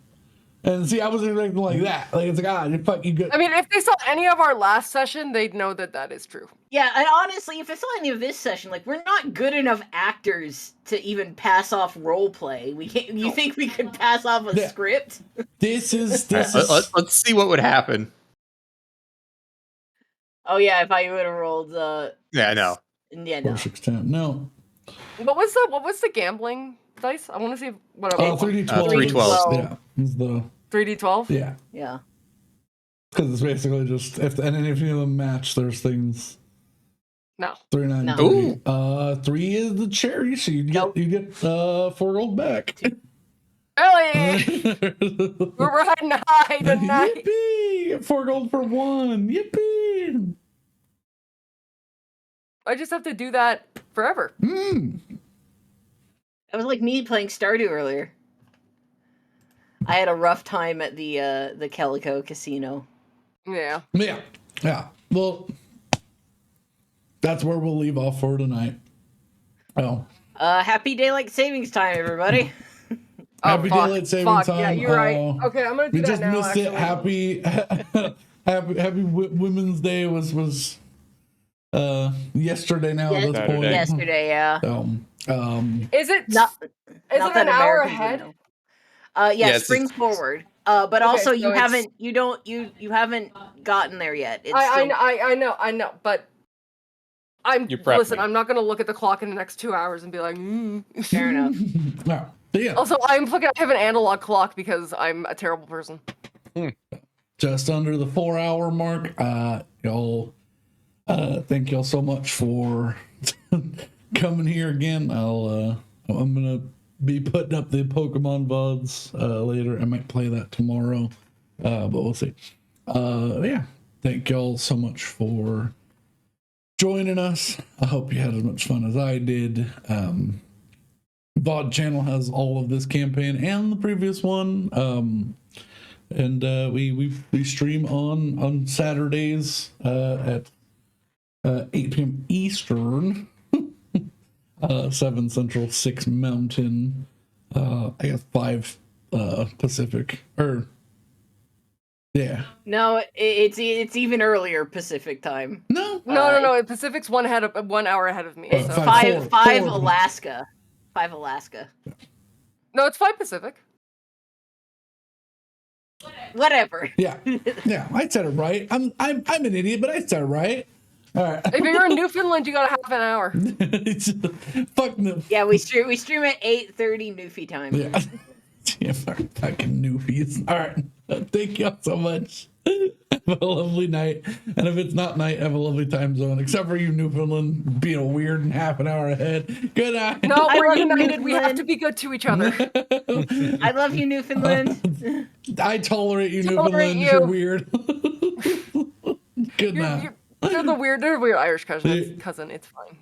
S1: And see, I wasn't expecting like that. Like it's like you fuck you good.
S3: I mean, if they saw any of our last session, they'd know that is true.
S4: Yeah, and honestly, if I saw any of this session, like we're not good enough actors to even pass off role play. We can't. You think we could pass off a script?
S1: This is
S7: Let's see what would happen.
S4: Oh yeah, if I would have rolled.
S7: Yeah, no.
S4: Yeah, no.
S1: 4, 6, 10. No.
S3: What was the gambling dice? I want to see what.
S1: 3d12.
S7: 3d12.
S1: Yeah, it's the
S3: 3d12.
S1: yeah.
S4: Yeah.
S1: Because it's basically just if any of them match, there's things.
S3: No.
S1: 3, 9,
S4: No.
S1: 3. 3 is the cherry, so you get 4 gold back.
S3: Really? We're riding high tonight.
S1: Yippee! 4 gold for 1. Yippee!
S3: I just have to do that forever.
S4: That was like me playing Stardew earlier. I had a rough time at the Calico Casino.
S3: Yeah.
S1: Yeah. Well, that's where we'll leave off for tonight. Oh.
S4: Happy daylight savings time, everybody.
S1: Happy daylight savings time.
S3: Yeah, you're right. Okay, I'm gonna do
S1: we
S3: that
S1: just
S3: now.
S1: missed it. Happy Women's Day was yesterday now at this point.
S4: Yesterday, yeah.
S3: Is it
S4: Not
S3: an hour ahead?
S4: Yeah, spring forward. But also
S3: so
S4: you haven't gotten there yet. It's
S3: I know, but
S5: You're prepping.
S3: listen, I'm not gonna look at the clock in the next 2 hours and be like,
S4: fair enough.
S1: No. Yeah.
S3: Also, I have an analog clock because I'm a terrible person.
S1: Just under the 4-hour mark. Y'all thank y'all so much for coming here again. I'm gonna be putting up the Pokemon VODs later. I might play that tomorrow, but we'll see. Yeah, thank y'all so much for joining us. I hope you had as much fun as I did. VOD channel has all of this campaign and the previous one. And we stream on Saturdays at 8 p.m. Eastern, 7 Central, 6 Mountain, I guess 5 Pacific. Yeah.
S4: No, it's even earlier Pacific time.
S1: No.
S3: No. Pacific's 1 hour ahead of me. So.
S4: Five Alaska. 5 Alaska.
S3: No, it's 5 Pacific.
S4: Whatever.
S1: Yeah. I said it right. I'm an idiot, but I said it right. All right.
S3: If you're in Newfoundland, you got a half an hour.
S1: Fuck no.
S4: Yeah, we stream at 8:30 Newfie time.
S1: Yeah. Yeah, fucking newfies. All right. Thank y'all so much. Have a lovely night. And if it's not night, have a lovely time zone. Except for you, Newfoundland, being a weird and half an hour ahead. Good night.
S3: No, we're united. We have to be good to each other.
S4: I love you, Newfoundland.
S1: I tolerate you, Newfoundland. You're weird. Good night.
S3: You're the weird Irish cousin. It's fine.